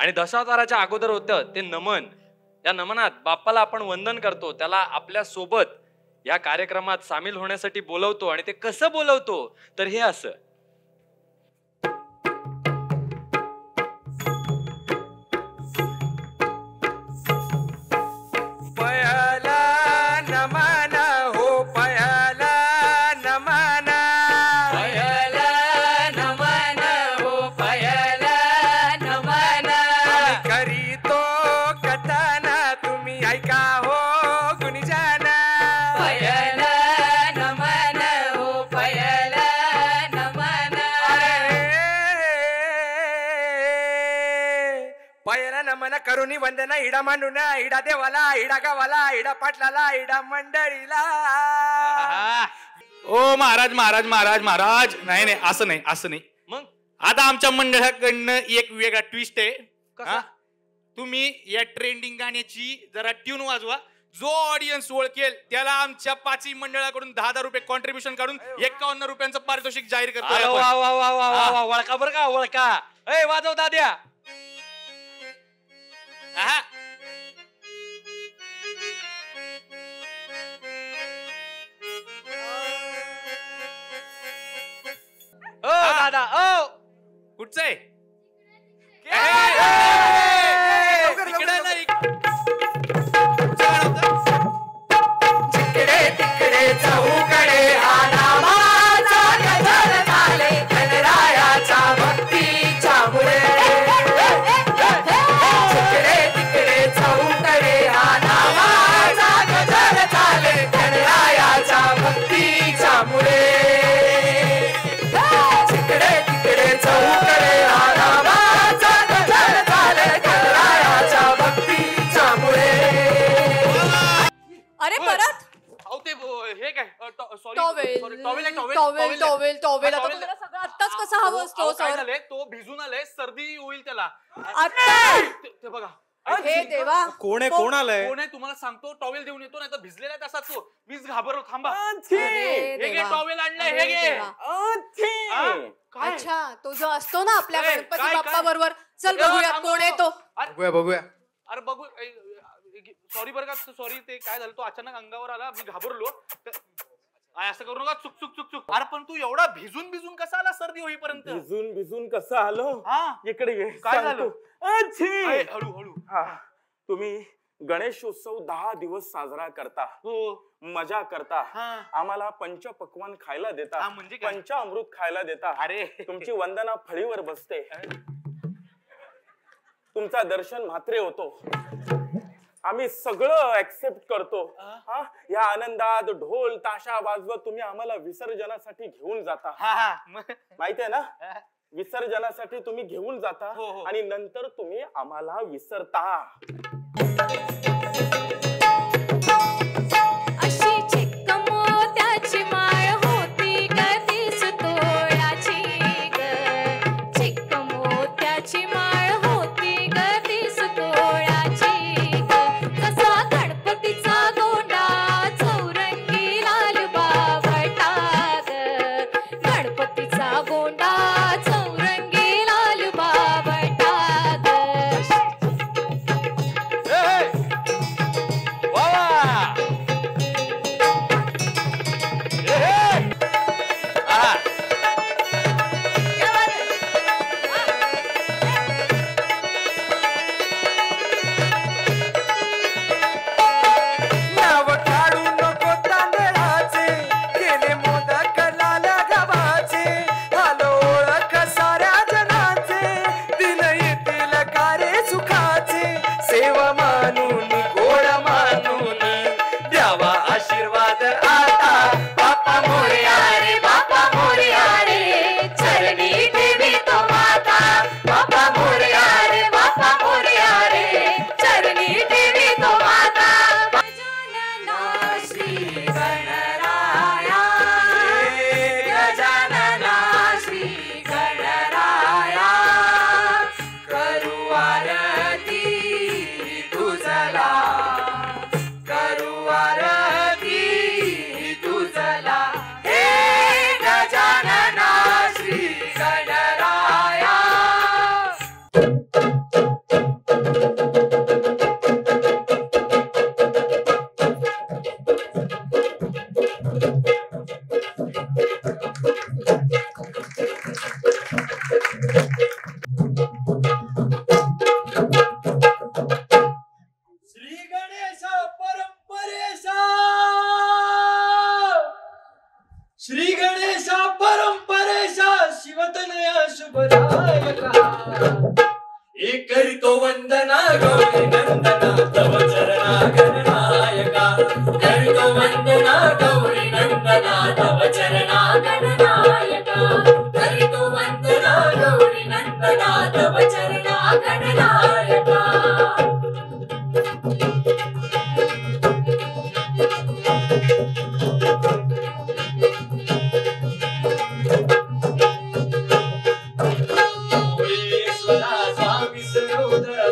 आणि दशावताराच्या अगोदर होतं ते नमन. या नमनात बाप्पाला आपण वंदन करतो, त्याला आपल्या सोबत या कार्यक्रमात सामील होण्यासाठी बोलवतो. आणि ते कसं बोलवतो तर हे असं. करुणी वंदना इडा मांडूना इडा देवाला इडा गावाला इडा पाटलाला इडा मंडळीला. ओ महाराज महाराज महाराज महाराज, नाही नाही असं नाही, असं नाही. मग आता आमच्या मंडळाकडनं एक वेगळा ट्विस्ट आहे. तुम्ही या ट्रेंडिंग गाण्याची जरा ट्यून वाजवा. जो ऑडियन्स ओळखेल त्याला आमच्या 5ही मंडळाकडून 10,000 रुपये कॉन्ट्रीब्युशन काढून 51 रुपयांचं पारितोषिक जाहीर करतो. वळका बर का वळका. वाजव दाद्या. ओ दादा ओ कुठचं आहे? जिकडे तिकडे चहूकडे नामाचा गजर झाले गणरायाच्या भक्तीच्या मुळे. जिकडे तिकडे चहूकडे नामाचा गजर झाले गणरायाच्या भक्तीच्या मुळे. जिकडे तिकडे चहूकडे नामाचा गजर झाले गणरायाच्या भक्तीच्या मुळे. अरे परत हे काय आत्ताच कसं हवं असतो? तो भिजून आलाय, सर्दी होईल त्याला. आता बघा हे देवा, कोण आहे? कोण आलंय? कोण आहे तुम्हाला सांगतो. टॉवेल देऊन येतो, नाही तर भिजलेला आहे तसा तो. मीच घाबरलो. थांबा. हे घे टॉवेल आणलाय, हे घे. अच्छा, तो जो असतो ना आपल्या गणपती बाप्पा बरोबर. चल बघूया कोण आहे तो. बघूया. अरे बघू. सॉरी बरं का, सॉरी. ते काय झालं, तो अचानक अंगावर आला, मी घाबरलो. असं करू नका. चुक चुक चुक चुक. अरे पण तू एवढा भिजून कसा आला सर्दी होईपर्यंत? भिजून कसं आलो? इकडे ये. काय झालं? हळू. तुम्ही गणेश उत्सव 10 दिवस साजरा करता, मजा करता, आम्हाला पंचपक्वान खायला देता, म्हणजे पंचामृत खायला देता. अरे तुमची वंदना फळीवर बसते, तुमचा दर्शन मात्रे होतो, आम्ही सगळं ऍक्सेप्ट करतो. या आनंदात ढोल ताशा वाजवत तुम्ही आम्हाला विसर्जनासाठी घेऊन जाता. माहितीये ना, विसर्जनासाठी तुम्ही घेऊन जाता आणि नंतर तुम्ही आम्हाला विसरता. गौरी नंदना तव चरणा गणनायका करतो वंदना गौरी नंदना तव चरणा गणनायका करतो वंदना गौरी नंदना तव चरणा गणनायका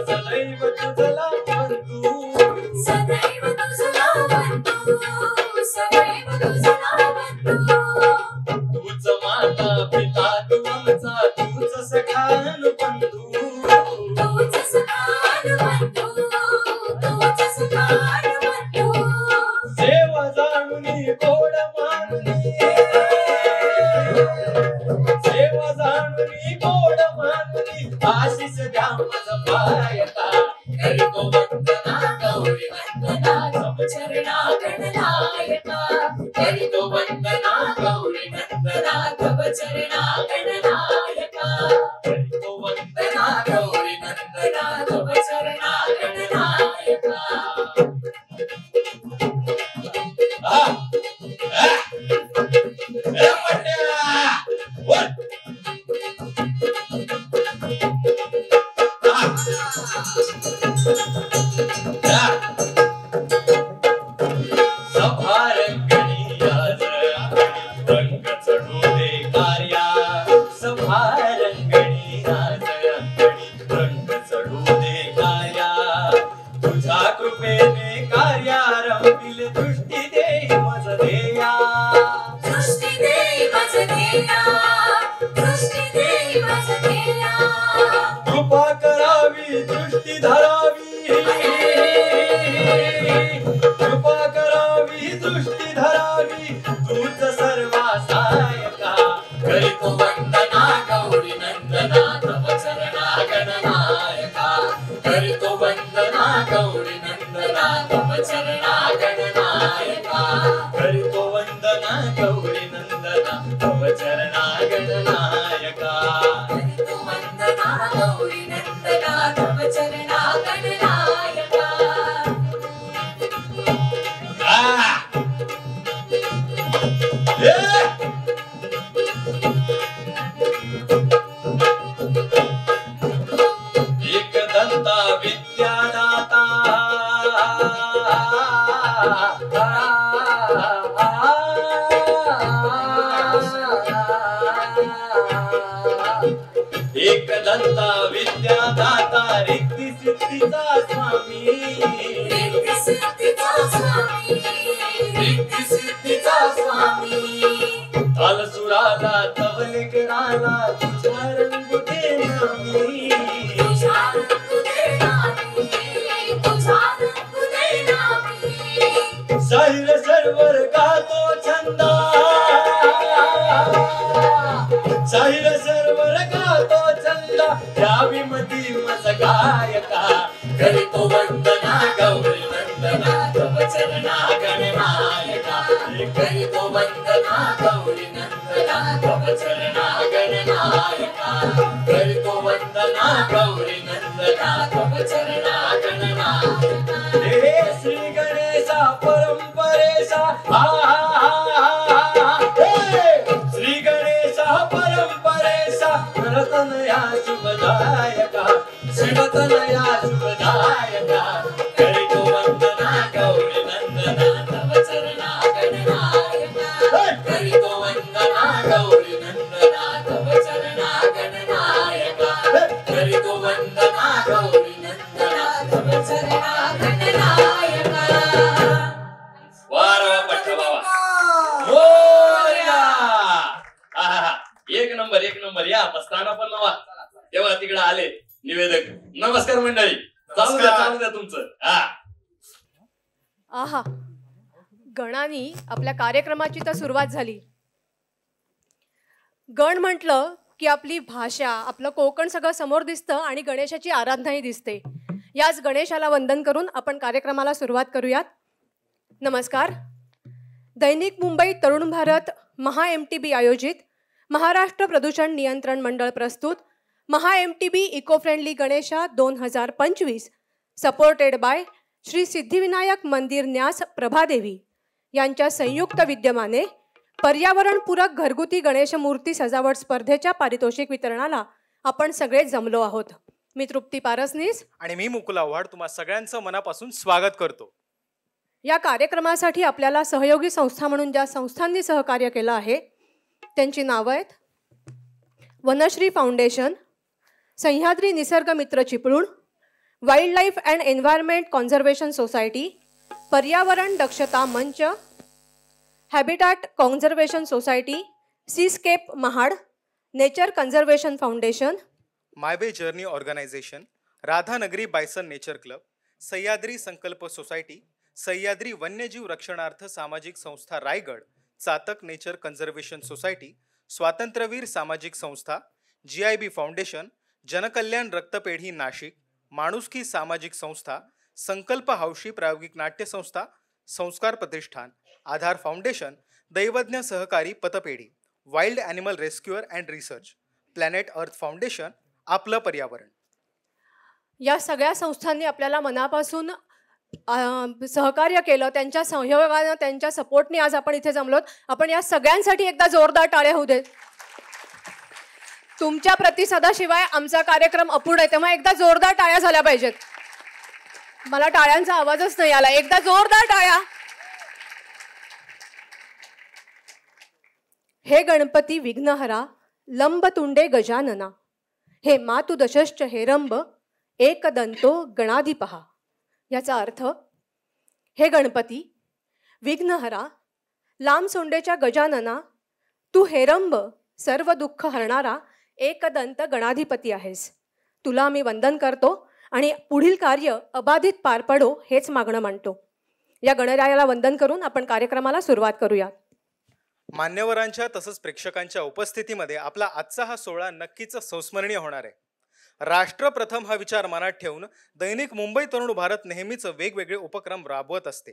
सदैव तुझला वंदू सदैव तुझला वंदू सदैव तुझला वंदू तूच माता पिता तू आमचा तूच सखान बंधू तूच सखान बंधू तूच सखान बंधू सेवा जाणुनी गोड मानुनी सेवा जाणुनी गोड मानुनी आशीष द्या माझा पायता करतो वंदना गौरी वंदना तव चरणा गणनायका करतो वंदना गौरी नंदना तव चरणा गणनायका करतो वंदना गौरी नंदना तव चरणा गणनायका सभारंगणी आज रंग चढू दे कार्या सभारंगणी आज रंग चढू दे कार्या तुझ्या कृपेने कार्या रंगील दृष्टी दे मज देया दृष्टी दे मज देया दृष्टी दे मज देया कृपा करावी दृष्टी धरावी कृपा करावी दृष्टी धरावी तूच सर्वा सायका करीतो वंदना गौरी नंदना तव चरणा गणनायका करीतो वंदना गौरी नंदना तव चरणा गणनायका करीतो वंदना गौरी नंदना तव चरणा गणनायका करीतो वंदना गौरी नंदना तव चरणा गणनायका एक दंता विद्यादाता एक दंता विद्यादाता रिक्ती सिद्धीचा स्वामी रिक्ती सिद्धीचा स्वामी रिक्ती सिद्धीचा स्वामी कालसुराला तवलेकराला तुझ्या रंगुटे नामी तुझ्या रंगुटे नामी तुझ्या रंगुटे नामी साहिर सरवर गातो छंदा साहिर सरवर गातो छंदा यावी मधी मज गायका करीतो वंदना गौरी नंदना तव चरणा गणनायका करीतो वंदना गौरी नंदना तव चरणा गणनायका करीतो वंदना गौरी नंदना तव चरणा गणनायका हे श्री गणेशा परंपरेशा श्री गणेशा परंपरेशा रतनया शुभदायका शिवतनया शुभदायका करीतो वंदना गौरी नंदना तव चरणा गणनायका करीतो वंदना गौरी नंदना तव चरणा गणनायका करीतो वंदना गौरी नंदना तव चरणा गणनायका वाह पट्टा बाबा एक नंबर या बसताना पण नवा तेव्हा तिकडे आले निवेदक. नमस्कार मंडळी. चालू द्या तुमचं. आहा, गणानी आपल्या कार्यक्रमाची तर सुरुवात झाली. गण म्हटलं की आपली भाषा, आपलं कोकण सगळं समोर दिसतं आणि गणेशाची आराधनाही दिसते. याच गणेशाला वंदन करून आपण कार्यक्रमाला सुरुवात करूयात. नमस्कार. दैनिक मुंबई तरुण भारत महा MTB आयोजित महाराष्ट्र प्रदूषण नियंत्रण मंडळ प्रस्तुत Maha MTB eco friendly Ganesha 2025 supported by Shri Siddhivinayak मंदिर न्यास प्रभादेवी यांच्या संयुक्त विद्यमाने पर्यावरणपूरक घरगुती गणेश मूर्ती सजावट स्पर्धेच्या पारितोषिक वितरणाला आपण सगळे जमलो आहोत. मी तृप्ती पारसनीस आणि मी मुकुल आव्हाड तुम्हा सगळ्यांचं मनापासून स्वागत करतो. या कार्यक्रमासाठी आपल्याला सहयोगी संस्था म्हणून ज्या संस्थांनी सहकार्य केलं आहे त्यांची नावं आहेत: Vanashree foundation, Sahyadri Nisarga Mitra Chiplun, wild life and environment conservation society, Paryavaran Dakshata Manch, habitat conservation society, seascape Mahad, nature conservation foundation, my way journey organisation, Radhanagari bison nature club, Sahyadri Sankalp society, Sahyadri Vanyajeev Rakshanarth Samajik Sanstha Raigad, Chatak nature conservation society, Swatantryaveer Samajik संस्था, GIB फाउंडेशन, जनकल्याण रक्तपेढी नाशिक, माणुसकी सामाजिक संस्था, संकल्प हौशी प्रायोगिक नाट्य संस्था, संस्कार प्रतिष्ठान, आधार foundation, Daivadnya Sahakari Patpedhi, wild animal rescuer and research, planet earth foundation, Aapla Paryavaran. या सगळ्या संस्थांनी आपल्याला मनापासून सहकार्य केलं. त्यांच्या सहयोगानं, त्यांच्या सपोर्टने आज आपण इथे जमलोत. आपण या सगळ्यांसाठी एकदा जोरदार टाळ्या होऊ देत. तुमच्या प्रतिसादाशिवाय आमचा कार्यक्रम अपूर्ण आहे, तेव्हा एकदा जोरदार टाळ्या झाल्या पाहिजेत. मला टाळ्यांचा आवाजच नाही आला. एकदा जोरदार टाळ्या. हे गणपती विघ्नहरा लंबतुंडे गजानना, हे मातु दशश्च हेरंब एकदंतो गणाधिपहा. याचा अर्थ, हे गणपती विघ्नहरा लांब सोंडेच्या गजानना, तू हेरंब सर्व दुःख हरणारा एकदंत गणाधिपती आहेस. तुला मी वंदन करतो आणि पुढील कार्य अबाधित पार पडो हेच मागणं मांडतो. या गणरायाला वंदन करून आपण कार्यक्रमाला सुरुवात करूया. मान्यवरांच्या तसंच प्रेक्षकांच्या उपस्थितीमध्ये आपला आजचा हा सोहळा नक्कीच संस्मरणीय होणार आहे. राष्ट्रप्रथम हा विचार मनात ठेवून दैनिक मुंबई तरुण भारत नेहमीच वेगवेगळे उपक्रम राबवत असते.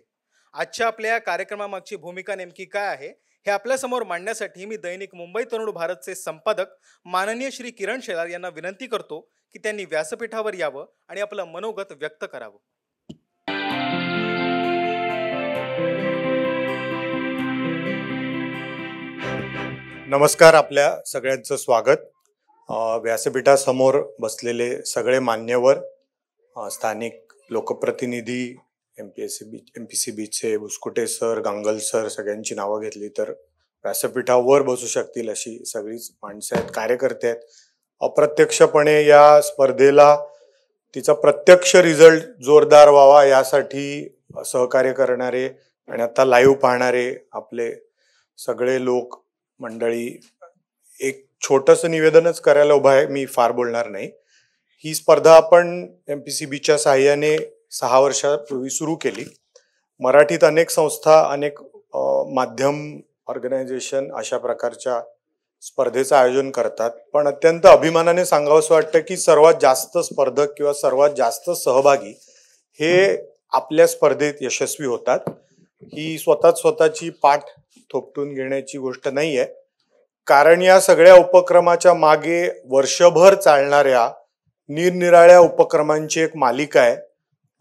आजच्या आपल्या कार्यक्रमामागची भूमिका नेमकी काय आहे हे आपल्यासमोर मांडण्यासाठी मी दैनिक मुंबई तरुण भारतचे संपादक माननीय श्री किरण शेलार यांना विनंती करतो की त्यांनी व्यासपीठावर यावं आणि आपलं मनोगत व्यक्त करावं. नमस्कार, आपल्या सगळ्यांचं स्वागत. व्यासपीठासमोर बसलेले सगळे मान्यवर, स्थानिक लोकप्रतिनिधी, MPCBचे भुसकुटे सर, गांगल सर, सगळ्यांची नावं घेतली तर व्यासपीठावर बसू शकतील अशी सगळीच माणसं आहेत, कार्यकर्ते आहेत. अप्रत्यक्षपणे या स्पर्धेला तिचा प्रत्यक्ष रिझल्ट जोरदार व्हावा यासाठी सहकार्य करणारे आणि आता लाईव्ह पाहणारे आपले सगळे लोक मंडळी, एक छोटंसं निवेदनच करायला उभं आहे. मी फार बोलणार नाही. ही स्पर्धा आपण MPCBच्या साहाय्याने 6 वर्षापूर्वी सुरू केली. मराठीत अनेक संस्था, अनेक माध्यम ऑर्गनायझेशन अशा प्रकारच्या स्पर्धेचं आयोजन करतात, पण अत्यंत अभिमानाने सांगावंसं वाटतं की सर्वात जास्त स्पर्धक किंवा सर्वात जास्त सहभागी हे आपल्या स्पर्धेत यशस्वी होतात. ही स्वतःची पाठ थोपटून घेण्याची गोष्ट नाहीये, कारण या सगळ्या उपक्रमाच्या मागे वर्षभर चालणाऱ्या निरनिराळ्या उपक्रमांची एक मालिका आहे.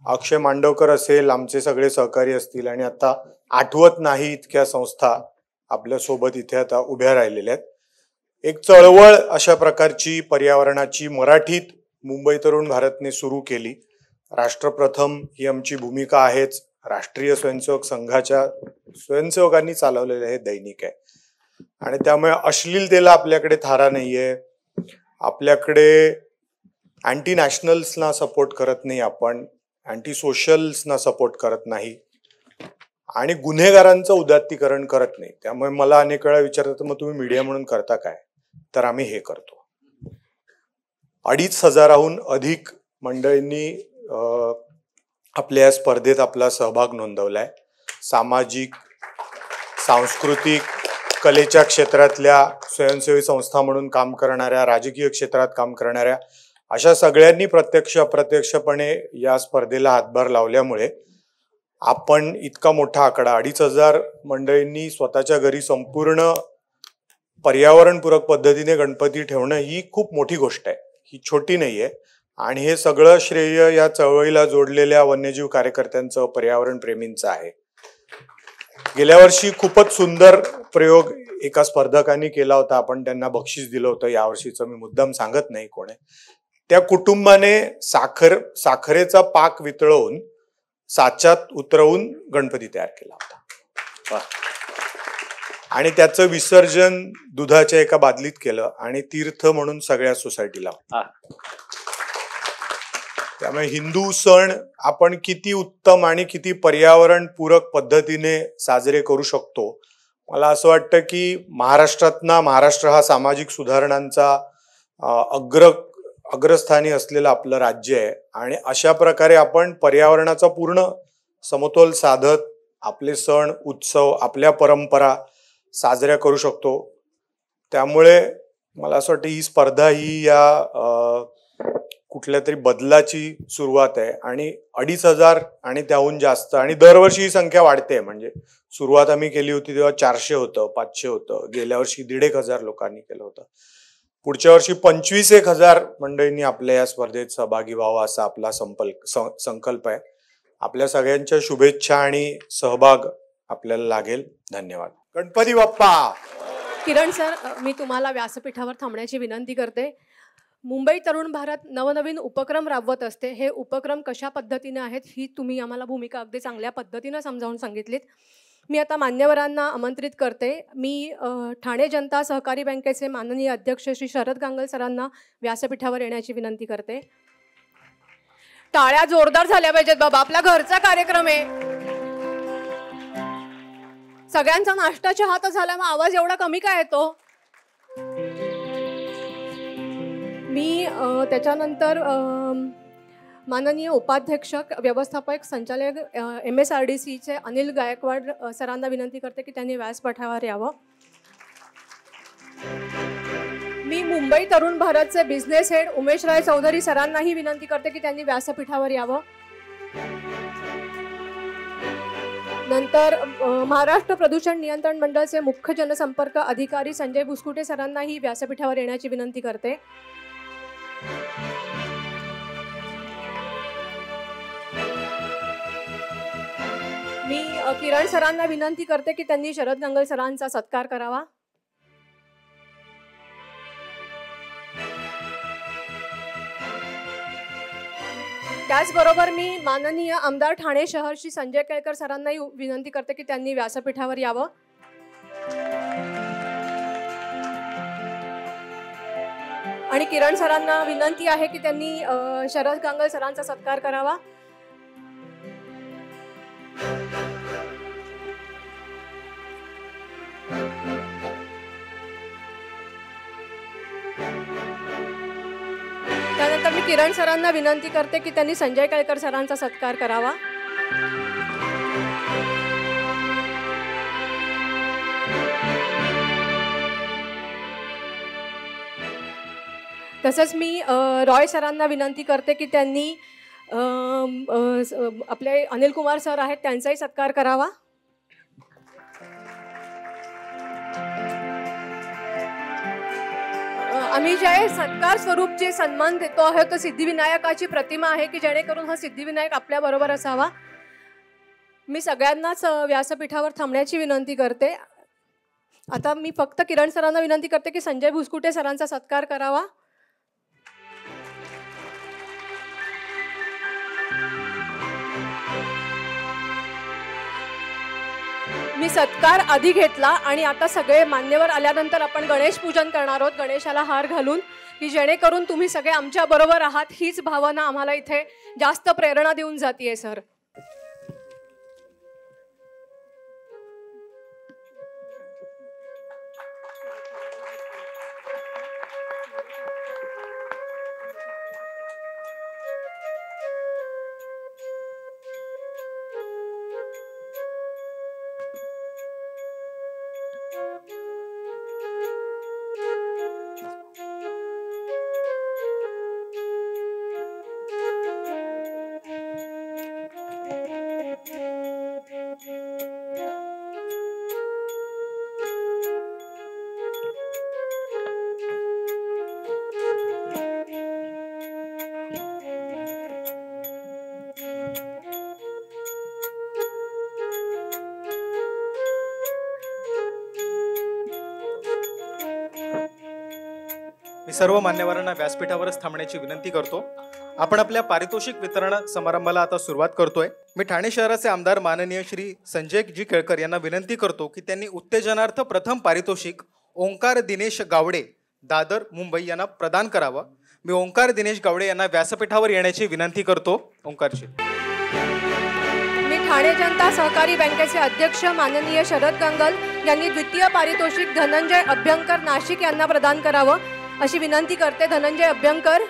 अक्षय मांडवकर असेल, आमचे सगळे सहकारी असतील, आणि आता आठवत नाही इतक्या संस्था आपल्या सोबत इथे आता उभ्या राहिलेल्या आहेत. एक चळवळ अशा प्रकारची पर्यावरणाची मराठीत मुंबई तरुण भारतने सुरू केली. राष्ट्रप्रथम ही आमची भूमिका आहेच. राष्ट्रीय स्वयंसेवक संघाच्या स्वयंसेवकांनी चालवलेलं हे दैनिक आहे आणि त्यामुळे अश्लीलतेला आपल्याकडे थारा नाहीये. आपल्याकडे अँटी नॅशनल्सना सपोर्ट करत नाही, आपण अँटी सोशल्सना सपोर्ट करत नाही आणि गुन्हेगारांचं उदात्तीकरण करत नाही. त्यामुळे मला अनेक वेळा विचारतात, मग तुम्ही मीडिया म्हणून करता काय? तर आम्ही हे करतो. 2,500 अधिक मंडळींनी आपल्या स्पर्धेत आपला सहभाग नोंदवलाय. सामाजिक, सांस्कृतिक, कलेच्या क्षेत्रातल्या स्वयंसेवी संस्था म्हणून काम करणाऱ्या, राजकीय क्षेत्रात काम करणाऱ्या अशा सगळ्यांनी प्रत्यक्ष अप्रत्यक्षपणे या स्पर्धेला हातभार लावल्यामुळे आपण इतका मोठा आकडा 2,500 मंडळींनी स्वतःच्या घरी संपूर्ण पर्यावरणपूरक पद्धतीने गणपती ठेवणं ही खूप मोठी गोष्ट आहे. ही छोटी नाहीये. आणि हे सगळं श्रेय या चळवळीला जोडलेल्या वन्यजीव कार्यकर्त्यांचं, पर्यावरण प्रेमींचं आहे. गेल्या वर्षी खूपच सुंदर प्रयोग एका स्पर्धकांनी केला होता. आपण त्यांना बक्षीस दिलं होतं. यावर्षीचं मी मुद्दाम सांगत नाही कोण आहे. त्या कुटुंबाने साखरेचा पाक वितळवून साच्यात उतरवून गणपती तयार केला होता आणि त्याचं विसर्जन दुधाच्या एका बादलीत केलं आणि तीर्थ म्हणून सगळ्या सोसायटीला. त्यामुळे हिंदू सण आपण किती उत्तम आणि किती पर्यावरण पूरक पद्धतीने साजरे करू शकतो. मला असं वाटतं की महाराष्ट्र हा सामाजिक सुधारणांचा अग्रस्थानी असलेलं आपलं राज्य आहे आणि अशा प्रकारे आपण पर्यावरणाचा पूर्ण समतोल साधत आपले सण, उत्सव, आपल्या परंपरा साजऱ्या करू शकतो. त्यामुळे मला असं वाटतं ही स्पर्धा ही या कुठल्या तरी बदलाची सुरुवात आहे आणि 2,500 आणि त्याहून जास्त, आणि दरवर्षी ही संख्या वाढते. म्हणजे सुरुवात आम्ही केली होती तेव्हा 400 होतं, 500 होतं, गेल्या वर्षी 1,500 लोकांनी केलं होतं. पुढच्या वर्षी 25,000 मंडळींनी आपल्या या स्पर्धेत सहभागी व्हावं असा आपला संकल्प आहे. आपल्या सगळ्यांच्या शुभेच्छा आणि सहभाग आपल्याला लागेल. धन्यवाद. गणपती बाप्पा. किरण सर, मी तुम्हाला व्यासपीठावर थांबण्याची विनंती करते. मुंबई तरुण भारत नवनवीन उपक्रम राबवत असते. हे उपक्रम कशा पद्धतीने आहेत ही तुम्ही आम्हाला भूमिका अगदी चांगल्या पद्धतीनं समजावून सांगितलीत. मी आता मान्यवरांना आमंत्रित करते. मी ठाणे जनता सहकारी बँकेचे माननीय अध्यक्ष श्री शरद गांगल सरांना व्यासपीठावर येण्याची विनंती करते. टाळ्या जोरदार झाल्या पाहिजेत बाबा, आपला घरचा कार्यक्रम आहे. सगळ्यांचा नाश्ता चहा तर झाला, मग आवाज एवढा कमी काय येतो? मी त्याच्यानंतर माननीय उपाध्यक्ष व्यवस्थापक संचालक MSRDCचे अनिल गायकवाड सरांना विनंती करते की त्यांनी व्यासपीठावर यावं. मी मुंबई तरुण भारतचे बिझनेस हेड उमेश राय चौधरी सरांनाही विनंती करते की त्यांनी व्यासपीठावर यावं. नंतर महाराष्ट्र प्रदूषण नियंत्रण मंडळाचे मुख्य जनसंपर्क अधिकारी संजय बुसकुटे सरांनाही व्यासपीठावर येण्याची विनंती करते. मी किरण सरांना विनंती करते की त्यांनी शरद गांगल सरांचा सत्कार करावा. त्याचबरोबर मी माननीय आमदार ठाणे शहर श्री संजय केळकर सरांनाही विनंती करते की त्यांनी व्यासपीठावर यावं. आणि किरण सरांना विनंती आहे की त्यांनी शरद गांगल सरांचा सत्कार करावा. त्यानंतर मी किरण सरांना विनंती करते की त्यांनी संजय केळकर सरांचा सत्कार करावा. तसंच मी रॉय सरांना विनंती करते की त्यांनी आपले अनिल कुमार सर आहेत त्यांचाही सत्कार करावा. आम्ही जे सत्कार स्वरूप जे सन्मान देतो आहे तो सिद्धिविनायकाची प्रतिमा आहे की जेणेकरून हा सिद्धिविनायक आपल्या बरोबर असावा. मी सगळ्यांनाच व्यासपीठावर थांबण्याची विनंती करते. आता मी फक्त किरण सरांना विनंती करते की संजय भुसकुटे सरांचा सत्कार करावा. मी सत्कार आधी घेतला आणि आता सगळे मान्यवर आल्यानंतर आपण गणेश पूजन करणार आहोत गणेशाला हार घालून, की जेणेकरून तुम्ही सगळे आमच्या बरोबर आहात हीच भावना आम्हाला इथे जास्त प्रेरणा देऊन जातीये सर. मी सर्व मान्यवरांना व्यासपीठावरच थांबण्याची विनंती करतो. आपण आपल्या पारितोषिक वितरण समारंभाला आता सुरुवात करतोय. मी ठाणे शहराचे आमदार माननीय श्री संजयजी केळकर यांना विनंती करतो की त्यांनी उत्तेजनार्थ प्रथम पारितोषिक ओंकार दिनेश गावडे, दादर, मुंबई यांना प्रदान करावं. मी ओंकार दिनेश गावडे यांना व्यासपीठावर येण्याची विनंती करतो. ओंकारजी. मी ठाणे जनता सहकारी बँकेचे अध्यक्ष माननीय शरद गंगल यांनी द्वितीय पारितोषिक धनंजय अभ्यंकर, नाशिक यांना प्रदान करावं अशी विनंती करते. धनंजय अभ्यंकर.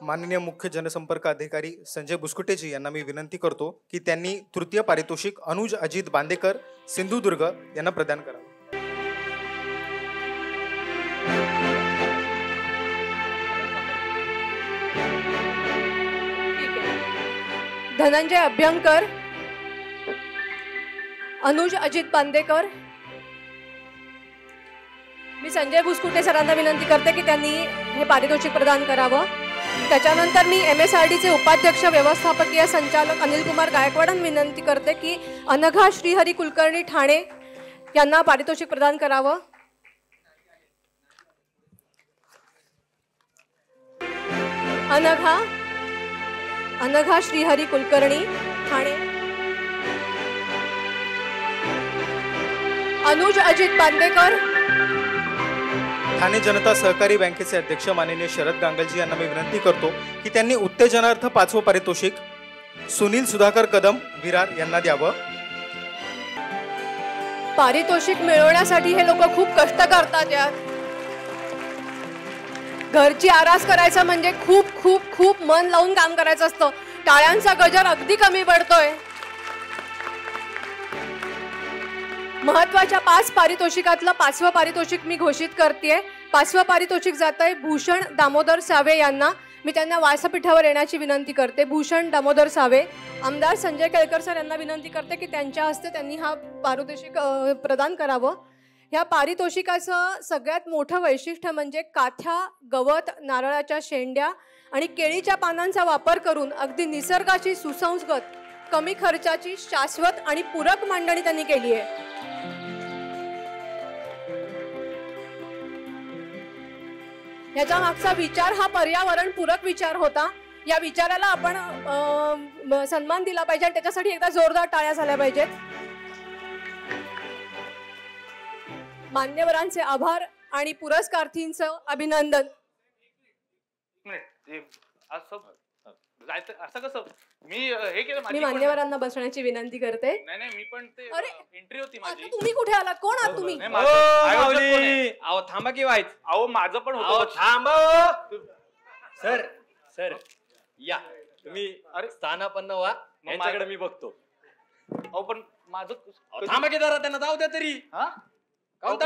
माननीय मुख्य जनसंपर्क अधिकारी संजय बुसकुटेजी यांना मी विनंती करतो की त्यांनी तृतीय पारितोषिक अनुज अजित बांदेकर, सिंधुदुर्ग यांना प्रदान करावं. धनंजय अभ्यंकर, अनुज अजित बांदेकर. मी संजय बुसकुटे सरांना विनंती करते की त्यांनी हे पारितोषिक प्रदान करावं. त्याच्यानंतर मी MSRDचे उपाध्यक्ष व्यवस्थापकीय संचालक अनिल कुमार गायकवाडांना विनंती करते की अनघा श्रीहरी कुलकर्णी, ठाणे यांना पारितोषिक प्रदान करावं. अनघा श्रीहरी कुलकर्णी, ठाणे. अनुज अजित बांदेकर. ठाणे जनता सहकारी बँकेचे अध्यक्ष माननीय शरद गांगलजी यांना मी विनंती करतो की त्यांनी उत्तेजनार्थ 5वं पारितोषिक सुनील सुधाकर कदम, विरार यांना द्यावं. पारितोषिक मिळवण्यासाठी हे लोक खूप कष्ट करतात यार. घरची आरास करायचं म्हणजे खूप खूप खूप मन लावून काम करायचं असतं. टाळ्यांचा गजर अगदी कमी पडतोय. महत्वाच्या 5 पारितोषिकातलं 5वं पारितोषिक मी घोषित करते. 5वं पारितोषिक जात आहे भूषण दामोदर सावे यांना. मी त्यांना व्यासपीठावर येण्याची विनंती करते. भूषण दामोदर सावे. आमदार संजय केळकर सर यांना विनंती करते की त्यांच्या हस्ते त्यांनी हा पारितोषिक प्रदान करावं. ह्या पारितोषिकाचं सगळ्यात मोठं वैशिष्ट्य म्हणजे काथ्या, गवत, नारळाच्या शेंड्या आणि केळीच्या पानांचा वापर करून अगदी निसर्गाची सुसंस्कृत, कमी खर्चाची, शाश्वत आणि पूरक मांडणी त्यांनी केली आहे. याच्या मागचा विचार हा पर्यावरण पूरक विचार होता. या विचाराला आपण सन्मान दिला पाहिजे आणि त्याच्यासाठी एकदा जोरदार टाळ्या झाल्या पाहिजेत. मान्यवरांचे आभार आणि पुरस्कारार्थींचं अभिनंदन. असं कसं मी हे केलं. मी मान्यवरांना बसण्याची विनंती करते. नाही मी पण ते एंट्री होती माझी. तुम्ही कुठे आलात? कोण आहात तुम्ही? अहो थांबा की व्हायच. अहो माझं पण होतं. थांबा सर. सर या तुम्ही. अरे स्थानापन्न व्हा. यांच्याकडे मी बघतो. अहो पण माझं थांबा की जरा, त्यांना जाऊ द्या तरी. काऊन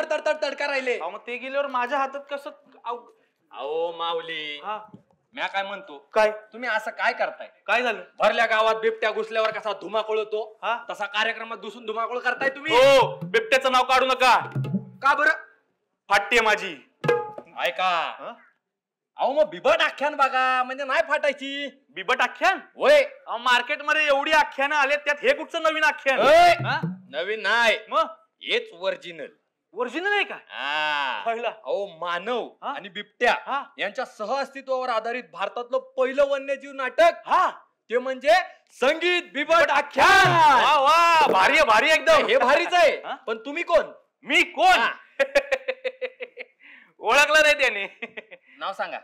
तडका राहिले. मग ते गेल्यावर माझ्या हातात कसं. अहो माऊली, मी काय म्हणतो, काय तुम्ही असं काय करताय? काय झालं? भरल्या गावात बिबट्या घुसल्यावर कसा धुमाकूळ होतो तसा कार्यक्रमात घुसून धुमाकूळ करताय तुम्ही. हो, बिबट्याचं नाव काढू नका. का बरं? फाटते माझी. ऐका, अहो मग बिबट आख्यान बघा, म्हणजे नाही फाटायची. बिबट आख्यान? होय. मार्केटमध्ये एवढी आख्यानं आले, त्यात हे कुठचं नवीन आख्यान? नवीन नाही, मग हेच ओरिजिनल. ओरिजिनल आहे का? अहो मानव आणि बिबट्या यांच्या सहअस्तित्वावर आधारित भारतातलं पहिलं वन्यजीव नाटक ते म्हणजे संगीत बिबट आख्यान. वा वा, भारी आहे, भारी एकदम. हे भारीच आहे. पण तुम्ही कोण? मी कोण? ओळखलं नाही त्याने. नाव सांगा.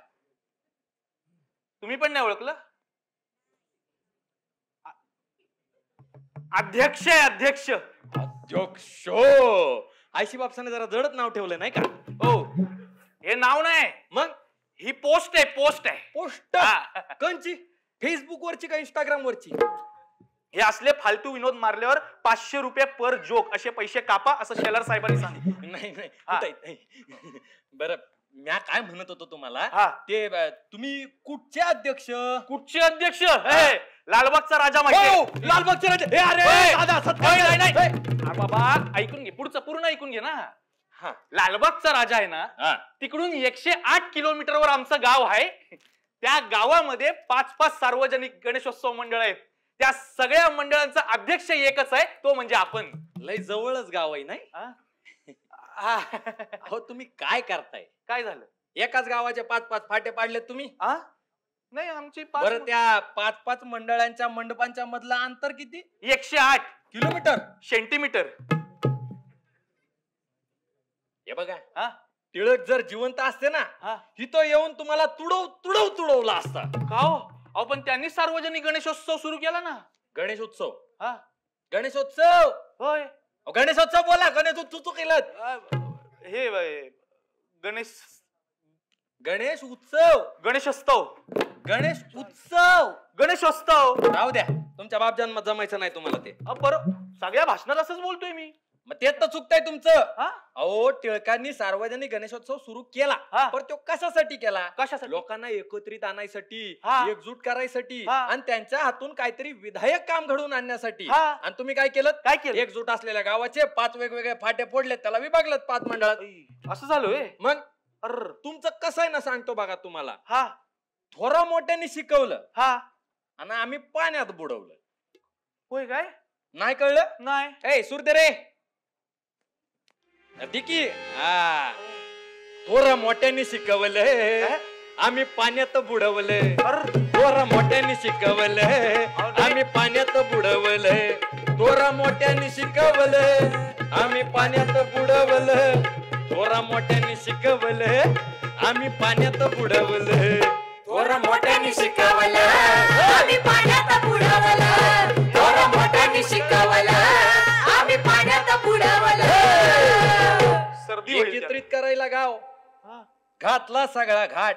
तुम्ही पण नाही ओळखलं? अध्यक्ष आहे, अध्यक्ष. अध्यक्ष. आयशी बापसाने जरा जडत नाव ठेवलं नाही का? हो, हे नाव नाही, मग ही पोस्ट आहे. पोस्ट आहे. पोस्ट कंची? फेसबुक वरची का इंस्टाग्राम वरची? हे असले फालतू विनोद मारल्यावर 500 रुपये पर जोक असे पैसे कापा, असं शेलार साहेबांनी सांगितलं. नाही. बरं, मी काय म्हणत होतो तुम्हाला, ते तुम्ही कुठचे अध्यक्ष? कुठचे अध्यक्ष? लालबागचा राजा माहिती? लालबागचा राजा. बाबा ऐकून घे, पुढचं पूर्ण ऐकून घे ना. लालबागचा राजा आहे ना, तिकडून 108 किलोमीटरवर आमचं गाव आहे. त्या गावामध्ये 5-5 सार्वजनिक गणेशोत्सव मंडळ आहेत. त्या सगळ्या मंडळांचा अध्यक्ष एकच आहे, तो म्हणजे आपण. लय जवळच गाव आहे नाही? हो, तुम्ही काय करताय? काय झालं? एकाच गावाचे 5-5 फाटे पाडले तुम्ही? नाही, आमची बरं, त्या 5-5 मंडळांच्या मंडपांच्या मधलं अंतर किती? 108 किलोमीटर सेंटीमीटर. हे बघा, टिळक जर जिवंत असते ना, इथं येऊन तुम्हाला तुडवला असता. का हो? पण त्यांनी सार्वजनिक गणेशोत्सव सुरू केला ना. गणेशोत्सव? गणेशोत्सव होय. गणेशोत्सव बोला, गणेशोत्सव केलं. हे गणेश उत्सव, गणेशोत्सव, गणेशोत्सव राहू द्या. तुमच्या बाप जन्मात जमायचं नाही तुम्हाला ते. बरं, सगळ्या भाषणात असंच बोलतोय मी. मग तेच तर चुकतंय तुमचं. अहो, टिळकांनी सार्वजनिक गणेशोत्सव सुरू केला, पण तो कशासाठी केला? कशासाठी? लोकांना एकत्रित आणायसाठी, एकजूट करायसाठी, आणि त्यांच्या हातून काहीतरी विधायक काम घडवून आणण्यासाठी. आणि तुम्ही काय केलं? एकजूट असलेल्या गावाचे 5 वेगवेगळे फाटे फोडले, त्याला विभागलं 5 मंडळात. असं झालं? मग तुमचं कसं आहे ना, सांगतो बघा तुम्हाला. थोरा मोठ्यांनी शिकवलं आणि आम्ही पाण्यात बुडवलं. होय काय? नाही कळलं? नाही. सुरते रे दिकी. थोरा मोठ्यांनी शिकवलं, आम्ही पाण्यात बुडवलं. थोरा मोठ्यांनी शिकवलं, आम्ही पाण्यात बुडवलं. थोरा मोठ्यांनी शिकवलं, आम्ही पाण्यात बुडवलं. थोरा मोठ्यांनी शिकवलं, आम्ही पाण्यात बुडवलं. थोरा मोठ्यांनी शिकवलं, आम्ही पाण्यात बुडवलं. थोरा मोठ्यांनी शिकवलं, आम्ही पाण्यात बुडवलं. एकत्रित करायला गाव, घातला सगळा घाट,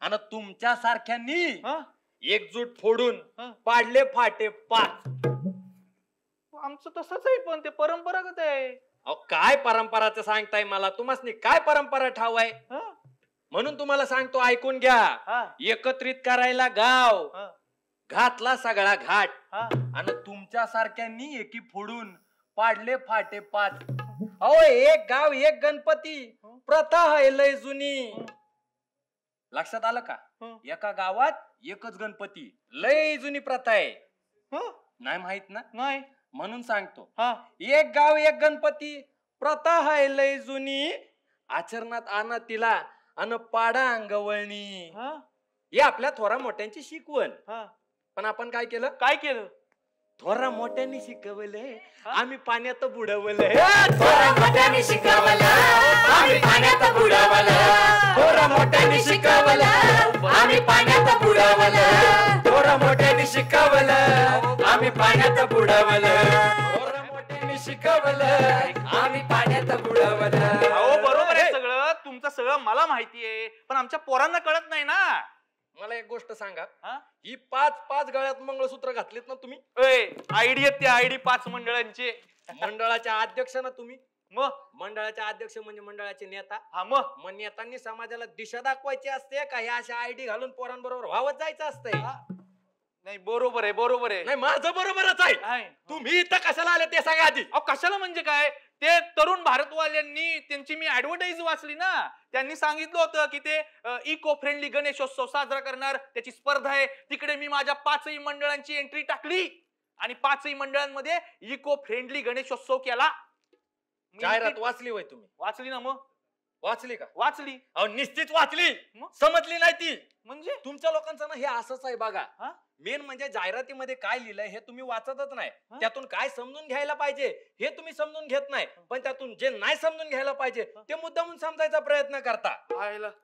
आणि तुमच्या सारख्यांनी एकजूट फोडून पाडले फाटे 5. आमचं तसंच आहे, पण ते परंपरागत आहे. अहो, काय परंपराचं सांगताय मला? तुम्हाला काय परंपरा ठाव आहे? म्हणून तुम्हाला सांगतो, ऐकून घ्या. एकत्रित करायला गाव, घातला सगळा घाट, आणि तुमच्या सारख्यांनी एकी फोडून पाडले फाटे 5. अहो, एक गाव एक गणपती प्रथा आहे लय जुनी. लक्षात आलं का? एका गावात एकच गणपती, लय जुनी प्रथा आहे. नाही माहित ना? नाही. म्हणून सांगतो, एक गाव एक गणपती प्रथा आहे लय जुनी. आचरणात आणा तिला अन पाडा अंगवळणी. हे आपल्या थोरा मोठ्यांची शिकवण. पण आपण काय केलं? काय केलं? थोरा मोठ्यांनी शिकवलंय, आम्ही पाण्यात बुडवलंय. थोरा मोठ्यांनी शिकवलं, आम्ही पाण्यात बुडवलं. थोरा मोठ्यांनी शिकवलं, आम्ही पाण्यात बुडवलं. थोरा मोठ्यांनी शिकवलं, आम्ही पाण्यात बुडवलं. थोरा मोठ्यांनी शिकवलं, आम्ही पाण्यात बुडवलं. अहो, बरोबर आहे सगळं तुमचं, सगळं मला माहितीये, पण आमच्या पोरांना कळत नाही ना. मला एक गोष्ट सांगा, ही 5-5 गळ्यात मंगळसूत्र घातलीत ना तुम्ही? आयडी आहेत, ते आयडी 5 मंडळांचे. मंडळाच्या अध्यक्ष ना तुम्ही? मग मंडळाच्या अध्यक्ष म्हणजे मंडळाचे नेता. मग नेत्यांनी समाजाला दिशा दाखवायची असते का ह्या अशा आयडी घालून पोरांबरोबर व्हावत जायचं असतंय? नाही, बरोबर आहे, बरोबर आहे. नाही, माझं बरोबरच आहे. तुम्ही इथं कशाला आले ते सांगा आधी. अहो, कशाला म्हणजे काय? ते तरुण भारतवाल्यांनी त्यांची मी ऍडव्हर्टाईज वाचली ना, त्यांनी सांगितलं होतं की ते इको फ्रेंडली गणेशोत्सव साजरा करणार, त्याची स्पर्धा आहे. तिकडे मी माझ्या 5ही मंडळांची एंट्री टाकली आणि 5ही मंडळांमध्ये इको फ्रेंडली गणेशोत्सव केला. जाहिरात वाचली होय तुम्ही? वाचली ना. मग वाचली का? वाचली. अहो, निश्चित वाचली. समजली नाही ती म्हणजे? तुमच्या लोकांचं ना हे असंच आहे बघा. मेन म्हणजे जाहिरातीमध्ये काय लिहिलंय हे तुम्ही वाचतच नाही. त्यातून काय समजून घ्यायला पाहिजे हे तुम्ही समजून घेत नाही, पण त्यातून जे नाही समजून घ्यायला पाहिजे ते मुद्दामून समजायचा प्रयत्न करता.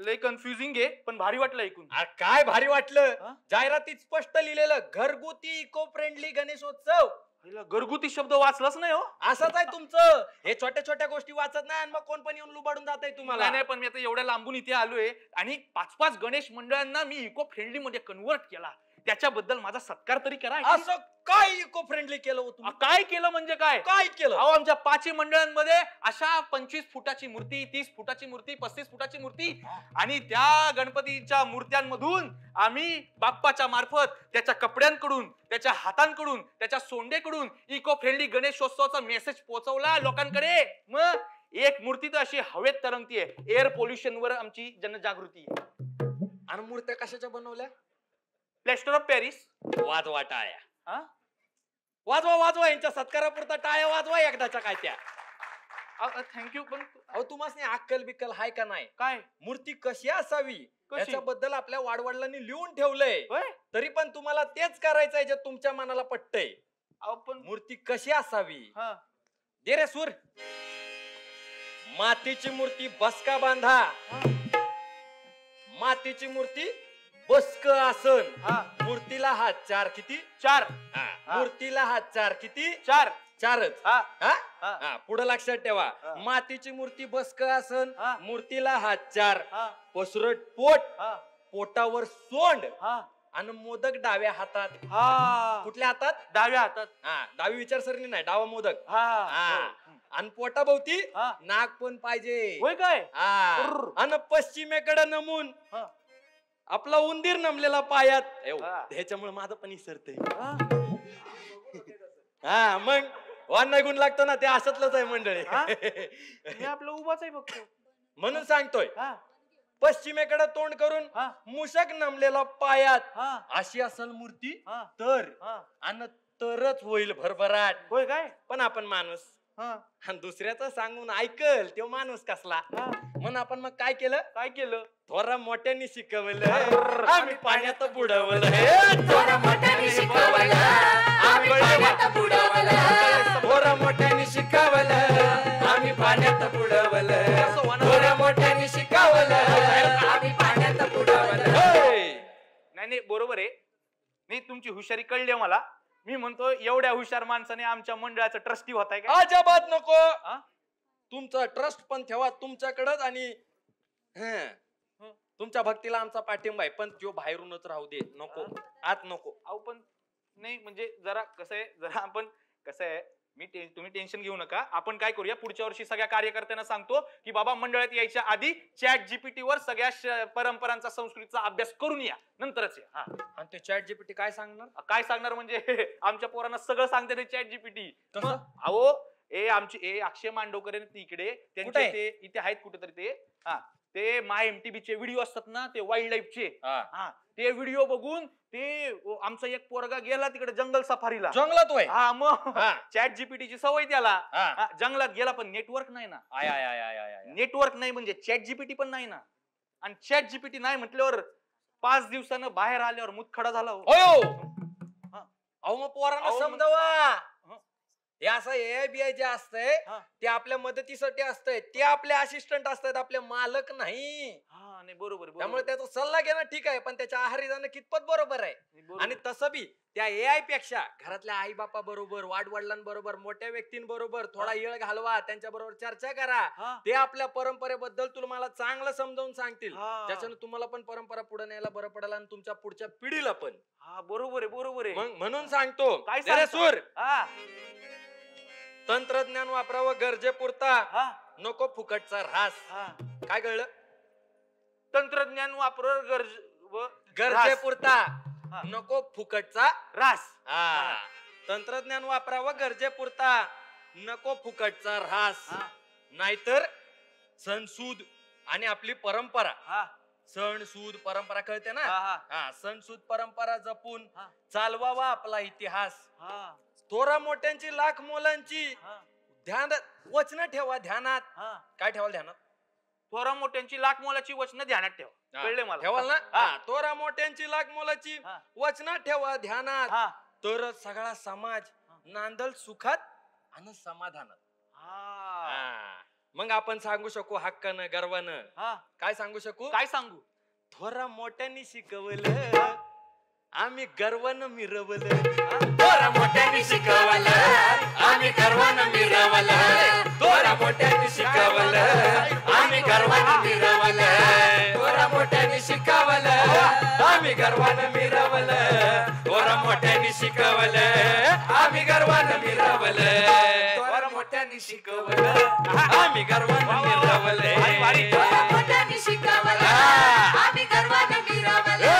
लय कन्फ्युजिंग आहे, पण भारी वाटलं ऐकून. काय भारी वाटलं? जाहिरातीत स्पष्ट लिहिलेलं घरगुती इको फ्रेंडली गणेशोत्सव. घरगुती शब्द वाचलाच नाही हो. असंच आहे तुमचं. हे छोट्या छोट्या गोष्टी वाचत नाही आणि मग कोण पण येऊन लुबाडून जात आहे तुम्हाला. नाही, पण मी आता एवढ्या लांबून इथे आलोय आणि 5-5 गणेश मंडळांना मी इको फ्रेंडली मध्ये कन्वर्ट केला. त्याच्याबद्दल माझा सत्कार तरी करा. असं काय इको फ्रेंडली केलं होतं? काय केलं म्हणजे काय? काय केलं? अहो, आमच्या 5ही मंडळांमध्ये अशा 25 फुटाची मूर्ती, 30 फुटाची मूर्ती, 35 फुटाची मूर्ती, आणि त्या गणपतीच्या मूर्त्यांमधून आम्ही बाप्पाच्या मार्फत त्याच्या कपड्यांकडून, त्याच्या हातांकडून, त्याच्या सोंडेकडून इको फ्रेंडली गणेशोत्सवाचा मेसेज पोहोचवला लोकांकडे. मग एक मूर्ती तर अशी हवेत तरंगतीये. एअर पोल्युशन वर आमची जनजागृती आहे. आणि मूर्त्या कशाच्या बनवल्या? Plaster of Paris. वाजवा टाळ्या. वाजवा वाजवा, यांच्या सत्कारापुरता टाळ्या वाजवा एकदाच्या. काय त्या थँक्यू. पण अहो तुम्हाला अक्कल बिक्कल हाय का नाही? काय मूर्ती कशी असावी याच्याबद्दल आपल्या वाडवडिलांनी लिहून ठेवलंय, तरी पण तुम्हाला तेच करायचंय जे तुमच्या मनाला पटतंय. पण मूर्ती कशी असावी? दे रे सूर. मातीची मूर्ती बसका बांधा. मातीची मूर्ती बसक आसन. मूर्तीला हात 4 किती? 4. मूर्तीला हात 4 किती? 4. 4च. पुढे लक्षात ठेवा. मातीची मूर्ती बसक आसन, मूर्तीला हात 4, पसरट पोट, पोटावर सोंड आणि मोदक डाव्या हातात. कुठल्या हातात? डाव्या हातात. डावी विचारसरणी नाही, डावा मोदक. आणि पोटाभोवती नाग पण पाहिजे. होय काय? आणि पश्चिमेकडे नमून आपला उंदीर नमलेला पायात. ह्याच्यामुळे माझं पण इसरतंय. मग वान गुण लागतो ना, ते असतलंच आहे मंडळी. आपलं उभाच आहे फक्त म्हणून सांगतोय. पश्चिमेकडे तोंड करून मुशक नमलेला पायात अशी असल मूर्ती तर, आणि तरच होईल भरभराट. होय काय? पण आपण माणूस दुसऱ्याचं सांगून ऐकल तो माणूस कसला. म्हणून आपण मग काय केलं? थोरा मोठ्यांनी शिकवलं, आम्ही पाण्यात बुडवलं. थोरा मोठ्यांनी शिकवलं, आम्ही पाण्यात बुडवलं. थोरा मोठ्यांनी शिकवलं, आम्ही पाण्यात बुडवलं. थोरा मोठ्यांनी शिकवलं, आम्ही पाण्यात बुडवलं. नाही बरोबर आहे. नाही तुमची हुशारी कळली मला. मी म्हणतो एवढ्या हुशार माणसाने आमच्या मंडळाचं ट्रस्टी होताय का? अजिबात नको. तुमचा ट्रस्ट पण ठेवा तुमच्याकडेच, आणि तुमच्या भक्तीला आमचा पाठिंबा आहे, पण तो बाहेरूनच राहू दे. नको आत नको. अहो पण नाही म्हणजे जरा कसं आहे, जरा आपण कसं आहे, तुम्ही टेन्शन घेऊ नका. आपण काय करूया, पुढच्या वर्षी सगळ्या कार्यकर्त्यांना सांगतो की बाबा मंडळात यायच्या आधी ChatGPT वर सगळ्या परंपरांचा संस्कृतीचा अभ्यास करून या, नंतरच या. आणि ते ChatGPT काय सांगणार? काय सांगणार म्हणजे आमच्या पोरांना सगळं सांगते ते ChatGPT. अहो आमचे अक्षय मांडवकर इकडे त्यांचे ते इथे आहेत कुठेतरी ते माय MTB चे व्हिडिओ असतात ना, ते वाईल्ड लाईफचे. ते व्हिडिओ बघून ते आमचा एक पोरगा गेला तिकडे जंगल सफारीला. जंगलात होय? मग ChatGPT ची सवय त्याला. जंगलात गेला पण नेटवर्क नाही ना. नेटवर्क नाही म्हणजे ChatGPT पण नाही ना. आणि ChatGPT नाही म्हटल्यावर 5 दिवसानं बाहेर आल्यावर मुतखडा झाला. अहो मग पोरांना समजावा. हे असं AI जे असतंय ते आपल्या मदतीसाठी असतंय, ते आपले असिस्टंट असतात, आपले मालक नाही. बरोबर. त्यामुळे त्याचा सल्ला घेणं ठीक आहे, पण त्याच्या आहारी जाणं कितपत बरोबर आहे. आणि तसं बी त्या AI पेक्षा घरातल्या आई बापा बरोबर, वाडवडिलांबरोबर, मोठ्या व्यक्तींबरोबर थोडा वेळ घालवा, त्यांच्या बरोबर चर्चा करा. ते आपल्या परंपरेबद्दल तुम्हाला चांगलं समजावून सांगतील, ज्याच्यानं तुम्हाला पण परंपरा पुढे न्यायला बरं पडेल आणि तुमच्या पुढच्या पिढीला पण. बरोबर आहे. म्हणून सांगतो काय सूर, तंत्रज्ञान वापरावं गरजेपुरता, नको फुकटचा ऱ्हास. काय कळलं? तंत्रज्ञान वापर गरजेपुरता, नको फुकटचा ऱ्हास. तंत्रज्ञान वापरावं गरजेपुरता, नको फुकटचा ऱ्हास. नाहीतर सणसूद आणि आपली परंपरा, सणसूद परंपरा कळते ना, सणसूद परंपरा जपून चालवावा आपला इतिहास. थोरा मोठ्यांची लाख मोलांची ध्यानात वचन ठेवा. ध्यानात काय ठेवाल? ध्यानात थोरा मोठ्यांची लाख मोलाची वचनं ध्यानात ठेवा. कळले मला? ठेवाल ना? थोरा मोठ्यांची लाख मोलाची वचनं ठेवा ध्यानात, तर सगळा समाज नांदल सुखात आणि समाधानात. मग आपण सांगू शकू हक्कानं, गर्वानं. काय सांगू शकू? काय सांगू? थोरा मोठ्यांनी शिकवलं, आम्ही गर्वानं मिरवलं. थोरा मोठ्यांनी शिकवलं, आम्ही गर्वानं मिरवलं. थोरा मोठ्यांनी शिकवलं, आम्ही गर्वानं मिरवलं. थोरा मोठ्यांनी शिकवलं, आम्ही गर्वानं मिरवलं. थोरा मोठ्यांनी शिकवलं, आम्ही गर्वानं मिरवलं. थोरा मोठ्यांनी शिकवलं, आम्ही गर्वानं मिरवलं. थोरा मोठ्यांनी शिकवलं, आम्ही गर्वानं मिरवलं.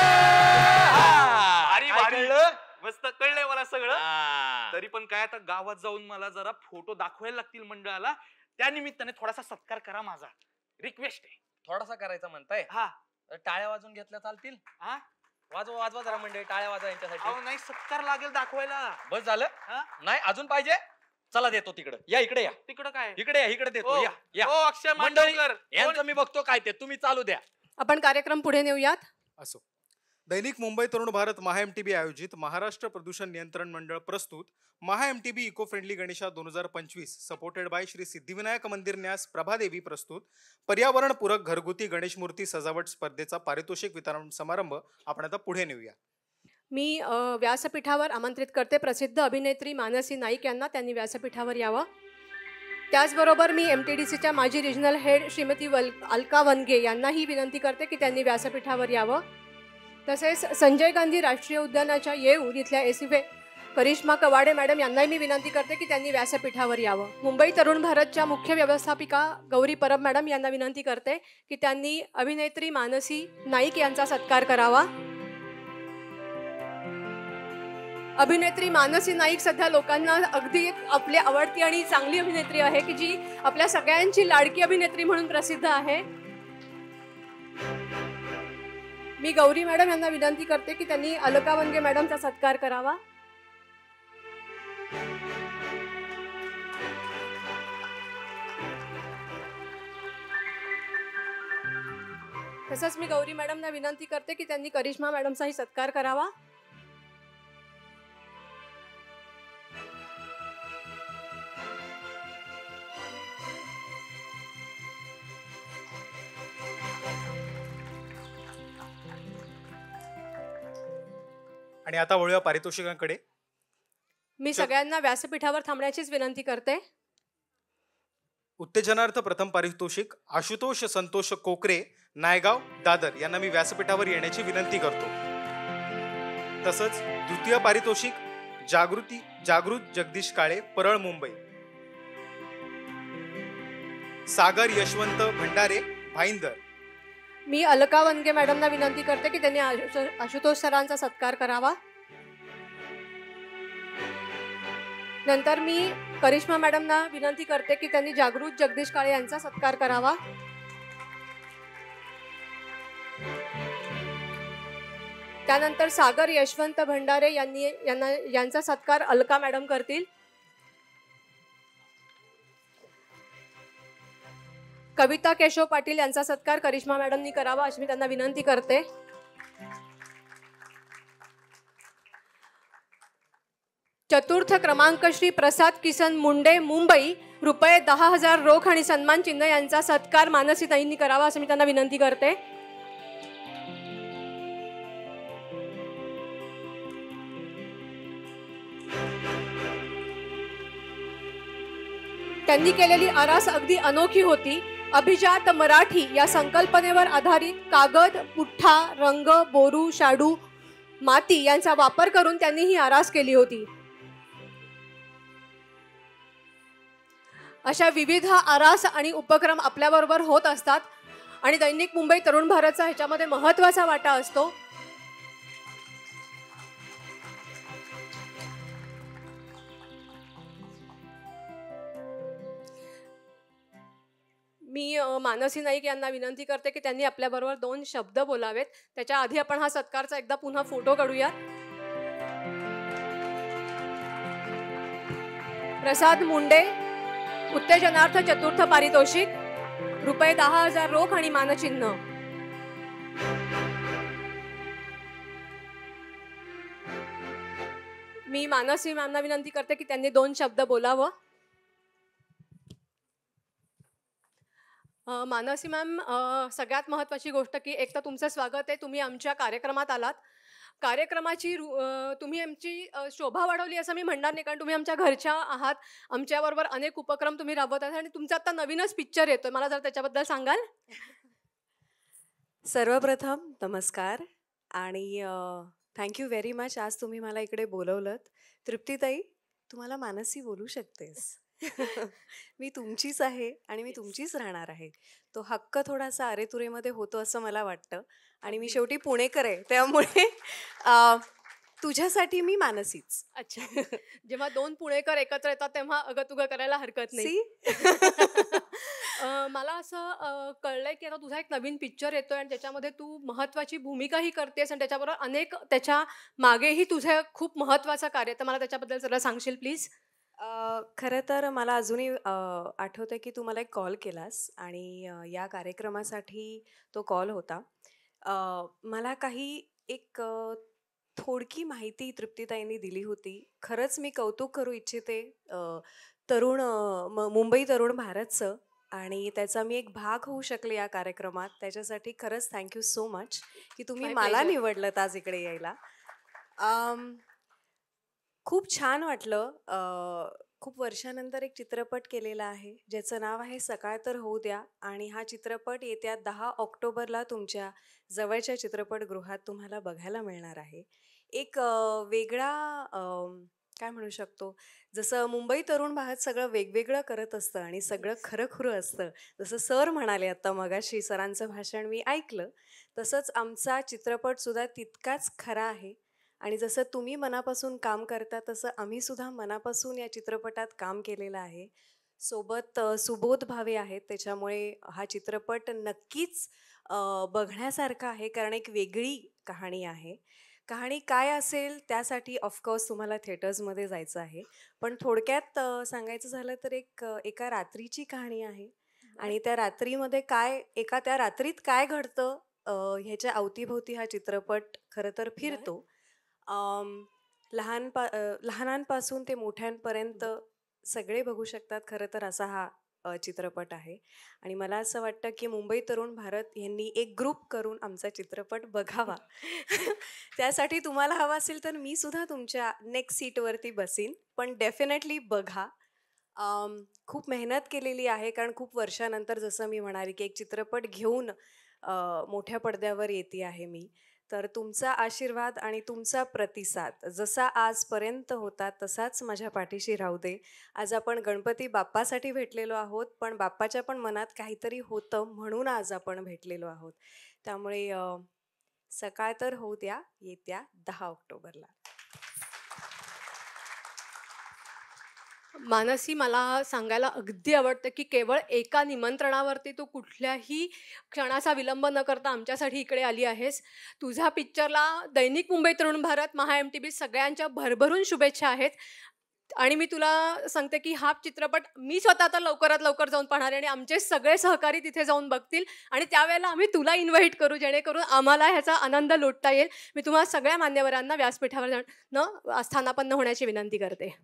मस्त कळलंय मला सगळं. तरी पण काय आता गावात जाऊन मला जरा फोटो दाखवायला लागतील मंडळाला. त्या निमित्ताने थोडासा सत्कार करा माझा, रिक्वेस्ट आहे. थोडासा करायचा म्हणताय? हा. टाळ्या वाजून घेतल्या चालतील? हा, वाजवा वाजवा जरा मंडळी, टाळ्या वाजवा यांच्यासाठी. नाही, सत्कार लागेल दाखवायला. बस झालं? नाही अजून पाहिजे? चला देतो तिकडं. या इकडे या. तिकडं काय? इकडे या, इकडे देतो. या या. अक्षय मंडळी यांचं मी बघतो काय ते, तुम्ही चालू द्या. आपण कार्यक्रम पुढे नेऊयात. असो. दैनिक मुंबई तरुण भारत महा MTB आयोजित महाराष्ट्र प्रदूषण नियंत्रण मंडळ प्रस्तुत Maha MTB eco friendly Ganesha 2025 supported by Shri Siddhivinayak मंदिर न्यास प्रभादेवी प्रस्तुत पर्यावरण पूरक घरगुती गणेश मूर्ती सजावट स्पर्धेचा पारितोषिक वितरण समारंभ आपण आता पुढे नेऊया. मी व्यासपीठावर आमंत्रित करते प्रसिद्ध अभिनेत्री मानसी नाईक यांना, त्यांनी व्यासपीठावर यावं. त्याचबरोबर मी MTDCच्या माजी रिजनल हेड श्रीमती अलका वनगे यांनाही विनंती करते की त्यांनी व्यासपीठावर यावं. तसेच संजय गांधी राष्ट्रीय उद्यानाच्या येऊर इथल्या एसीफे करिश्मा कवाडे मॅडम यांनाही मी विनंती करते की त्यांनी व्यासपीठावर यावं. मुंबई तरुण भारतच्या मुख्य व्यवस्थापिका गौरी परब मॅडम यांना विनंती करते की त्यांनी अभिनेत्री मानसी नाईक यांचा सत्कार करावा. अभिनेत्री मानसी नाईक सध्या लोकांना अगदी आपली आवडती आणि चांगली अभिनेत्री आहे की जी आपल्या सगळ्यांची लाडकी अभिनेत्री म्हणून प्रसिद्ध आहे. मी गौरी मॅडम यांना विनंती करते की त्यांनी अलका वनगे मॅडमचा सत्कार करावा. तसंच मी गौरी मॅडमना विनंती करते की त्यांनी करिश्मा मॅडमचाही सत्कार करावा. आणि आता वळूया पारितोषिकांकडे. मी सगळ्यांना व्यासपीठावर थांबण्याचीच विनंती करते. उत्तेजनार्थ प्रथम पारितोषिक आशुतोष संतोष कोकरे, नायगाव, दादर यांना मी व्यासपीठावर येण्याची विनंती करतो. तसंच द्वितीय पारितोषिक जागृत जगदीश काळे, परळ, मुंबई. सागर यशवंत भंडारे, भाईंदर. मी अलका वनगे मॅडमना विनंती करते की त्यांनी आशुतोष सरांचा सत्कार करावा. नंतर मी करिश्मा मॅडमना विनंती करते की त्यांनी जागृत जगदीश काळे यांचा सत्कार करावा. त्यानंतर सागर यशवंत भंडारे यांचा सत्कार अलका मॅडम करतील. कविता केशव पाटील यांचा सत्कार करिश्मा मॅडमनी करावा अशी मी त्यांना विनंती करते. चतुर्थ क्रमांक श्री प्रसाद किसन मुंडे, मुंबई, रुपये 10,000 रोख आणि सन्मान चिन्ह यांचा सत्कार मानसी ताईंनी करावा असं मी त्यांना विनंती करते. त्यांनी केलेली आरास अगदी अनोखी होती. अभिजात मराठी या संकल्पनेवर आधारित कागद, पुठ्ठा, रंग, बोरू, शाडू, माती यांचा वापर करून त्यांनी ही आरास केली होती. अशा विविध आरास आणि उपक्रम आपल्याबरोबर होत असतात आणि दैनिक मुंबई तरुण भारतचा ह्याच्यामध्ये महत्त्वाचा वाटा असतो. मी मानसी नाईक यांना विनंती करते की त्यांनी आपल्याबरोबर 2 शब्द बोलावेत. त्याच्या आधी आपण हा सत्कारचा एकदा पुन्हा फोटो काढूया. प्रसाद मुंडे, उत्तेजनार्थ चतुर्थ पारितोषिक, रुपये 10,000 रोख आणि मानचिन्ह. मी मानसी मॅमना विनंती करते की त्यांनी 2 शब्द बोलावं. मानसी मॅम, सगळ्यात महत्त्वाची गोष्ट की एक तर तुमचं स्वागत आहे, तुम्ही आमच्या कार्यक्रमात आलात. कार्यक्रमाची तुम्ही आमची शोभा वाढवली असं मी म्हणणार नाही, कारण तुम्ही आमच्या घरच्या आहात. आमच्याबरोबर अनेक उपक्रम तुम्ही राबवत आहात आणि तुमचा आता नवीनच पिक्चर येतोय, मला जर त्याच्याबद्दल सांगाल. सर्वप्रथम नमस्कार आणि थँक्यू व्हेरी मच. आज तुम्ही मला इकडे बोलवलं. तृप्तीताई, तुम्हाला मानसी बोलू शकतेस. मी तुमचीच आहे आणि मी तुमचीच राहणार आहे. तो हक्क थोडासा अरेतुरेमध्ये होतो असं मला वाटतं आणि मी शेवटी पुणेकर आहे, त्यामुळे तुझ्यासाठी मी मानसीच. अच्छा. जेव्हा दोन पुणेकर एकत्र येतात तेव्हा अगतुग करायला हरकत नाही. मला असं कळलंय की आता तुझा एक नवीन पिक्चर येतोय आणि त्याच्यामध्ये तू महत्वाची भूमिकाही करतेस आणि त्याच्याबरोबर अनेक त्याच्या मागेही तुझं खूप महत्वाचं कार्य. तर मला त्याच्याबद्दल जरा सांगशील प्लीज? खरं तर मला अजूनही आठवतं की तू मला एक कॉल केलास आणि या कार्यक्रमासाठी तो कॉल होता. मला काही एक थोडकी माहिती तृप्तीताईंनी दिली होती. खरंच मी कौतुक करू इच्छिते मुंबई तरुण भारतचं, आणि त्याचा मी एक भाग होऊ शकले या कार्यक्रमात. त्याच्यासाठी खरंच थँक्यू सो मच की तुम्ही मला निवडलं आज इकडे यायला. खूप छान वाटलं. खूप वर्षानंतर एक चित्रपट केलेला आहे ज्याचं नाव आहे सकाळ तर होऊ द्या, आणि हा चित्रपट येत्या 10 ऑक्टोबरला तुमच्या जवळच्या चित्रपटगृहात तुम्हाला बघायला मिळणार आहे. एक वेगळा काय म्हणू शकतो, जसं मुंबई तरुण भारत सगळं वेगवेगळं करत असतं आणि सगळं खरंखुरं असतं, जसं सर म्हणाले आत्ता मगाशी, सरांचं भाषण मी ऐकलं, तसंच आमचा चित्रपटसुद्धा तितकाच खरा आहे. आणि जसं तुम्ही मनापासून काम करता तसं आम्ही सुद्धा मनापासून या चित्रपटात काम केलेलं आहे. सोबत सुबोध भावे आहेत, त्याच्यामुळे हा चित्रपट नक्कीच बघण्यासारखा आहे, कारण एक वेगळी कहाणी आहे. कहाणी काय असेल त्यासाठी ऑफकोर्स तुम्हाला थिएटर्समध्ये जायचं आहे, पण थोडक्यात सांगायचं झालं तर एका रात्रीची कहाणी आहे आणि त्या रात्रीमध्ये त्या रात्रीत काय घडतं ह्याच्या अवतीभोवती हा चित्रपट खरं तर फिरतो. लहानांपासून ते मोठ्यांपर्यंत सगळे बघू शकतात खरं तर असा हा चित्रपट आहे. आणि मला असं वाटतं की मुंबई तरुण भारत यांनी एक ग्रुप करून आमचा चित्रपट बघावा. त्यासाठी तुम्हाला हवा असेल तर मी सुद्धा तुमच्या नेक्स्ट सीटवरती बसीन, पण डेफिनेटली बघा. खूप मेहनत केलेली आहे, कारण खूप वर्षानंतर जसं मी म्हणाले की एक चित्रपट घेऊन मोठ्या पडद्यावर येते आहे मी. तर तुमचा आशीर्वाद आणि तुमचा प्रतिसाद जसा आजपर्यंत होता तसाच माझ्या पाठीशी राहू दे. आज आपण गणपती बाप्पासाठी भेटलेलो आहोत, पण बाप्पाच्या पण मनात काहीतरी होतं म्हणून आज आपण भेटलेलो आहोत. त्यामुळे सकाळ तर होऊ द्या येत्या 10 ऑक्टोबरला. मानसी, मला सांगायला अगदी आवडतं की केवळ एका निमंत्रणावरती तू कुठल्याही क्षणाचा विलंब न करता आमच्यासाठी इकडे आली आहेस. तुझ्या पिक्चरला दैनिक मुंबई तरुण भारत, महा MTV सगळ्यांच्या भरभरून शुभेच्छा आहेत. आणि मी तुला सांगते की हा चित्रपट मी स्वतः आता लवकरात लवकर जाऊन पाहणार आहे आणि आमचे सगळे सहकारी तिथे जाऊन बघतील आणि त्यावेळेला आम्ही तुला इन्व्हाइट करू, जेणेकरून आम्हाला ह्याचा आनंद लुटता येईल. मी तुम्हाला सगळ्या मान्यवरांना व्यासपीठावर स्थानापन्न होण्याची विनंती करते.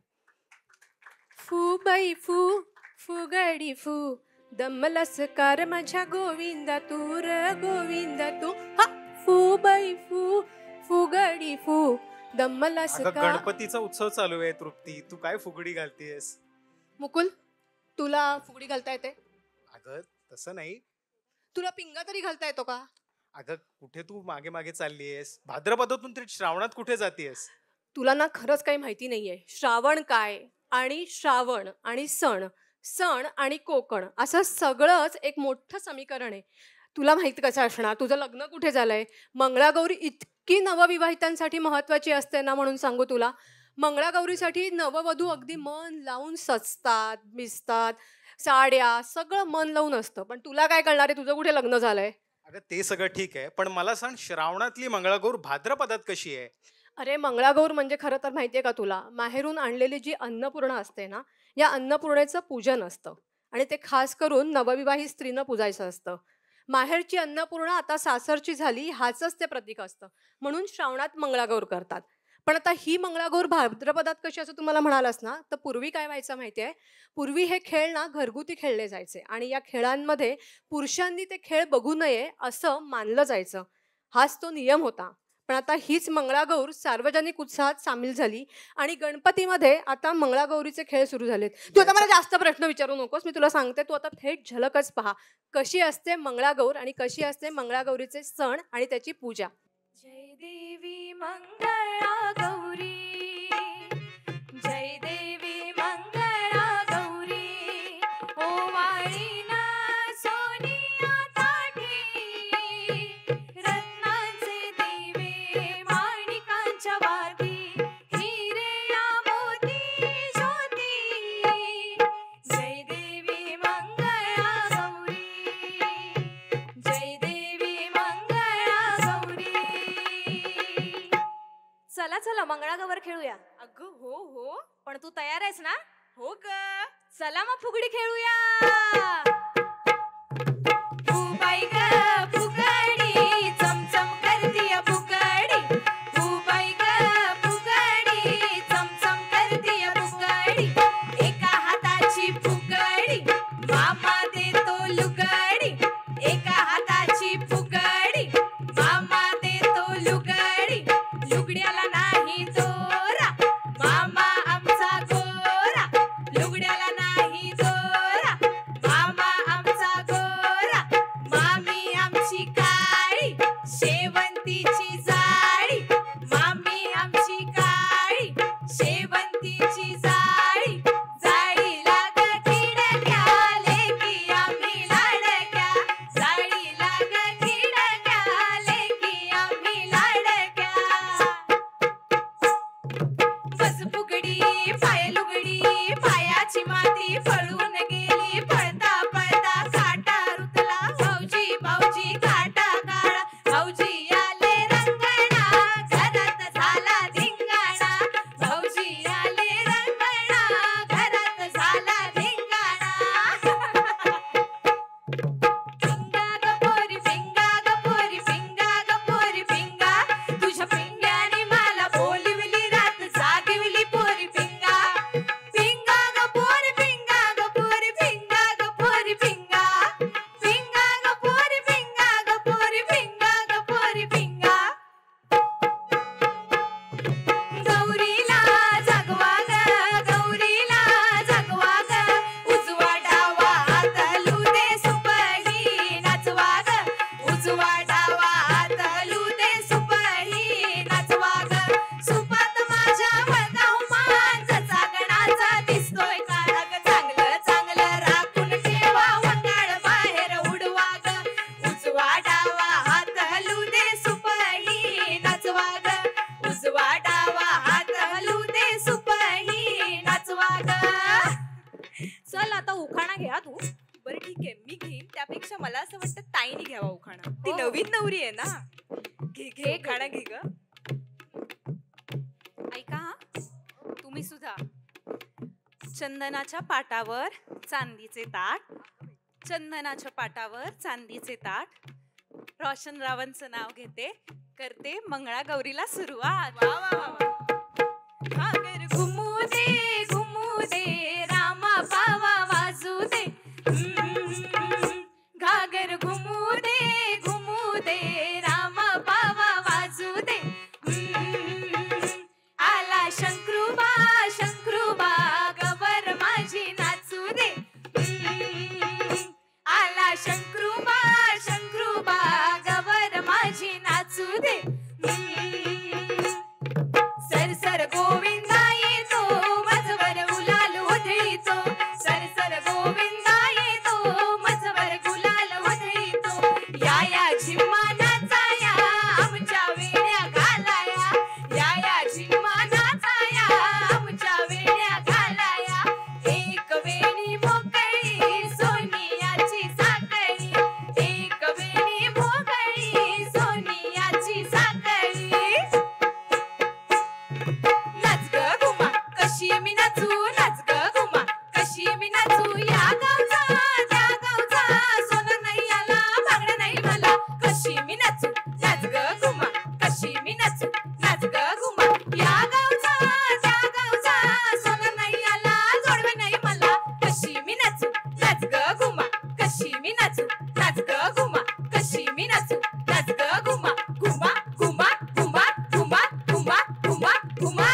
फू बाई फू, फुगडी फू, दमलसकार माझ्या गोविंदा तू र गोविंदा तू. हा, फू बाई फू, फुगडी फू, दमलसकार. गणपतीचा उत्सव चालू आहे तृप्ती, तू काय फुगडी घालतेस? मुकुल, तुला फुगडी घालता येते? अगं तसं नाही. तुला पिंगा तरी घालता येतो का? अगं कुठे तू मागे मागे चाललीयस? भाद्रपदातून तरी श्रावणात कुठे जातेस? तुला ना खरंच काही माहिती नाहीये. श्रावण काय आणि श्रावण आणि सण, सण आणि कोकण असं सगळंच एक मोठं समीकरण आहे. तुला माहिती कसं असणार? तुझं लग्न कुठे झालंय? मंगळागौरी इतकी नवविवाहितांसाठी महत्वाची असते ना, म्हणून सांगू तुला, मंगळागौरीसाठी नववधू अगदी मन लावून सजतात, मिसतात, साड्या सगळं मन लावून असतं. पण तुला काय कळणार आहे? तुझं कुठे लग्न झालंय? अगं ते सगळं ठीक आहे, पण मला सांग श्रावणातली मंगळागौर भाद्रपदात कशी आहे? अरे मंगळागौर म्हणजे खरं तर माहितीये का तुला, माहेरून आणलेली जी अन्नपूर्णा असते ना, या अन्नपूर्णेचं पूजन असतं आणि ते खास करून नवविवाहित स्त्रीनं पूजायचं असतं. माहेरची अन्नपूर्णा आता सासरची झाली ह्याचंच ते प्रतीक असतं, म्हणून श्रावणात मंगळागौर करतात. पण आता ही मंगळागौर भाद्रपदात कशी असं तुम्हाला म्हणालास ना, तर पूर्वी काय व्हायचं माहितीये, पूर्वी हे खेळ ना घरगुती खेळले जायचे आणि या खेळांमध्ये पुरुषांनी ते खेळ बघू नये असं मानलं जायचं. हाच तो नियम होता. पण आता हीच मंगळागौर सार्वजनिक उत्साहात सामील झाली आणि गणपतीमध्ये आता मंगळागौरीचे खेळ सुरू झालेत. तू आता मला जास्त प्रश्न विचारू नकोस, मी तुला सांगते, तू आता थेट झलकच पहा कशी असते मंगळागौर आणि कशी असते मंगळागौरीचे सण आणि त्याची पूजा. जय देवी मंगळा गौरी, जय देवी मंगळा गौरी, ओवाळी ना सोनिया ताठी, रत्नांचे दिवे माणिकांच्या वाती. गवर खेळूया? अगं हो हो, पण तू तयार आहेस ना? हो ग. चला मग फुगडी खेळूया. फुबाई ग फुगडी, चमचम करतीय फुगडी. फुबाई ग फुगडी, चमचम करतीय फुगडी. एका हाताची फुगडी, मामा देतो लुगडी. एका हाताची फुगडी, मामा देतो लुगडी. लुगड्याला नाही दोरा, मामा आमचा गोरा. लुगड्याला नाही दोरा, मामा आमचा गोरा. मामी आमची काळी, शेवंतीची जाळी. मामी आमची काळी, शेवंतीची जाळी. जाळीला ग खिडक्या, लेकी आम्ही लाडक्या. जाळीला ग खिडक्या, लेकी आम्ही लाडक्या. बस फुगडी पाय लुगडी, पायाची माती पळून गेली. पळता पळता काटा रुतला, भाऊजी भाऊजी काटा काढा. भाऊजी आले रंगणा, घरात झाला धिंगाणा. भाऊजी आले रंगणा, घरात झाला धिंगाणा. पिंगा ग पोरी पिंगा ग पोरी पिंगा ग पोरी पिंगा. तुझ्या पिंग्याने मला बोलविली, रात जागविली पोरी पिंगा. पिंगा ग पोरी पिंगा ग पोरी पिंगा ग पोरी पिंगा. पिंगा ग पोरी पिंगा ग पोरी पिंगा ग पोरी पिंगा. गौरीला जगवा ग, गौरीला जगवा ग. उजवा डावा हातलू दे सुपही नाचवा ग. उजवा डावा हातलू दे सुपही नाचवा ग. सुपात माझ्या वळगाव मांजचा गणाचा दिसतोय काळा ग. चांगलं चांगलं राखून ठेवा, वंगाळ बाहेर उडवा ग. उजवा डावा हातलू दे सुपही नाचवा ग. उजवा डावा हातलू दे सुपही नाचवा ग. चल आता उखाणा घ्या तू. बरं ठीक आहे, मी घेईन. त्यापेक्षा मला असं वाटतं ताईने घ्यावा उखाणा. ती नवीन नवरी आहे ना. घे घे उखाणा घे ग. ऐका हा, तुम्ही सुद्धा. चंदनाच्या पाटावर चांदीचे ताट, चंदनाच्या पाटावर चांदीचे ताट. रोशन रावांचं नाव घेते, करते मंगळागौरीला सुरुवात. वा वा वा. घागर घुमू दे रामा पावा वाजू दे. घागर घुमू दे रामा पावा वाजू दे. आला शंकरूबा शंकरूबा, गवर माझी नाचू दे. आला शंकरूबा शंकरूबा, गवर माझी नाचू दे. सरसर गोविंदा येतो, मजवर गुलाल उधळीतो. सरसर गोविंदा येतो, मजवर गुलाल उधळीतो. या झिम्मा नाचाया, आमच्या वेड्या घालाया. या झिम्मा नाचाया, आमच्या वेड्या घालाया. एक वेणी मोकळी सोनियाची साखळी. एक वेणी मोकळी सोनियाची साखळी. नाच ग घुमा कशी मी नाचू, नाच ग घुमा कशी मी नाचू. या गावचा त्या गावचा, सोनं नाही आला बांगड्या नाही मला. कशी मी नाचू, नाच ग घुमा कशी मी नाचू. नाच ग घुमा या गावचा त्या गावचा, सोनं नाही आला जोडवे नाही मला. कशी मी नाचू, नाच ग घुमा कशी मी नाचू. नाच ग घुमा कशी मी नाचू. नाच ग घुमा घुमा घुमा घुमा घुमा घुमा घुमा घुमा.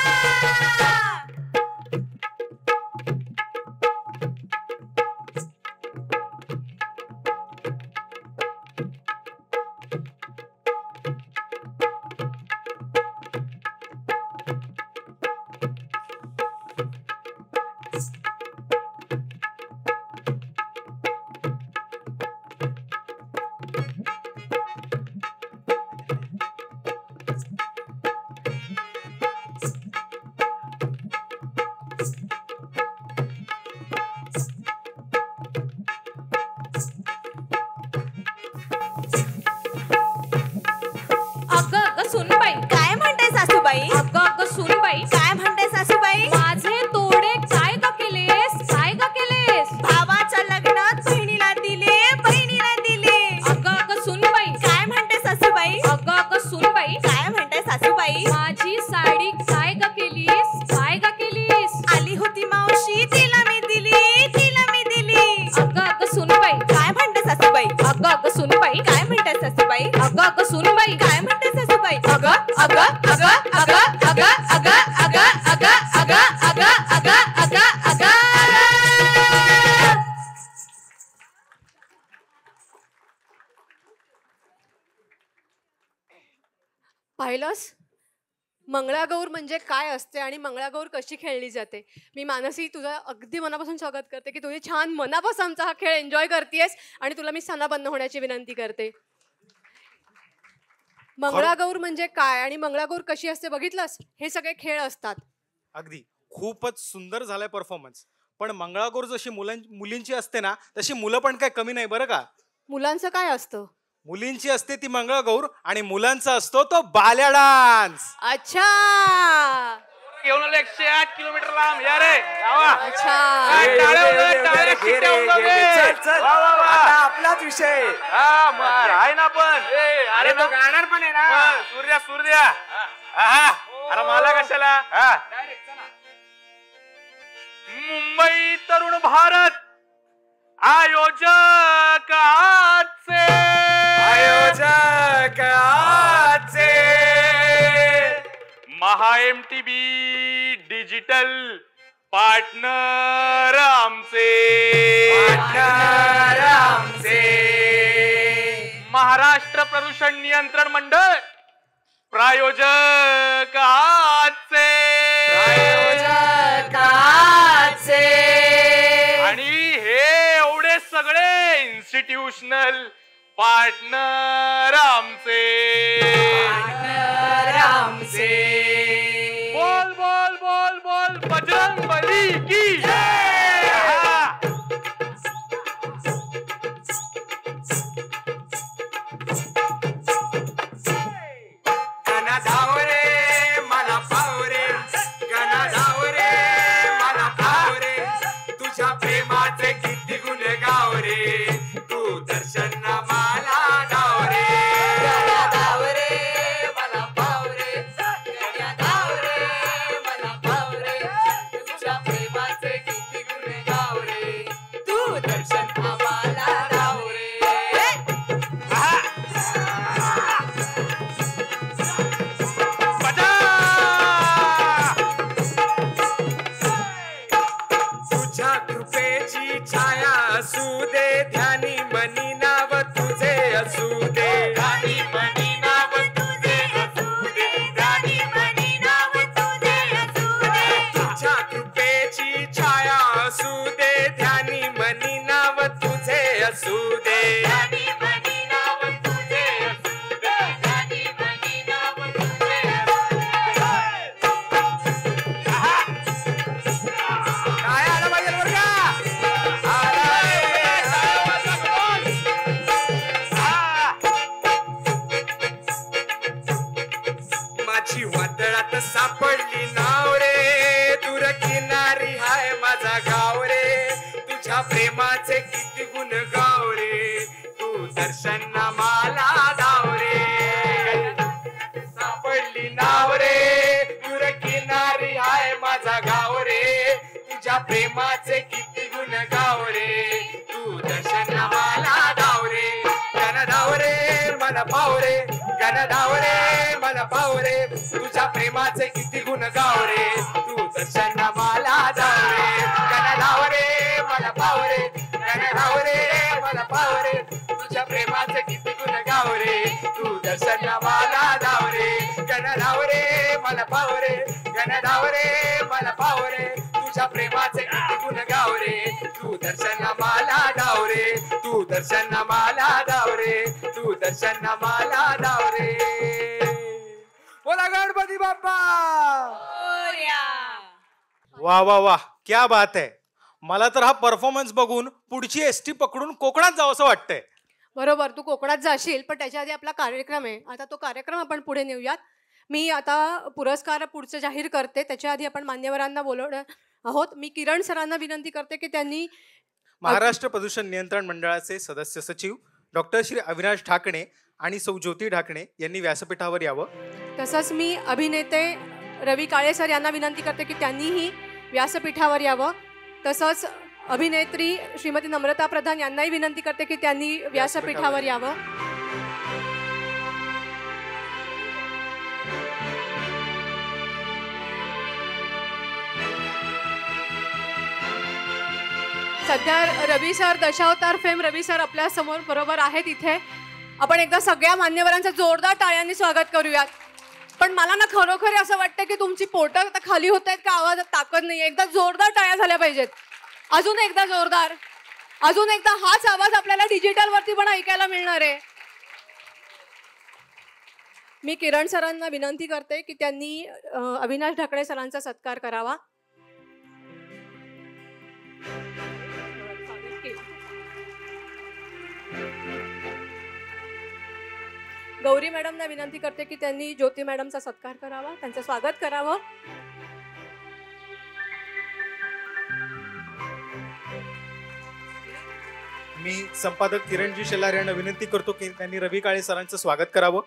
पाहिलंस, मंगळागौर म्हणजे काय असते आणि मंगळागौर कशी खेळली जाते. मी मानसी तुझं अगदी मनापासून स्वागत करते की तुझी छान मनापासून आमचा हा खेळ एन्जॉय करतेस आणि तुला मी स्थानाबद्ध होण्याची विनंती करते. मंगळागौर म्हणजे काय आणि मंगळागौर कशी असते बघितलंस, हे सगळे खेळ असतात. अगदी खूपच सुंदर झालाय परफॉर्मन्स. पण मंगळागौर जशी मुलींची असते ना, तशी मुलं पण काय कमी नाही बरं का. मुलांचं काय असतं? मुलींची असते ती मंगळागौर आणि मुलांचा असतो तो बाल्या डान्स. अच्छा, घेऊन आलो 108 किलोमीटर लांब. या रे अच्छा, आपलाच विषय आहे ना. पण अरे तो गाणार पण आहे ना. सूर्या अरे मला कशाला. मुंबई तरुण भारत आयोजक आजचे महा MTB डिजिटल पार्टनर आमचे महाराष्ट्र प्रदूषण नियंत्रण मंडळ प्रायोजक आजचे आणि हे एवढे सगळे इन्स्टिट्यूशनल पार्टनर आमचे. बोल बोल बोल बोल बजरंग बली की गणा धाव रे मला पाव रे, गणा धाव रे मला पाव रे, तुझ्या प्रेमाचे किती गुण गाव रे, तू दर्शन मला धाव रे. गणा धाव रे मला पाव रे, गणा धाव रे मला पाव रे, तुझ्या प्रेमाचे किती गुण गाव रे, तू दर्शन आम्हाला धाव रे. तुझ्या कृपेची छाया असू दे, ध्यानी मनी नाव तुझे असू दे, ध्यानी मनी नाव तुझे असू दे, ध्यानी मनी नाव तुझे असू दे. तुझ्या कृपेची छाया असू दे, ध्यानी मनी नाव तुझे असू दे, ध्यानी मनी नाव तुझे असू दे, ध्यानी मनी नाव तुझे काय आलं पाहिजे बरं का. माझी वादळात सापडली नाव रे, दूर किनारी हाय माझा गाव रे, तुझ्या प्रेमाचे किती गुण गाव रे, तू दर्शन मला धाव रे. सापडली नाव रे, दूर किनारी हाय माझा गाव रे, तुझ्या प्रेमाचे किती गुण गाव रे, तू दर्शन मला धाव रे. गण धाव रे मला पाव रे, गण धाव रे मला पाव रे, तुझ्या प्रेमाचे किती गुण गाव रे, तू दर्शन मला धाव रे. गण धाव रे मला पाव रे, गण धाव रे मला पाव रे, तुझ्या प्रेमाचे किती गुण गाव रे, तू दर्शन मला धाव रे. गण धाव रे मला पाव रे, गण धाव रे मला पाव रे, तुझ्या प्रेमाचे किती गुण गाव रे, तू दर्शन मला धाव रे, तू दर्शन मला धाव रे, तू दर्शन मला धाव रे. बोला गणपती बाप्पा. वा वा वा, क्या बात आहे. मला तर हा परफॉर्मन्स बघून पुढची ST पकडून कोकणात जावं असं वाटतंय. बरोबर, तू कोकणात जाशील पण त्याच्या आधी आपला कार्यक्रम आहे. आता तो कार्यक्रम आपण पुढे नेऊयात. मी आता पुरस्कार पुढचं जाहीर करते, त्याच्या आधी आपण मान्यवरांना बोलवणार आहोत. मी किरण सरांना विनंती करते की त्यांनी महाराष्ट्र प्रदूषण नियंत्रण मंडळाचे सदस्य सचिव डॉक्टर श्री अविनाश ढाकणे आणि सौ ज्योती ढाकणे यांनी व्यासपीठावर यावं. तसंच मी अभिनेते रवी काळे सर यांना विनंती करते की त्यांनीही व्यासपीठावर यावं. तसंच अभिनेत्री श्रीमती नम्रता प्रधान यांनाही विनंती करते की त्यांनी व्यासपीठावर यावं. सध्या रवी सर, दशावतार फेम रवी सर आपल्या समोर बरोबर आहेत इथे. आपण एकदा सगळ्या मान्यवरांचं जोरदार टाळ्यांनी स्वागत करूयात. पण मला ना खरोखर असं वाटतं की तुमची पोटं आता खाली होत आहेत का आवाजात ताकद नाही. एकदा जोरदार टाळ्या झाल्या पाहिजेत. अजून एकदा जोरदार, अजून एकदा. हाच आवाज आपल्याला डिजिटल वरती पण ऐकायला मिळणार आहे. मी किरण सरांना विनंती करते की त्यांनी अविनाश ढाकणे सरांचा सत्कार करावा. गौरी मॅडमना विनंती करते की त्यांनी ज्योती मॅडमचा सत्कार करावा, त्यांचं स्वागत करावं. मी संपादक किरणजी शेलार यांना विनंती करतो की त्यांनी रवी काळे सरांचं स्वागत करावं.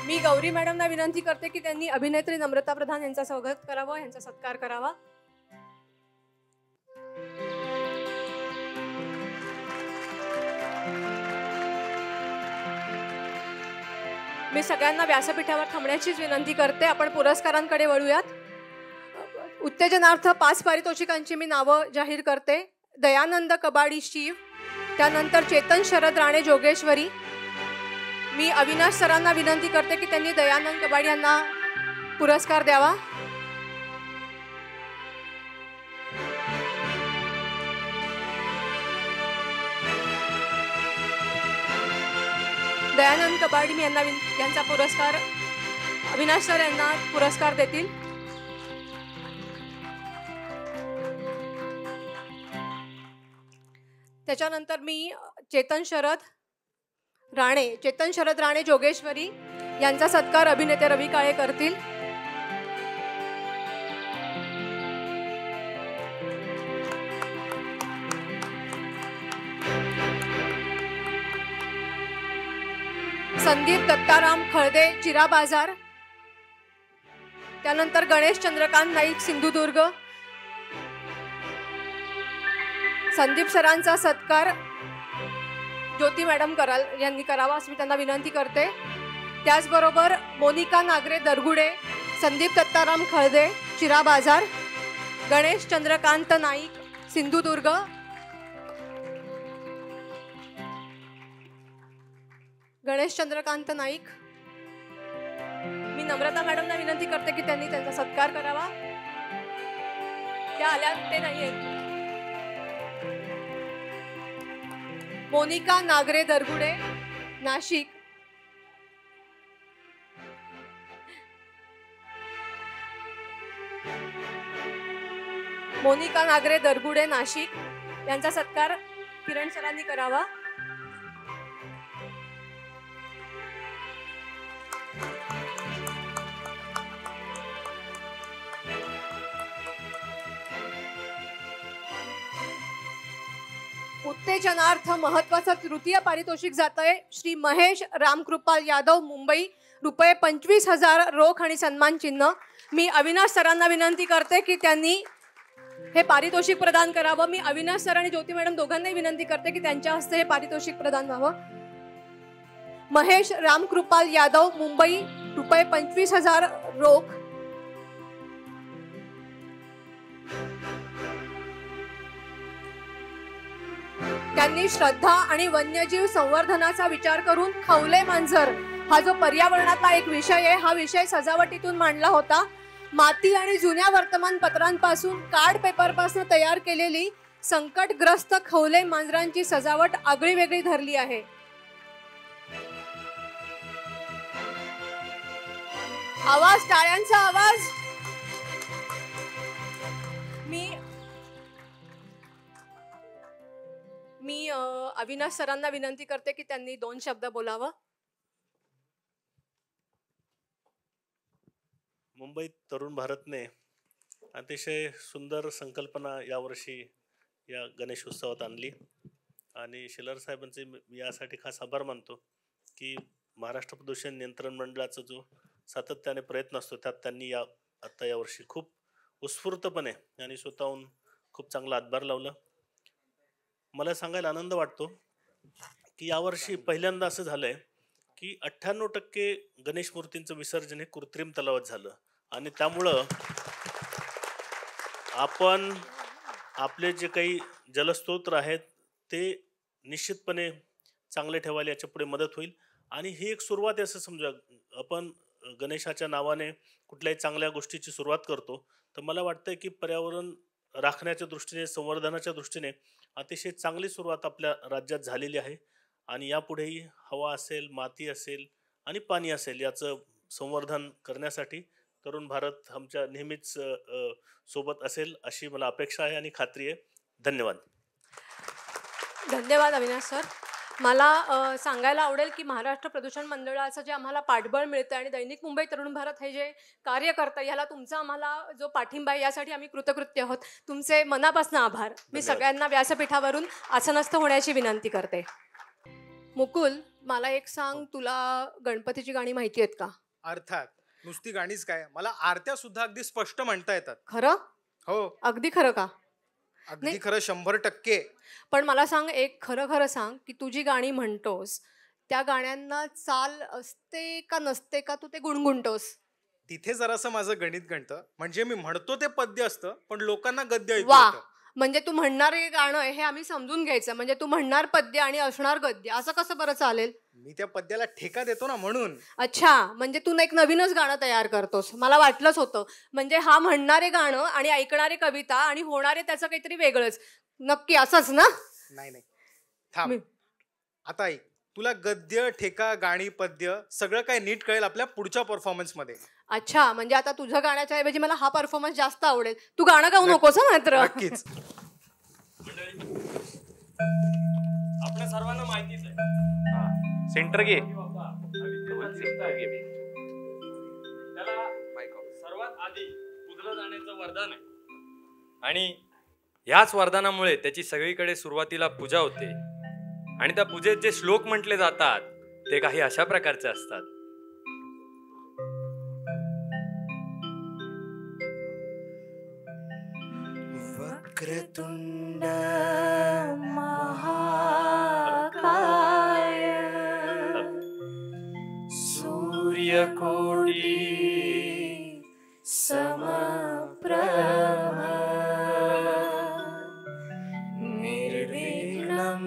मी गौरी मॅडमना विनंती करते की त्यांनी अभिनेत्री नम्रता प्रधान यांचं स्वागत करावं, यांचा सत्कार करावा. मी सगळ्यांना व्यासपीठावर थांबण्याचीच विनंती करते. आपण पुरस्कारांकडे वळूयात. उत्तेजनार्थ 5 पारितोषिकांची मी नावं जाहीर करते. दयानंद कबाडी शिव, त्यानंतर चेतन शरद राणे जोगेश्वरी. मी अविनाश सरांना विनंती करते की त्यांनी दयानंद कबाडी यांना पुरस्कार द्यावा. दयानंद कबाडी मी यांचा पुरस्कार अविनाश सर यांना पुरस्कार देतील. त्याच्यानंतर मी चेतन शरद राणे जोगेश्वरी यांचा सत्कार अभिनेते रवी काळे करतील. संदीप दत्ताराम खळदे चिरा बाजार, त्यानंतर गणेश चंद्रकांत नाईक सिंधुदुर्ग. संदीप सरांचा सत्कार ज्योती मॅडम यांनी करावा असं मी त्यांना विनंती करते. त्याचबरोबर मोनिका नागरे दरगुडे, संदीप दत्ताराम खळदे चिरा बाजार, गणेश चंद्रकांत नाईक सिंधुदुर्ग. गणेश चंद्रकांत नाईक. मी नम्रता मॅडमना विनंती करते की त्यांनी त्यांचा सत्कार करावा. त्या आल्या ते नाहीये. मोनिका नागरे दरगुडे नाशिक. मोनिका नागरे दरगुडे नाशिक यांचा सत्कार किरण सरांनी करावा. उत्तेजनार्थ महत्वाचं तृतीय पारितोषिक जात आहे श्री महेश रामकृपाल यादव मुंबई, रुपये 25,000 रोख आणि सन्मान चिन्ह. मी अविनाश सरांना विनंती करते की त्यांनी हे पारितोषिक प्रदान करावं. मी अविनाश सर आणि ज्योती मॅडम दोघांनाही विनंती करते की त्यांच्या हस्ते हे पारितोषिक प्रदान व्हावं. महेश रामकृपाल यादव मुंबई, रुपये 25,000 रोख. त्यांनी श्रद्धा आणि वन्यजीव संवर्धनाचा विचार करून खवले मांजर हा जो पर्यावरणातला एक विषय आहे, हा विषय सजावटीतून मांडला होता. माती आणि जुन्या वर्तमानपत्रांपासून कार्ड पेपरपासून तयार केलेली संकटग्रस्त खवले मांजरांची सजावट आगळी वेगळी धरली आहे. आवाज, टाळ्यांचा आवाज. मी अविनाश सरांना विनंती करते की त्यांनी 2 शब्द बोलावं. मुंबईत तरुण भारतने अतिशय सुंदर संकल्पना यावर्षी या गणेश उत्सवात आणली आणि शेलार साहेबांचे मी यासाठी खास आभार मानतो की महाराष्ट्र प्रदूषण नियंत्रण मंडळाचा जो सातत्याने प्रयत्न असतो त्यात त्यांनी आता यावर्षी खूप उत्स्फूर्तपणे आणि स्वतःहून खूप चांगला हातभार लावला. मला सांगायला आनंद वाटतो की यावर्षी पहिल्यांदा असं झालंय की 98% गणेश मूर्तींचं विसर्जन हे कृत्रिम तलावात झालं आणि त्यामुळं आपण आपले जे काही जलस्रोत आहेत ते निश्चितपणे चांगले ठेवायला याच्या पुढे मदत होईल. आणि ही एक सुरुवात आहे असं समजा. आपण गणेशाच्या नावाने कुठल्याही चांगल्या गोष्टीची सुरुवात करतो, तर मला वाटतं की पर्यावरण राखण्याच्या दृष्टीने, संवर्धनाच्या दृष्टीने अतिशय चांगली सुरुवात आपल्या राज्यात झालेली आहे. आणि यापुढेही हवा असेल, माती असेल आणि पाणी असेल याचं संवर्धन करण्यासाठी तरुण भारत आमच्या नेहमीच सोबत असेल अशी मला अपेक्षा आहे आणि खात्री आहे. धन्यवाद. धन्यवाद अविनाश सर. मला सांगायला आवडेल की महाराष्ट्र प्रदूषण मंडळाचं जे आम्हाला पाठबळ मिळतं आणि दैनिक मुंबई तरुण भारत हे जे कार्य करतं, याला तुमचा आम्हाला जो पाठिंबा आहे यासाठी आम्ही कृतकृत्य आहोत. तुमचे मनापासून आभार. मी सगळ्यांना व्यासपीठावरून आसनस्थ होण्याची विनंती करते. मुकुल, मला एक सांग, तुला गणपतीची गाणी माहिती आहेत का? अर्थात. नुसती गाणीच काय, मला आरत्या सुद्धा अगदी स्पष्ट म्हणता येतात. खरं? हो. अगदी खरं का? अगदी खरं, 100%. पण मला सांग, एक खरं खरं सांग की तू जी गाणी म्हणतोस त्या गाण्यांना चाल असते का नसते का, तू ते गुणगुणतोस? तिथे जरासं माझं गणित गणतं. म्हणजे मी म्हणतो ते पद्य असतं पण लोकांना गद्य ऐकू वा, येतं. म्हणजे तू म्हणणारे गाणं हे आम्ही समजून घ्यायचं, म्हणजे तू म्हणणार पद्य आणि असणार गद्य, असं कसं बरं चालेल? मी त्या पद्याला ठेका देतो ना, म्हणून. अच्छा, म्हणजे तू एक नवीनच गाणं तयार करतोस. मला वाटलंच होतं. म्हणजे हा म्हणणारे गाणं आणि ऐकणारे कविता आणि होणारे त्याचं काहीतरी वेगळंच. नक्की असंच ना? नाही नाही, थांब. आता ऐक, तुला गद्य, ठेका, गाणी, पद्य सगळं काय नीट कळेल आपल्या पुढच्या परफॉर्मन्स मध्ये. अच्छा, म्हणजे आता तुझ्या गाण्याच्या ऐवजी मला हा परफॉर्मन्स जास्त आवडेल. तू गाणं गाऊ नकोस मात्र. नक्कीच. आपल्या सर्वांना माहितीच आहे, सेंटर घे. त्याला सर्वात आधी पुजलं जाण्याचं वरदान आहे आणि याच वरदानामुळे त्याची सगळीकडे सुरुवातीला पूजा होते. आणि त्या पूजेत जे श्लोक म्हटले जातात ते काही अशा प्रकारचे असतात. वक्रतुंड महाकाय सूर्यकोटी समप्रभ निर्विघ्नं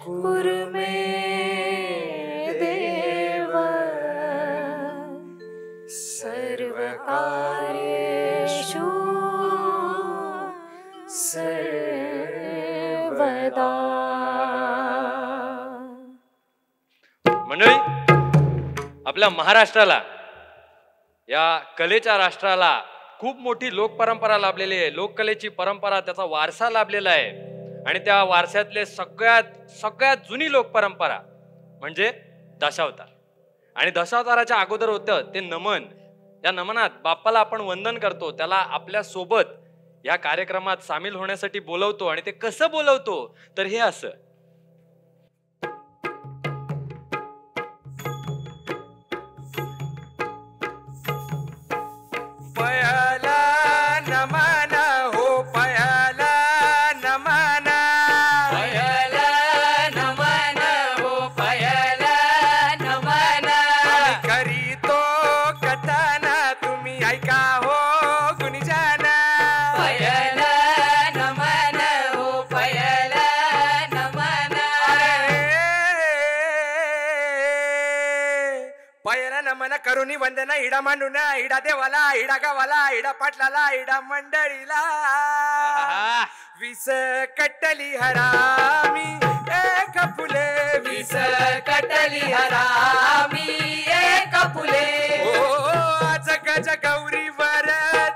कुरु मे देव सर्वकार्येषु सर्वदा. मंडळी, आपल्या महाराष्ट्राला, या कलेच्या राष्ट्राला खूप मोठी लोकपरंपरा लाभलेली आहे. लोककलेची परंपरा, त्याचा वारसा लाभलेला आहे. आणि त्या वारशातले सगळ्यात जुनी लोकपरंपरा म्हणजे दशावतार. आणि दशावताराच्या अगोदर होतं ते नमन. या नमनात बाप्पाला आपण वंदन करतो, त्याला आपल्या सोबत या कार्यक्रमात सामील होण्यासाठी बोलवतो. आणि ते कसं बोलवतो तर हे असं. पयाला नमन हो, पयाला नमन, पयाला नमन हो, पयाला नमन. करीतो कथन तुम्ही ऐका हो गुणीजन. पयाला नमन हो, पयाला नमन. पयाला नमन करुणी वंदना, इडा मांडून, इडा देवाला, इडा गावाला, इडा पाटलाला, इडा मंडळीला. विस कटली हरामी एक फुले, विस कटली हरामी एक फुले. ओ आज गज गौरीवर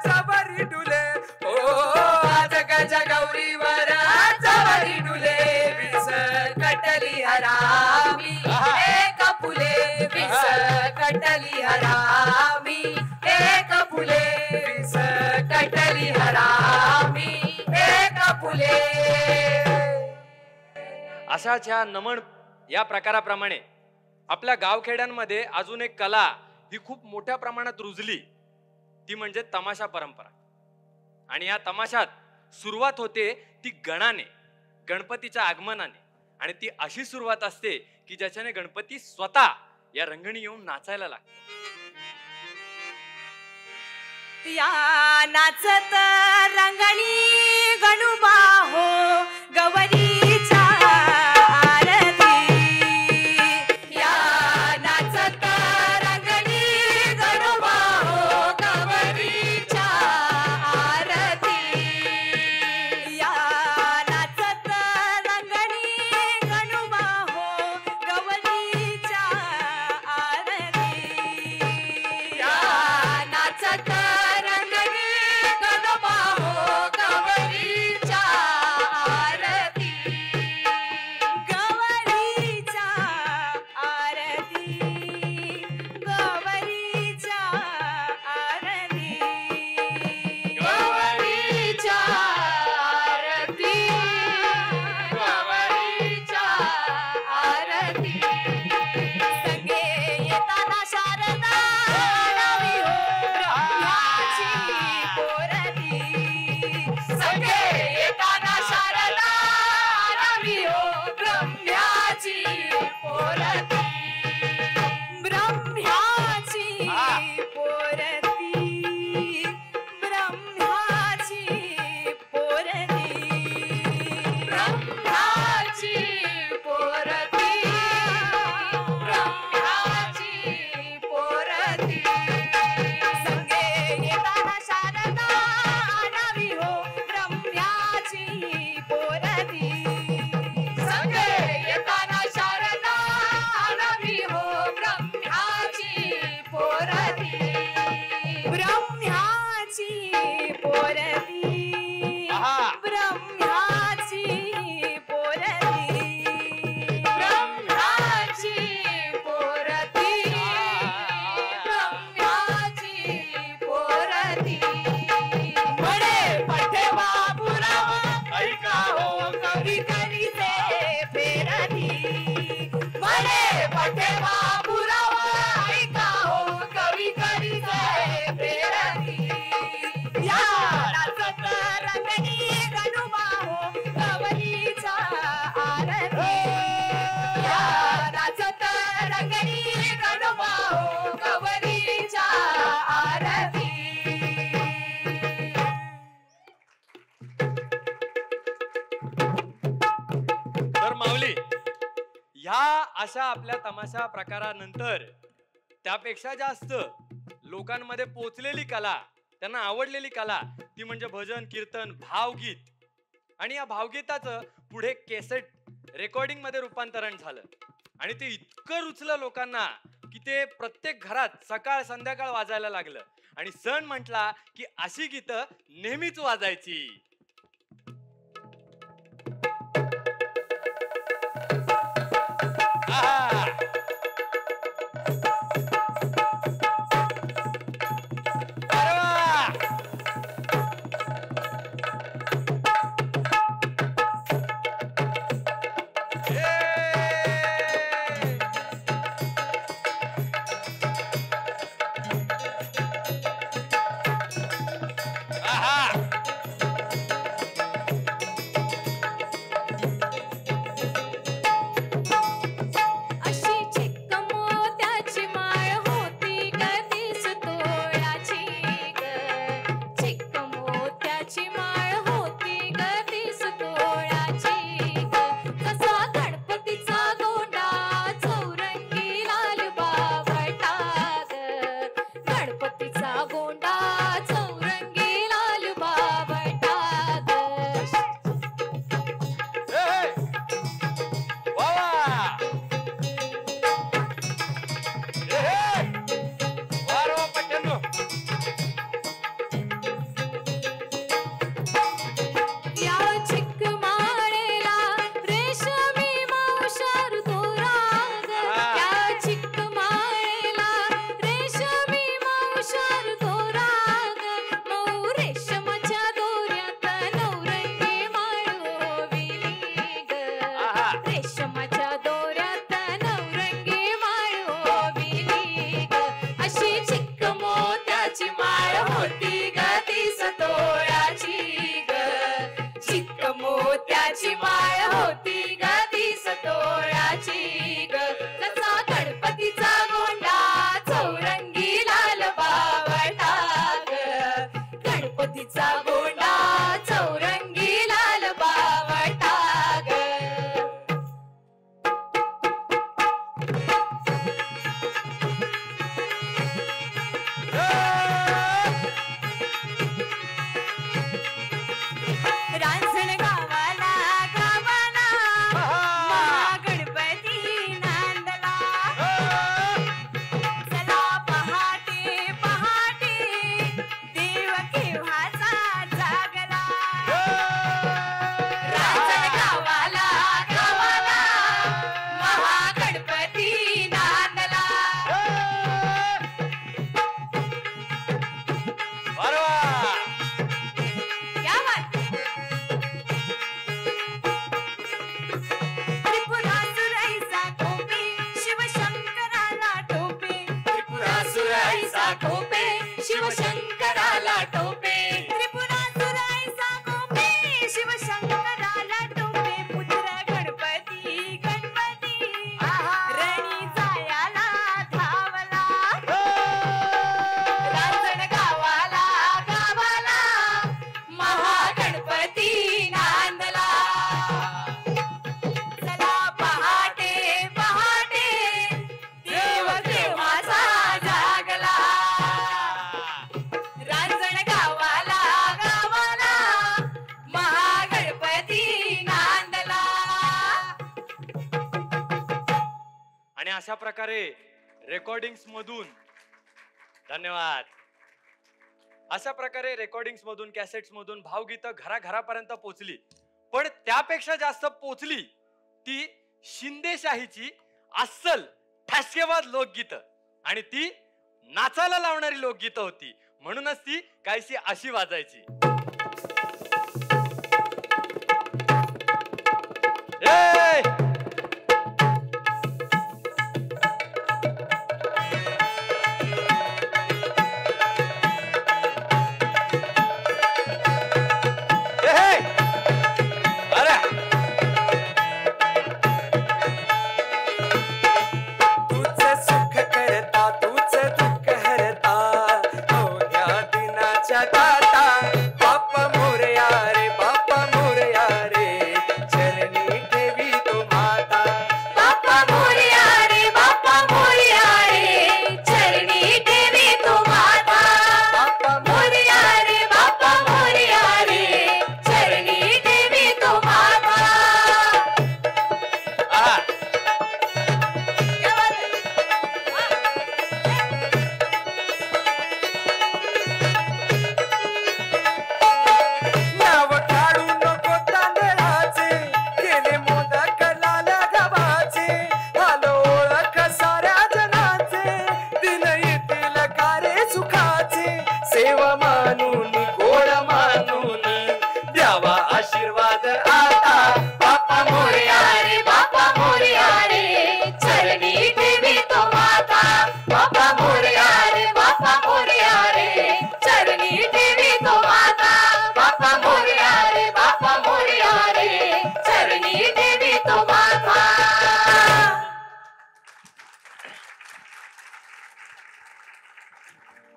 जबरी डुले, ओ आज गज गौरीवर जबरी डुले. विस कटली हरामी एक फुले, विस कटली हरामी एक फुले, विस कटली हरामी एक फुले. अशाच ह्या नमन या प्रकाराप्रमाणे आपल्या गावखेड्यांमध्ये अजून एक कला ही खूप मोठ्या प्रमाणात रुजली, ती म्हणजे तमाशा परंपरा. आणि या तमाशात सुरुवात होते ती गणाने, गणपतीच्या आगमनाने. आणि ती अशी सुरुवात असते की ज्याच्याने गणपती स्वतः या रंगणी येऊन नाचायला लागतो. या नाचत रंगणी गणुबा हो गवरीच्या ठेवा पुरावा ऐका हो कवी करीचे प्रेरणी या नाचत रंगणी गणुमा हो कवलीचा आरती या नाचत रंगणी गणुमा हो कवलीचा आरती. तर माऊली, ह्या अशा आपल्या तमाशा प्रकारानंतर त्यापेक्षा जास्त लोकांमध्ये पोचलेली कला, त्यांना आवडलेली कला, ती म्हणजे भजन, कीर्तन, भावगीत. आणि या भावगीताचं पुढे केसेट रेकॉर्डिंग मध्ये रूपांतरण झालं आणि ते इतकं रुचलं लोकांना की ते प्रत्येक घरात सकाळ संध्याकाळ वाजायला लागलं. आणि सण म्हटला की अशी गीतं नेहमीच वाजायची. मोत्याची माळ होती ग तीस तोळ्याची ग. कसा गणपतीचा गोंडा चौरंगी लाल बावटा ग. गणपतीचा गोंडा चौरंगी लाल बावटा ग. रांजण गावाला गावाला महागणपती नांदला. चला पहाटे पहाटे देव केव्हाचा जागला. रांजण गावाला गावाला महागणपती नांदला. क्या बात. त्रिपुरासुराईचा टोपे शिवशंकराला टोपे. त्रिपुरासुराईचा टोपे शिवशंकराला टोपे. त्रिपुरासुराईचा टोपे शिवशंकराला टोपे. पुत्र गणपती गणपती रणी जायाला धावला. रांजण गावाला गावाला महागणपती नांदला. चला पहाटे पहाटे देव केव्हाचा जागला. रांजण गावाला गावाला महागणपती नांदला. आणि अशा प्रकारे रेकॉर्डिंग्स मधून धन्यवाद अशा प्रकारे रेकॉर्डिंग्स मधून कॅसेट्स मधून भावगीतं घराघरापर्यंत पोचली. पण त्यापेक्षा जास्त पोचली ती शिंदेशाहीची अस्सल ठसकेबाज लोकगीतं आणि ती नाचायला लावणारी लोकगीतं होती. म्हणूनच ती काहीशी अशी वाजायची. ए!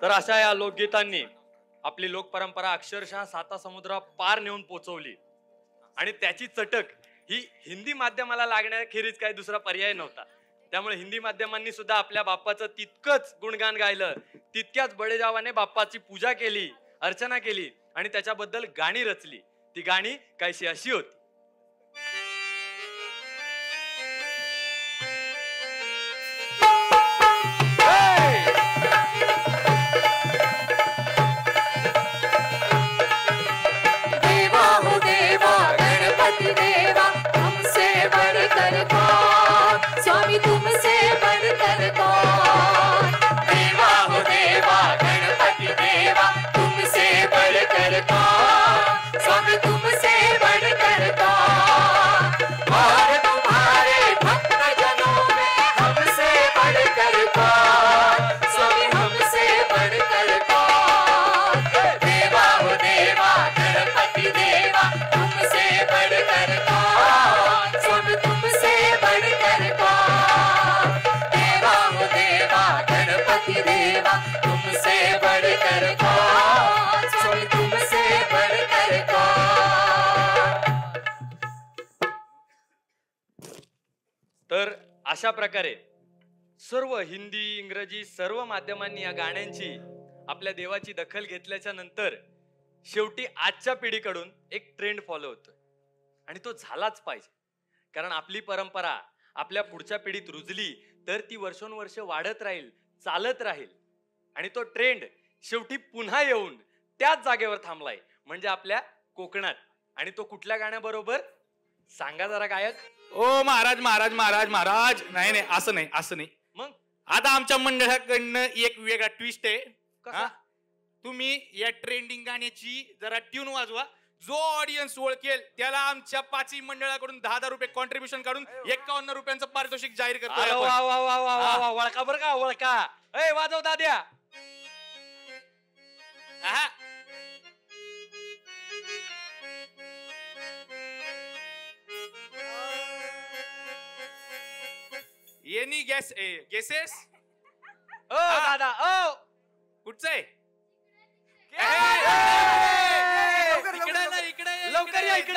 तर अशा या लोकगीतांनी आपली लोकपरंपरा अक्षरशः 7 समुद्र पार नेऊन पोचवली आणि त्याची चटक ही हिंदी माध्यमाला लागण्याखेरीज काही दुसरा पर्याय नव्हता. त्यामुळे हिंदी माध्यमांनी सुद्धा आपल्या बाप्पाचं तितकंच गुणगान गायलं, तितक्याच बडेजावाने बाप्पाची पूजा केली, अर्चना केली आणि त्याच्याबद्दल गाणी रचली. ती गाणी काहीशी अशी होती. देवा हो देवा गणपति देवा हमसे बढ़कर कौन, स्वामी तुमसे बढ़कर कौन. देवा हो देवा गणपति देवा तुमसे बढ़कर कौन, स्वामी तुमसे बढ़कर कौन. और तुम्हारे भक्त जनों में हमसे बढ़कर कौन, स्वामी हमसे बढ़कर कौन. देवा हो देवा गणपति देवा तुमसे बढ़कर कौन, स्वामी तुमसे बढ़कर कौन. देवा हो देवा गणपति देवा तुमसे बढ़कर कौन, स्वामी तुमसे बढ़कर कौन. तर अशा प्रकारे सर्व हिंदी इंग्रजी सर्व माध्यमांनी या गाण्यांची आपल्या देवाची दखल घेतल्याच्या नंतर शेवटी आजच्या पिढीकडून एक ट्रेंड फॉलो होतोय आणि तो झालाच पाहिजे. कारण आपली परंपरा आपल्या पुढच्या पिढीत रुजली तर ती वर्षोनवर्ष वाढत राहील, चालत राहील आणि तो ट्रेंड शेवटी पुन्हा येऊन त्याच जागेवर थांबलाय म्हणजे आपल्या कोकणात. आणि तो कुठल्या गाण्याबरोबर सांगा जरा गायक. ओ महाराज महाराज महाराज महाराज, नाही नाही असं नाही, असं नाही. मग आता आमच्या मंडळाकडनं एक वेगळा ट्विस्ट आहे. तुम्ही या ट्रेंडिंग गाण्याची जरा ट्यून वाजवा. जो ऑडियन्स ओळखेल त्याला आमच्या 5 मंडळाकडून 10,000 रुपये कॉन्ट्रीब्युशन काढून 51 रुपयांचं पारितोषिक जाहीर करतो. वा वा वा वा वा वा, वळका बर का वळका. ए वाजव दाद्या. Any guesses? ओ दादा ओ कुठचं आहे? लवकर या इकडे.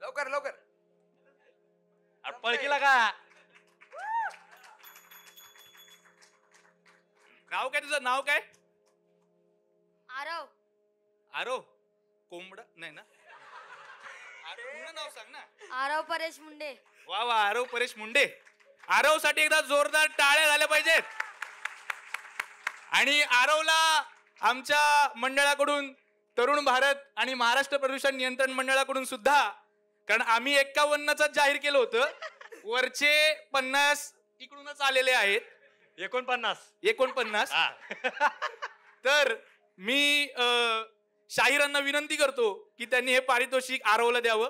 लवकर लवकर पळकीला का. नाव काय तुझं? नाव काय? आरव. आरव कोंबडा नाही ना? पूर्ण नाव सांग ना. आरव परेश मुंडे. वा वा, आरव परेश मुंडे. आरव साठी एकदा जोरदार टाळ्या झाल्या पाहिजेत. आणि आरवला आमच्या मंडळाकडून, तरुण भारत आणि महाराष्ट्र प्रदूषण नियंत्रण मंडळाकडून सुद्धा, कारण आम्ही 51च जाहीर केलं होतं, वरचे 50 इकडूनच आलेले आहेत. 49. तर मी शाहिरांना विनंती करतो की त्यांनी हे पारितोषिक आरवला द्यावं.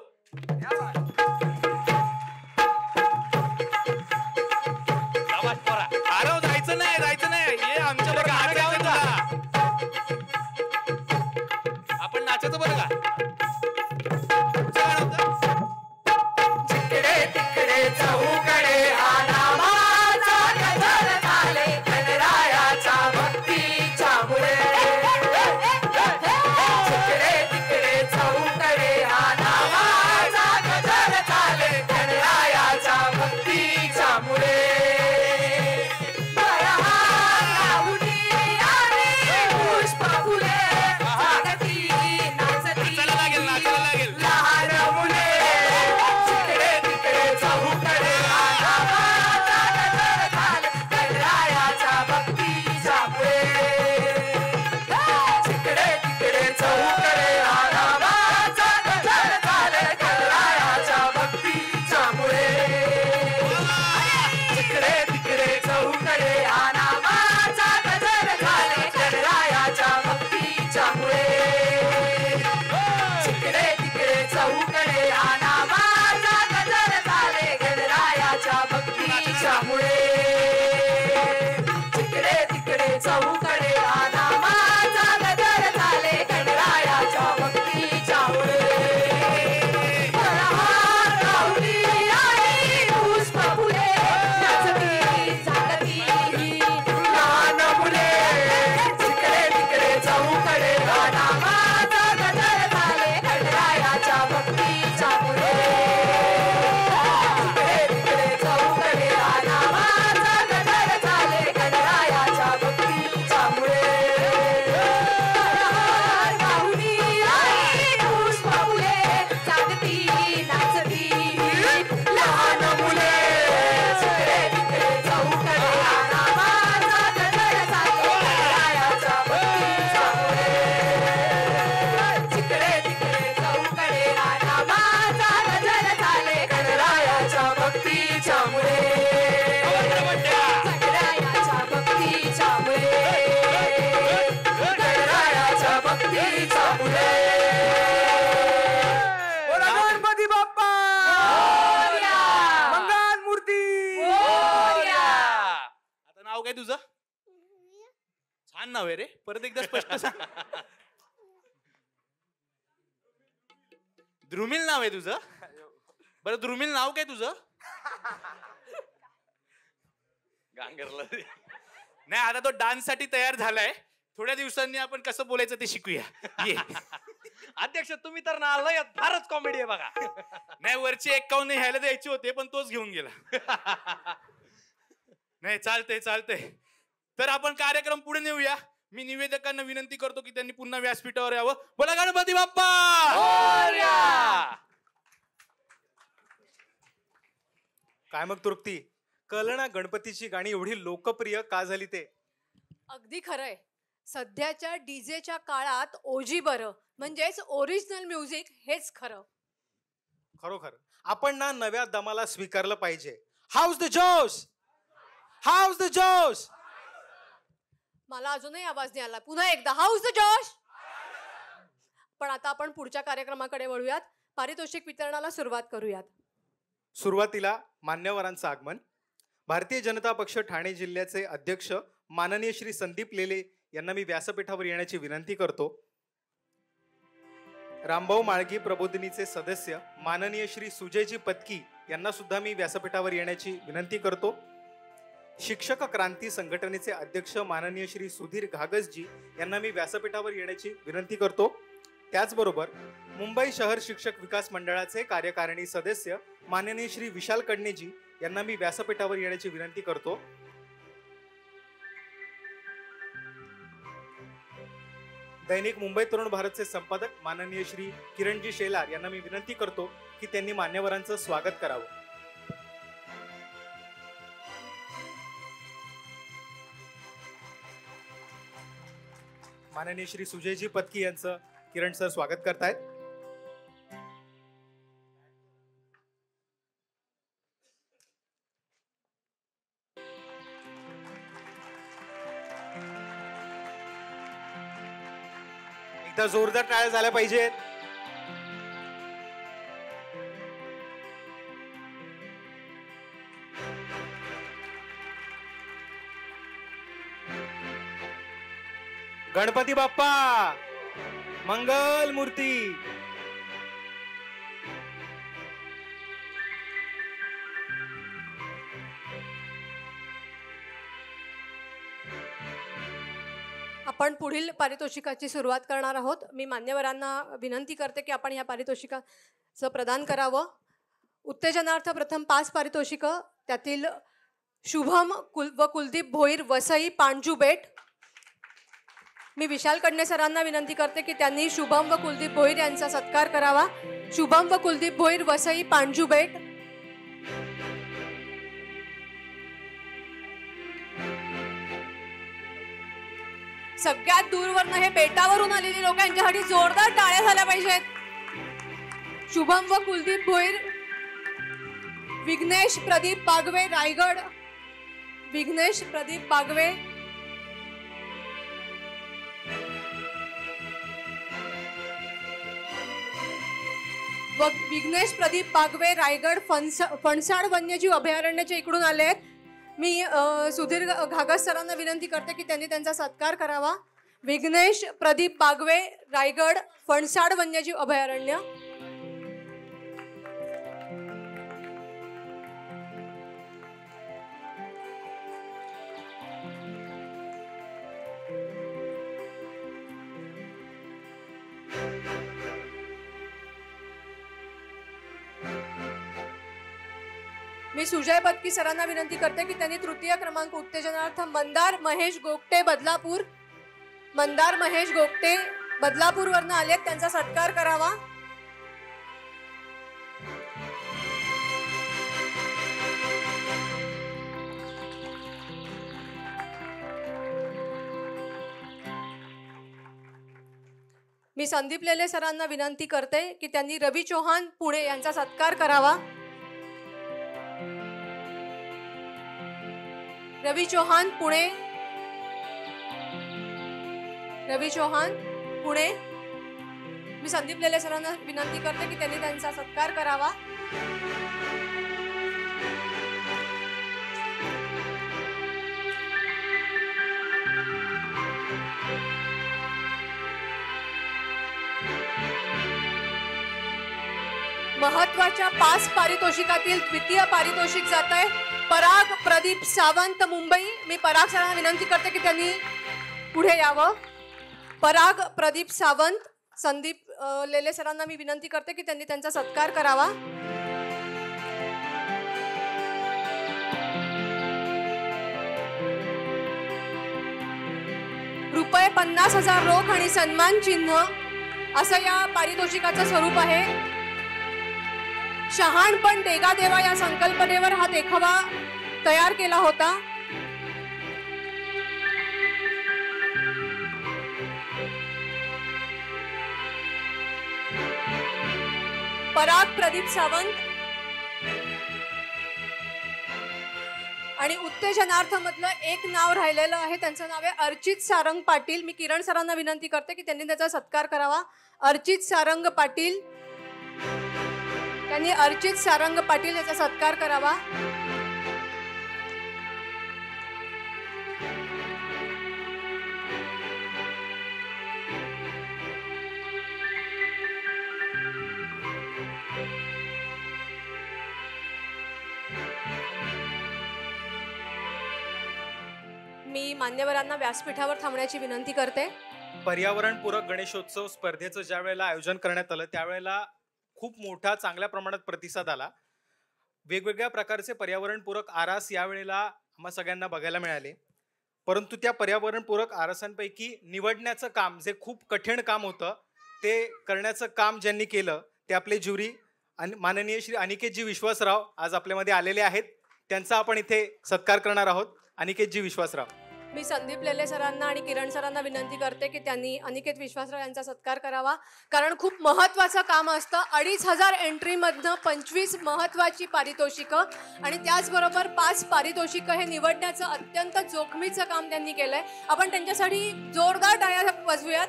आरव जायचं नाही हे आमच्या आपण नाचायचं बरं का. जिकडे तिकडे चहूकडे हा नामाचा गजर झाले गणरायाच्या भक्तीच्या मुळे. जिकडे तिकडे चहूकडे हा नामाचा गजर तुझं? छान नाव आहे रे, परत एकदा स्पष्ट सांग. द्रुमिल नाव आहे तुझं? बरं, द्रुमिल नाव काय तुझं? गांगरला नाही, आता तो डान्स साठी तयार झालाय. थोड्या दिवसांनी आपण कसं बोलायचं ते शिकूया. ये. अध्यक्ष तुम्ही तर ना आलाय, फारच कॉमेडी आहे बघा. नाही, वरचे 51 ह्याला द्यायचे होते पण तोच घेऊन गेला. नाही, चालतंय. तर आपण कार्यक्रम पुढे नेऊया. मी निवेदकांना विनंती करतो की त्यांनी पुन्हा व्यासपीठावर यावं. बोला गणपती बाप्पा. काय मग तृप्ती, कळलं ना गणपतीची गाणी एवढी लोकप्रिय का झाली ते? अगदी खरंय. सध्याच्या डीजेच्या काळात ओजी बरं, म्हणजेच ओरिजिनल म्युझिक हेच खरं. खरोखर आपण ना नव्या दमाला स्वीकारलं पाहिजे. हाऊस द जोश, हाऊस द जोश. मला अजूनही आवाज नाही आला. पुन्हा एकदा हाऊस द जोश. पण आता आपण पुढच्या कार्यक्रमाकडे वळूयात. पारितोषिक वितरणाला सुरुवात करूयात. सुरुवातीला मान्यवरांचं आगमन. भारतीय जनता पक्ष ठाणे जिल्ह्याचे अध्यक्ष माननीय श्री संदीप लेले यांना मी व्यासपीठावर येण्याची विनंती करतो. रामभाऊ माळगी प्रबोधिनीचे सदस्य माननीय श्री सुजयजी पत्की यांना सुद्धा मी व्यासपीठावर येण्याची विनंती करतो. शिक्षक क्रांती संघटनेचे अध्यक्ष माननीय श्री सुधीर घागसजी यांना मी व्यासपीठावर येण्याची विनंती करतो. त्याचबरोबर मुंबई शहर शिक्षक विकास मंडळाचे कार्यकारिणी सदस्य माननीय श्री विशाल कडणेजी यांना मी व्यासपीठावर येण्याची विनंती करतो. दैनिक मुंबई तरुण भारतचे संपादक माननीय श्री किरणजी शेलार यांना मी विनंती करतो की त्यांनी मान्यवरांचं स्वागत करावं. माननीय श्री सुजयजी पत्की यांचं किरण सर स्वागत करतायत. एकदा जोरदार टाळ्या झाल्या पाहिजेत. गणपती बाप्पा मंगल मूर्ती. आपण पुढील पारितोषिकाची सुरुवात करणार आहोत. मी मान्यवरांना विनंती करते की आपण या पारितोषिकाचं प्रदान करावं. उत्तेजनार्थ प्रथम 5 पारितोषिकं, त्यातील शुभम व कुलदीप भोईर वसई पांजुबेट. मी विशाल कडणे सरांना विनंती करते की त्यांनी शुभम व कुलदीप भोईर यांचा सत्कार करावा. शुभम व कुलदीप भोईर वसई पांजुबेट. सगळ्यात दूरवरनं हे बेटावरून आलेली लोक, यांच्यासाठी जोरदार टाळ्या झाल्या पाहिजेत. शुभम व कुलदीप भोईर. विघ्नेश प्रदीप बागवे रायगड. विघ्नेश प्रदीप बागवे. व विघ्नेश प्रदीप बागवे रायगड फणसाड वन्यजीव अभयारण्याच्या इकडून आले आहेत. मी सुधीर घागस सरांना विनंती करते की त्यांनी त्यांचा सत्कार करावा. विघ्नेश प्रदीप बागवे रायगड फणसाड वन्यजीव अभयारण्य. मी सुजय पत्की सरांना विनंती करते की त्यांनी तृतीय क्रमांक उत्तेजनार्थ मंदार महेश गोगटे बदलापूर. मंदार महेश गोगटे बदलापूर वरनं आलेत, त्यांचा सत्कार करावा. मी संदीप लेले सरांना विनंती करते की त्यांनी रवी चौहान पुणे यांचा सत्कार करावा. रवी चौहान पुणे. रवी चौहान पुणे. मी संदीप लेले सरांना विनंती करते की त्यांनी त्यांचा सत्कार करावा. महत्वाच्या 5 पारितोषिकातील द्वितीय पारितोषिक जात आहे पराग प्रदीप सावंत मुंबई. मी पराग सरांना विनंती करते की त्यांनी पुढे यावं. पराग प्रदीप सावंत. संदीप लेले सरांना मी विनंती करते की त्यांनी त्यांचा सत्कार करावा. रुपये 50,000 रोख आणि सन्मान चिन्ह असं या पारितोषिकाचं स्वरूप आहे. शहाणपण देगा देवा या संकल्पनेवर हा देखावा तयार केला होता. पराग प्रदीप सावंत आणि उत्तेजनार्थ मधलं एक नाव राहिलेलं आहे. त्यांचं नाव आहे अर्चित सारंग पाटील. मी किरण सरांना विनंती करते की त्यांनी त्याचा सत्कार करावा. अर्चित सारंग पाटील. त्यांनी अर्चित सारंग पाटील याचा सत्कार करावा. मी मान्यवरांना व्यासपीठावर थांबण्याची विनंती करते. पर्यावरणपूरक गणेशोत्सव स्पर्धेचं ज्या वेळेला आयोजन करण्यात आलं त्यावेळेला खूप मोठा चांगल्या प्रमाणात प्रतिसाद आला. वेगवेगळ्या प्रकारचे पर्यावरणपूरक आरास यावेळेला आम्हा सगळ्यांना बघायला मिळाले. परंतु त्या पर्यावरणपूरक आरासांपैकी निवडण्याचं काम जे खूप कठीण काम होतं ते करण्याचं काम ज्यांनी केलं ते आपले ज्युरी आणि माननीय श्री अनिकेतजी विश्वासराव आज आपल्यामध्ये आलेले आहेत. त्यांचा आपण इथे सत्कार करणार आहोत. अनिकेतजी विश्वासराव. मी संदीप लेले सरांना आणि किरण सरांना विनंती करते की त्यांनी अनिकेत विश्वासराव यांचा सत्कार करावा. कारण खूप महत्त्वाचं काम असतं. 2,500 एंट्रीमधनं 25 महत्त्वाची पारितोषिकं आणि त्याचबरोबर 5 पारितोषिकं हे निवडण्याचं अत्यंत जोखमीचं काम त्यांनी केलंय. आपण त्यांच्यासाठी जोरदार टाळ्या वाजवूयात.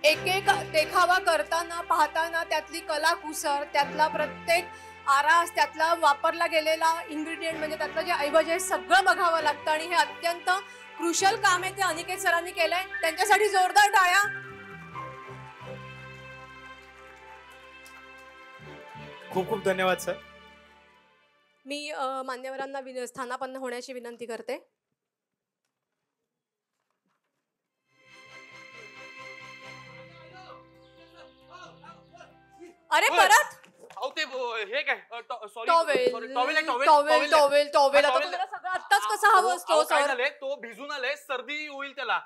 एक एक देखावा करताना पाहताना त्यातली कलाकुसर, त्यातला प्रत्येक आरास, त्यातला वापरला गेलेला इन्ग्रेडियंट म्हणजे त्यातलं जे ऐवज आहे सगळं बघावं लागतं आणि हे अत्यंत क्रुशल काम आहे ते अनिकेत सरांनी केलंय. त्यांच्यासाठी जोरदार टाळ्या. खूप खूप धन्यवाद सर. मी मान्यवरांना स्थानापन्न होण्याची विनंती करते. अरे परत हे काय टॉवेल आत्ताच कसा हवं असतो झालंय तो भिजून आलाय सर्दी होईल त्याला.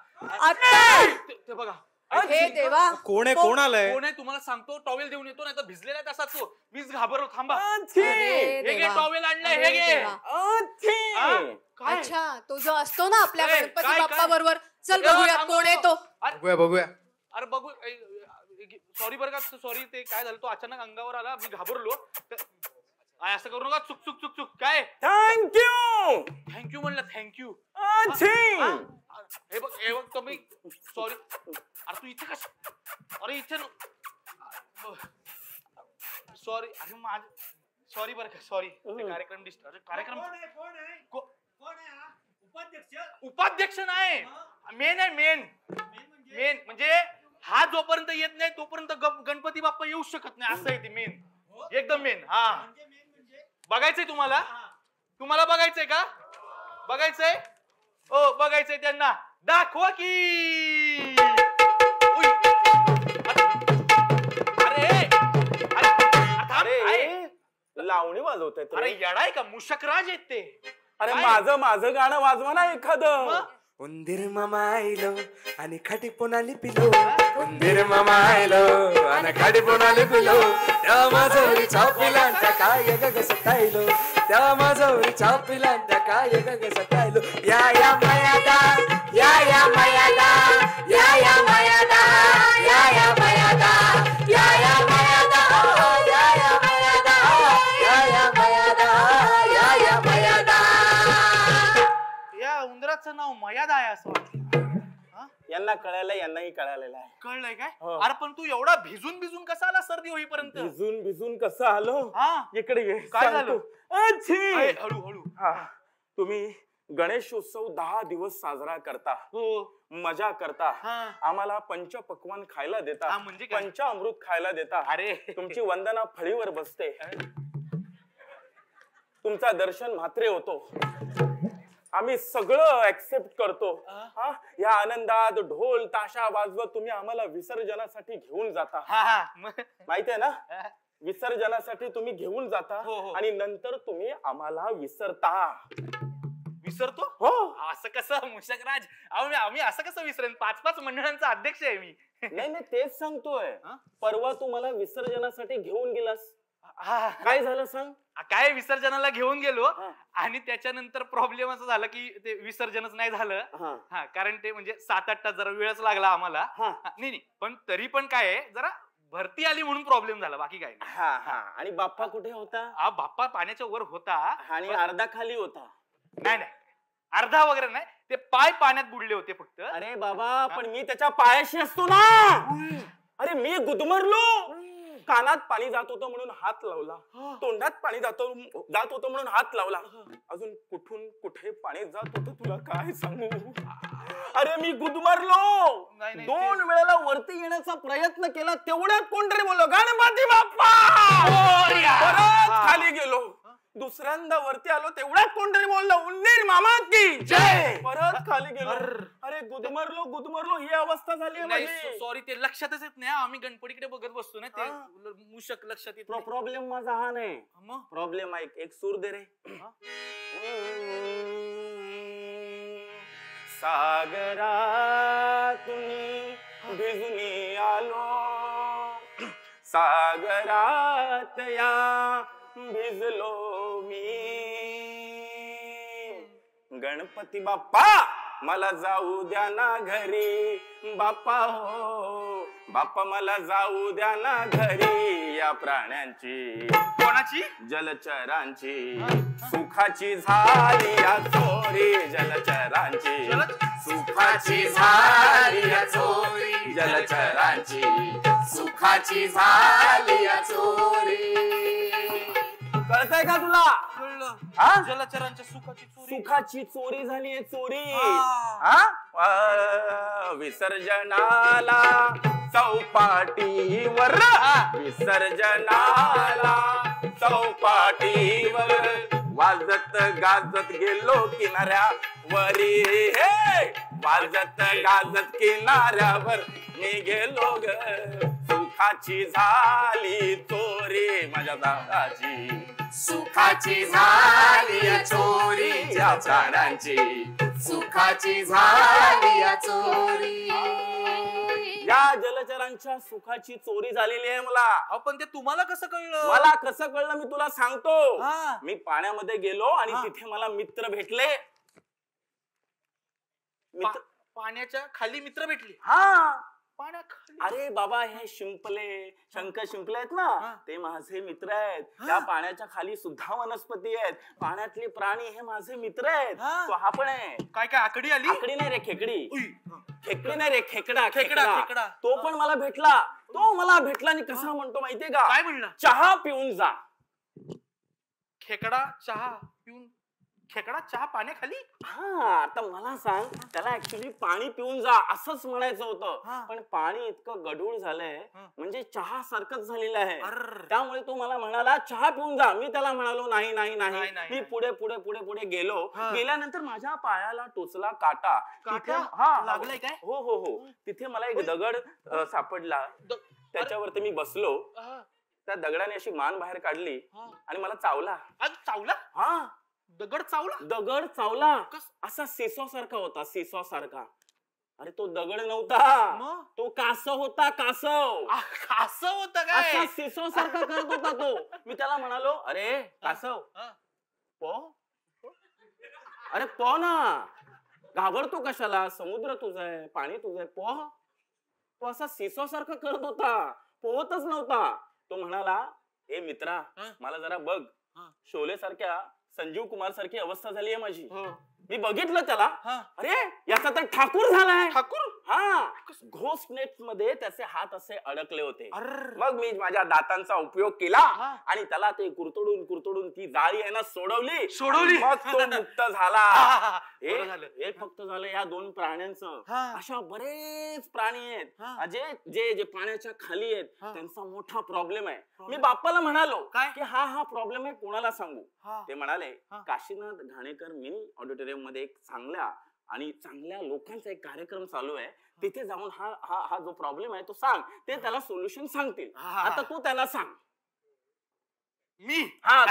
ते बघा हे देवा कोण आहे कोण आलंय कोण आहे तुम्हाला सांगतो. टॉवेल देऊन येतो नाही तर भिजलेला तसाच तो. मीच घाबरलो. थांबा हे घे टॉवेल आणलंय हे घे. अच्छा तो जो असतो ना आपल्या गणपती बाप्पा बरोबर. चल बघूया कोण आहे तो. बघूया. अरे बघू. सॉरी बरं का सॉरी ते काय झालं तो अचानक अंगावर आला मी घाबरलो. असं करू नका. चुक चुक चुक चुक काय थँक्यू म्हणलं. थँक्यू हे बघ तुम्ही सॉरी. अरे तू इथे कस. अरे इथे सॉरी. अरे माझ सॉरी बरं का सॉरी. कार्यक्रम कार्यक्रम उपाध्यक्ष नाही मेन आहे. मेन म्हणजे हा जोपर्यंत येत नाही तोपर्यंत गणपती बाप्पा येऊ शकत नाही असं आहे ते मेन. एकदम मेन. हा बघायचंय तुम्हाला. तुम्हाला बघायचंय का. बघायचंय ओ बघायचंय त्यांना दाखवा की. अरे लावणी वाजवतायत. अरे येडाय का मुशकराज आहेत ते. अरे माझं गाणं वाजवा ना एखादं. उंदीर मामायलो आणि खाटी पोनाली पिलो. उंदीर मामायलो आणि खाटी पोनाली पिलो. त्या माझवरी चापिलांच्या काय गग सतायलो. त्या माझवरी चापिलांच्या काय गग सतायलो. या या मयादा या या मयादा या या मयादा या या मयादा या या मयादा या या मयादा या या मयादा या या मयादा. या उंदराचं नाव मयादा आहे असं वाटलं. यांना कळायला यांनाही कळालेलं आहे. कळलंय काय. अरे पण तू एवढा भिजून कसा आला सर्दी होईपर्यंत. भिजून कसं आलो. इकडे ये. काय झालं. हळू हळू तुम्ही गणेश उत्सव 10 दिवस साजरा करता, मजा करता, आम्हाला पंचपक्वान खायला देता, म्हणजे पंचामृत खायला देता, अरे तुमची वंदना फळीवर बसते, तुमचा दर्शन म्हात्रे होतो, आम्ही सगळं ऍक्सेप्ट करतो. या आनंदात ढोल ताशा वाजवत तुम्ही आम्हाला विसर्जनासाठी घेऊन जाता. माहितीये ना, विसर्जनासाठी तुम्ही घेऊन जाता आणि नंतर तुम्ही आम्हाला विसरता. विसरतो? हो. असं कसं मुशकराज, आम्ही असं कसं विसरेन? 5-5 मंडळांचा अध्यक्ष आहे मी. नाही तेच सांगतोय. परवा तू मला विसर्जनासाठी घेऊन गेलास, काय झालं सांग? काय विसर्जनाला घेऊन गेलो आणि त्याच्यानंतर प्रॉब्लेम असं झाला की ते विसर्जनच नाही झालं. कारण ते म्हणजे 7-8 तास जरा वेळच लागला आम्हाला. नाही पण तरी पण काय आहे, जरा भरती आली म्हणून प्रॉब्लेम झाला, बाकी काय नाही. आणि बाप्पा कुठे होता? बाप्पा पाण्याच्या वर होता आणि अर्धा खाली होता. नाही अर्धा वगैरे नाही, ते पाय पाण्यात बुडले होते फक्त. अरे बाबा, पण मी त्याच्या पायाशी असतो ना. अरे मी गुदमरलो, कानात पाणी जात होतं म्हणून हात लावला, तोंडात पाणी जात होतं म्हणून हात लावला, अजून कुठून कुठे पाणी जात होतं तुला काय सांगू. अरे मी गुदमरलो, 2 वेळेला वरती येण्याचा प्रयत्न केला, तेवढ्यात कोणतरी बोललो गणपती बाप्पा, परत खाली गेलो. दुसऱ्यांदा वरती आलो, तेवढ्यात कोणतरी बोललं उंदीर मामा की जय, परत खाली गेलो. अरे गुदमरलो ही अवस्था झाली माझी. सॉरी, ते लक्षातच येत नाही, आम्ही गणपतीकडे बघत बसतो ना, ते मुशक लक्षात येत. प्रॉब्लेम माझा हा नाही, प्रॉब्लेम एक सूर दे रे. सागरातून भिजून आलो, सागरात या भिजलो मी. गणपती बाप्पा मला जाऊ द्या ना घरी, बाप्पा हो बाप्पा मला जाऊ द्या ना घरी. या प्राण्यांची, कोणाची? जलचरांची सुखाची झाली या चोरी, जलचरांची सुखाची झाली या चोरी, जलचरांची सुखाची झाली या चोरी. कळतंय का तुला? कळलं. जलचरांच्या सुखाची चोरी झाली आहे, चोरी. विसर्जनाला चौपाटीवर, विसर्जनाला चौपाटीवर वाजत गाजत गेलो किनाऱ्यावरी. वाजत गाजत किनाऱ्यावर मी गेलो ग. सुखाची झाली चोरी माझ्या दादाची, सुखाची झाली या चोरी, या प्राण्यांची सुखाची झाली या चोरी. या जलचरांच्या सुखाची चोरी झालेली आहे मला. पण ते तुम्हाला कसं कळलं? मला कसं कळलं मी तुला सांगतो. मी पाण्यामध्ये गेलो आणि तिथे मला मित्र भेटले. पाण्याच्या खाली मित्र भेटले? अरे बाबा, हे शिंपले, शंख शिंपले आहेत ना, ते माझे मित्र आहेत. त्या पाण्याच्या खाली सुद्धा वनस्पती आहेत, पाण्यातले प्राणी हे माझे मित्र आहेत. तो हा पण आहे. काय आकडी आली? आकडी नाही रे, खेकडी. खेकडी नाही रे, खेकडा. खेकडा तो पण मला भेटला. तो मला भेटला आणि कसा म्हणतो माहितीये का? काय म्हणला? चहा पिऊन जा. खेकडा चहा पिऊन? खेकडा चहा पाण्याखाली? आता मला सांग, त्याला ऍक्च्युली पाणी पिऊन जा असंच म्हणायचं होतं, पण पाणी इतकं गढूळ झालंय म्हणजे चहा सारखंच झालेलं आहे. त्यामुळे तो मला म्हणाला चहा पिऊन जा. मी त्याला म्हणालो नाही नाही नाही. मी पुढे पुढे पुढे पुढे गेलो. गेल्यानंतर माझ्या पायाला टोचला काटा. लागलाय काय? हो हो हो. तिथे मला एक दगड सापडला, त्याच्यावरती मी बसलो. त्या दगडाने अशी मान बाहेर काढली आणि मला चावला. चावला? दगड चावला? दगड चावला. असा सेसॉ सारखा होता, सेसॉ सारखा. अरे तो दगड नव्हता, तो कासव होता. कासव होता काय? असा सेसॉ सारखा करत होता तो. मी त्याला म्हणालो, अरे कासव पो. अरे पो ना, घाबरतो कशाला? समुद्र तुझा आहे, पाणी तुझं आहे, पो. तो असा सेसॉ सारखा करत होता, पोहतच नव्हता. तो म्हणाला, ए मित्रा, मला जरा बघ. शोले सारख्या, संजीव कुमार सारखी अवस्था झाली आहे माझी. मी बघितलं त्याला. अरे याचा तर ठाकूर झालाय. ठाकूर? घोस्ट नेट मध्ये त्याचे हात असे अडकले होते. मग मी माझ्या दातांचा उपयोग केला आणि त्याला ते कुरतडून ती जाळी आहे ना सोडवली. मग तो मुक्त झाला. हे फक्त झालं या 2 प्राण्यांचं. अशा बरेच प्राणी आहेत जे पाण्याच्या खाली आहेत. त्यांचा मोठा प्रॉब्लेम आहे. मी बाप्पाला म्हणालो की हा प्रॉब्लेम आहे कोणाला सांगू. ते म्हणाले काशीनाथ घाणेकर मिनी ऑडिटोरियम मध्ये एक चांगल्या लोकांचा एक कार्यक्रम चालू आहे. तिथे जाऊन हा जो प्रॉब्लेम आहे तो सांग. ते त्याला सोल्युशन सांगतील. आता तू त्याला सांग. मी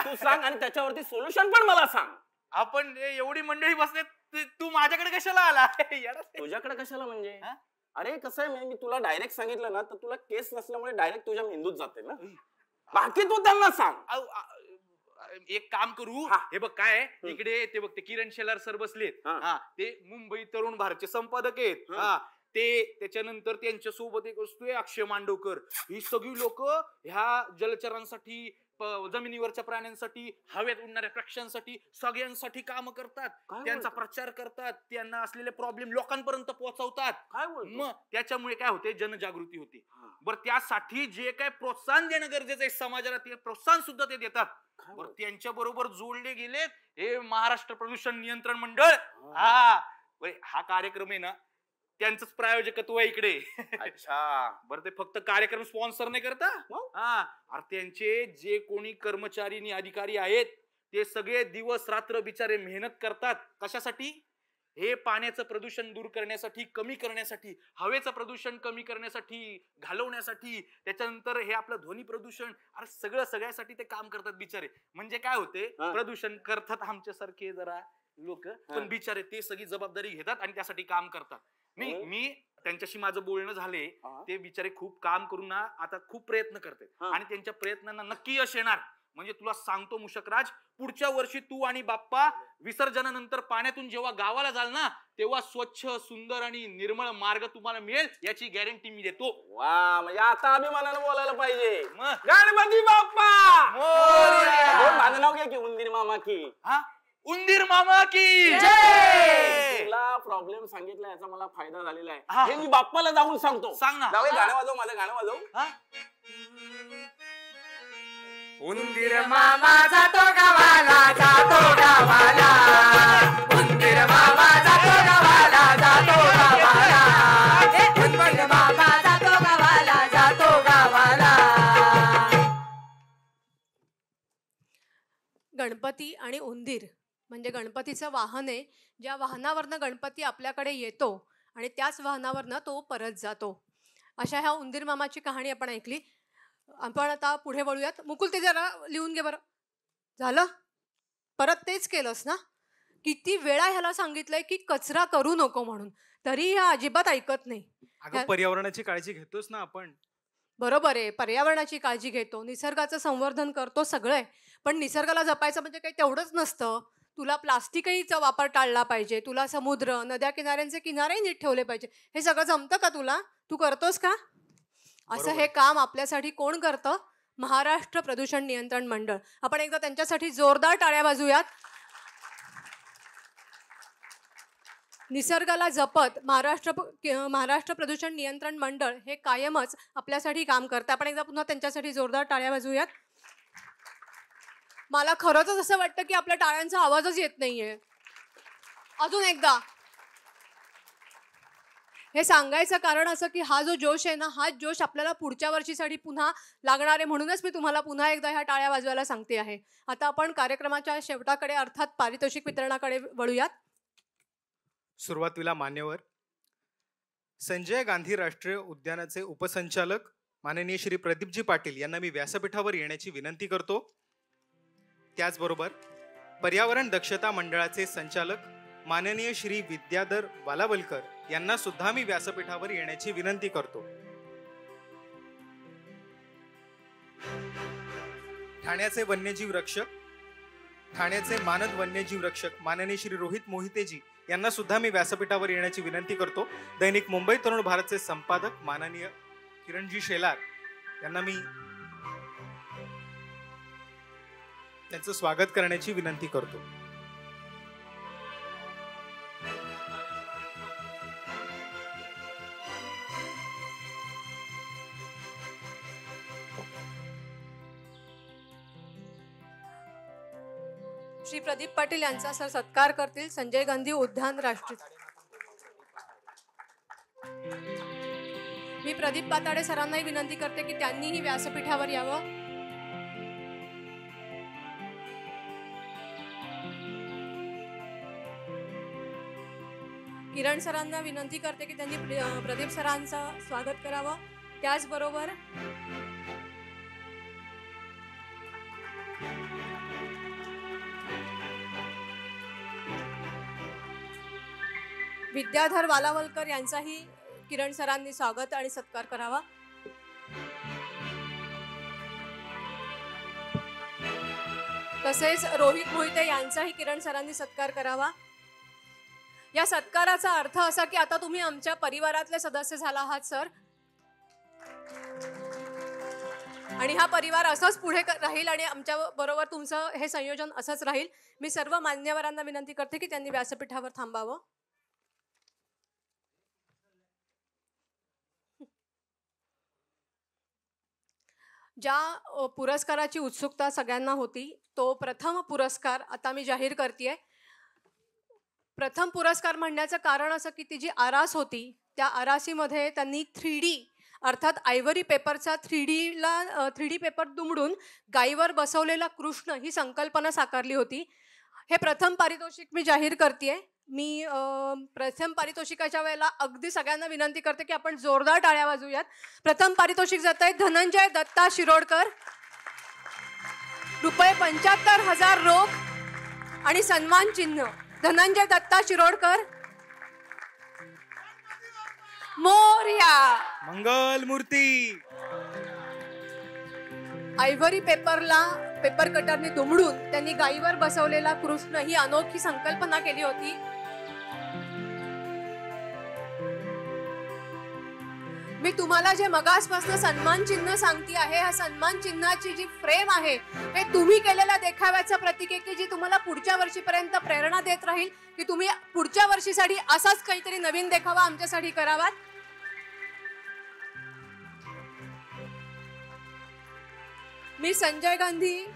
तू सांग आणि त्याच्यावरती सोल्युशन पण मला सांग. आपण एवढी मंडळी बसले तू माझ्याकडे कशाला आला? तुझ्याकडे कशाला म्हणजे? अरे कसं आहे मी तुला डायरेक्ट सांगितलं ना तर तुला केस नसल्यामुळे डायरेक्ट तुझ्या मेंदूत जाते ना. बाकी तू त्यांना सांग. एक काम करू. हे बघ काय इकडे ते बघ ते किरण शेलार सर बसलेत. ते मुंबई तरुण भारतचे संपादक आहेत. ते त्याच्यानंतर त्यांच्या सोबत एक असतोय अक्षय मांडवकर. ही सगळी लोक ह्या जलचरांसाठी, जमिनीवरच्या प्राण्यांसाठी, हवेत उडणाऱ्या पक्ष्यांसाठी, सगळ्यांसाठी काम करतात. त्यांचा प्रचार करतात. त्यांना असलेले प्रॉब्लेम लोकांपर्यंत पोहोचवतात. मग त्याच्यामुळे काय होते जनजागृती होते. बरं त्यासाठी जे काय प्रोत्साहन देणं गरजेचं आहे समाजाला ते प्रोत्साहन सुद्धा ते देतात. बरं त्यांच्या बरोबर जोडले गेलेत हे महाराष्ट्र प्रदूषण नियंत्रण मंडळ. हा कार्यक्रम आहे ना त्यांचंच प्रायोजकत्व आहे इकडे. अच्छा. बरं ते फक्त कार्यक्रम स्पॉन्सर नाही करता. अरे त्यांचे जे कोणी कर्मचारी आणि अधिकारी आहेत ते सगळे दिवस रात्र बिचारे मेहनत करतात. कशासाठी? हे पाण्याचं प्रदूषण दूर करण्यासाठी, कमी करण्यासाठी, हवेचं प्रदूषण कमी करण्यासाठी, घालवण्यासाठी, त्याच्यानंतर हे आपलं ध्वनी प्रदूषण, अरे सगळ्यासाठी ते काम करतात बिचारे. म्हणजे काय होते प्रदूषण करतात आमच्यासारखे जरा लोक, पण बिचारे ते सगळी जबाबदारी घेतात आणि त्यासाठी काम करतात. नाही मी त्यांच्याशी माझं बोलणं झाले. ते बिचारे खूप काम करून ना आता खूप प्रयत्न करतात आणि त्यांच्या प्रयत्नांना नक्की यश येणार. म्हणजे तुला सांगतो मुशकराज, पुढच्या वर्षी तू आणि बाप्पा विसर्जनानंतर पाण्यातून जेव्हा गावाला जाल ना तेव्हा स्वच्छ, सुंदर आणि निर्मळ मार्ग तुम्हाला मिळेल याची गॅरंटी मी देतो. वा, म्हणजे आता अभिमानानं बोलायला पाहिजे. गणपती बाप्पा माझं नाव काय की उंदीर मामा की. उंदीर मामा की तुला प्रॉब्लेम सांगितला याचा मला फायदा झालेला आहे. हे मी बाप्पाला जाऊन सांगतो. सांग ना. गाणं वाजव, माझं गाणं वाजव. उंदीर मामा जातो गावाला, जातो गावाला. उंदीर मामा जातो गावाला, जातो गावाला. उंदीर मामा जातो गावाला, जातो गावाला. गणपती आणि उंदीर म्हणजे गणपतीचं वाहन आहे. ज्या वाहनावरनं गणपती आपल्याकडे येतो आणि त्याच वाहनावरनं तो परत जातो. अशा ह्या उंदीर मामाची कहाणी आपण ऐकली. आपण आता पुढे वळूयात. मुकुल ते जरा लिहून घे बरं. झालं? परत तेच केलंस ना? किती वेळा ह्याला सांगितलंय की कचरा करू नको म्हणून, तरी ह्या अजिबात ऐकत नाही. पर्यावरणाची काळजी घेतोच ना आपण. बरोबर आहे, पर्यावरणाची काळजी घेतो, निसर्गाचं संवर्धन करतो, सगळं आहे. पण निसर्गाला जपायचं म्हणजे काही तेवढंच नसतं. तुला प्लास्टिकहीचा वापर टाळला पाहिजे. तुला समुद्र, नद्या किनाऱ्यांचे किनारेही नीट ठेवले पाहिजे. हे सगळं जमतं का तुला? तू करतोस का? असं हे काम आपल्यासाठी कोण करतं? महाराष्ट्र प्रदूषण नियंत्रण मंडळ. आपण एकदा त्यांच्यासाठी जोरदार टाळ्या वाजवूयात. निसर्गाला जपत महाराष्ट्र प्रदूषण नियंत्रण मंडळ हे कायमच आपल्यासाठी काम करतं. आपण एकदा पुन्हा त्यांच्यासाठी जोरदार टाळ्या वाजवूयात. मला खरंच असं वाटतं की आपल्या टाळ्यांचा आवाजच येत नाहीये. अजून एकदा. हे सांगायचं कारण असं की हा जो जोश आहे ना, हाच जोश आपल्याला पुढच्या वर्षीसाठी पुन्हा लागणार आहे. म्हणूनच मी तुम्हाला पुन्हा एकदा ह्या टाळ्या वाजवायला सांगते आहे. आता आपण कार्यक्रमाच्या शेवटाकडे अर्थात पारितोषिक वितरणाकडे वळूयात. सुरुवातीला मान्यवर संजय गांधी राष्ट्रीय उद्यानाचे उपसंचालक माननीय श्री प्रदीपजी पाटील यांना मी व्यासपीठावर येण्याची विनंती करतो. त्याचबरोबर पर्यावरण दक्षता मंडळाचे संचालक माननीय श्री विद्याधर वालावलकर यांना सुद्धा मी व्यासपीठावर येण्याची विनंती करतो. ठाण्याचे वन्यजीव रक्षक, ठाण्याचे मानद वन्यजीव रक्षक माननीय श्री रोहित मोहितेजी यांना सुद्धा मी व्यासपीठावर येण्याची विनंती करतो. दैनिक मुंबई तरुण भारतचे संपादक माननीय किरणजी शेलार यांना मी त्यांचं स्वागत करण्याची विनंती करतो. श्री प्रदीप पाटील यांचा सर सत्कार करतील संजय गांधी उद्यान राष्ट्रीय. मी प्रदीप पाताडे सरांनाही विनंती करते की त्यांनीही व्यासपीठावर यावं. किरण सरांना विनंती करते की त्यांनी प्रदीप सरांचं स्वागत करावं. त्याचबरोबर विद्याधर वालावलकर यांचाही किरण सरांनी स्वागत आणि सत्कार करावा. तसेच रोहित मोहिते यांचाही किरण सरांनी सत्कार करावा. या सत्काराचा अर्थ असा की आता तुम्ही आमच्या परिवारातले सदस्य झाला आहात सर, आणि हा परिवार असाच पुढे राहील आणि आमच्या बरोबर तुमचं हे संयोजन असंच राहील. मी सर्व मान्यवरांना विनंती करते की त्यांनी व्यासपीठावर थांबावं. ज्या पुरस्काराची उत्सुकता सगळ्यांना होती तो प्रथम पुरस्कार आता मी जाहीर करतेय. प्रथम पुरस्कार म्हणण्याचं कारण असं की ती जी आरास होती त्या आरासीमध्ये त्यांनी 3D अर्थात आयव्हरी पेपरचा 3D पेपर दुमडून गाईवर बसवलेला कृष्ण ही संकल्पना साकारली होती. हे प्रथम पारितोषिक मी जाहीर करतेय. मी प्रथम पारितोषिकाच्या वेळेला अगदी सगळ्यांना विनंती करते की आपण जोरदार टाळ्या वाजवूयात. प्रथम पारितोषिक जात आहे धनंजय दत्ता शिरोडकर, ₹75,000 रोख आणि सन्मान चिन्ह. धनंजय दत्ता शिरोडकर, मोरया. मंगल मूर्ती. आयव्हरी पेपरला पेपर कटरने दुमडून त्यांनी गाईवर बसवलेला कृष्ण ही अनोखी संकल्पना केली होती. मी तुम्हाला जे मगासपासून सन्मान चिन्ह सांगते आहे, ह्या सन्मान चिन्हाची जी फ्रेम आहे हे तुम्ही केलेल्या देखाव्याचं प्रतीक आहे की जी तुम्हाला पुढच्या वर्षीपर्यंत प्रेरणा देत राहील की तुम्ही पुढच्या वर्षीसाठी असाच काहीतरी नवीन देखावा आमच्यासाठी करावा. मी संजय गांधी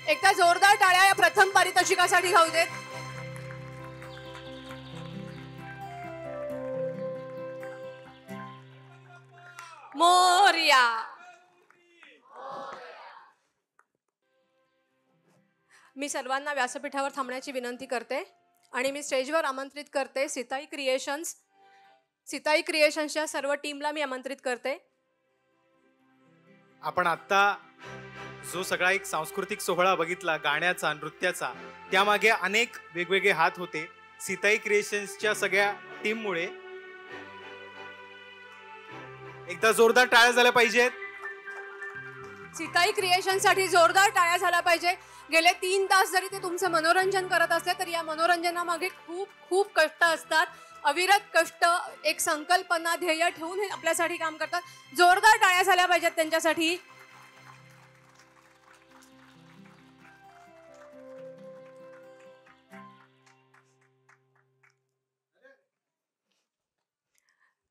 एकदा जोरदार टाळ्या या प्रथम पारितोषिकासाठी घालू देत. मोरया. मी सर्वांना व्यासपीठावर थांबण्याची विनंती करते आणि मी स्टेजवर आमंत्रित करते सीताई क्रिएशन्सच्या सर्व टीमला मी आमंत्रित करते. आपण आता जो सगळा एक सांस्कृतिक सोहळा बघितला गाण्याचा नृत्याचा, त्यामागे अनेक वेगवेगळे हात होते सीताई क्रिएशन्सच्या सगळ्या टीममुळे. एकदा जोरदार टाळ्या झाल्या पाहिजेत. सीताई क्रिएशनसाठी जोरदार टाळ्या झाल्या पाहिजे. गेले 3 तास जरी ते तुमचं मनोरंजन करत असले तर या मनोरंजनामागे खूप खूप कष्ट असतात. अविरत कष्ट, एक संकल्पना, ध्येय ठेवून हे आपल्यासाठी काम करतात. जोरदार टाळ्या झाल्या पाहिजेत त्यांच्यासाठी.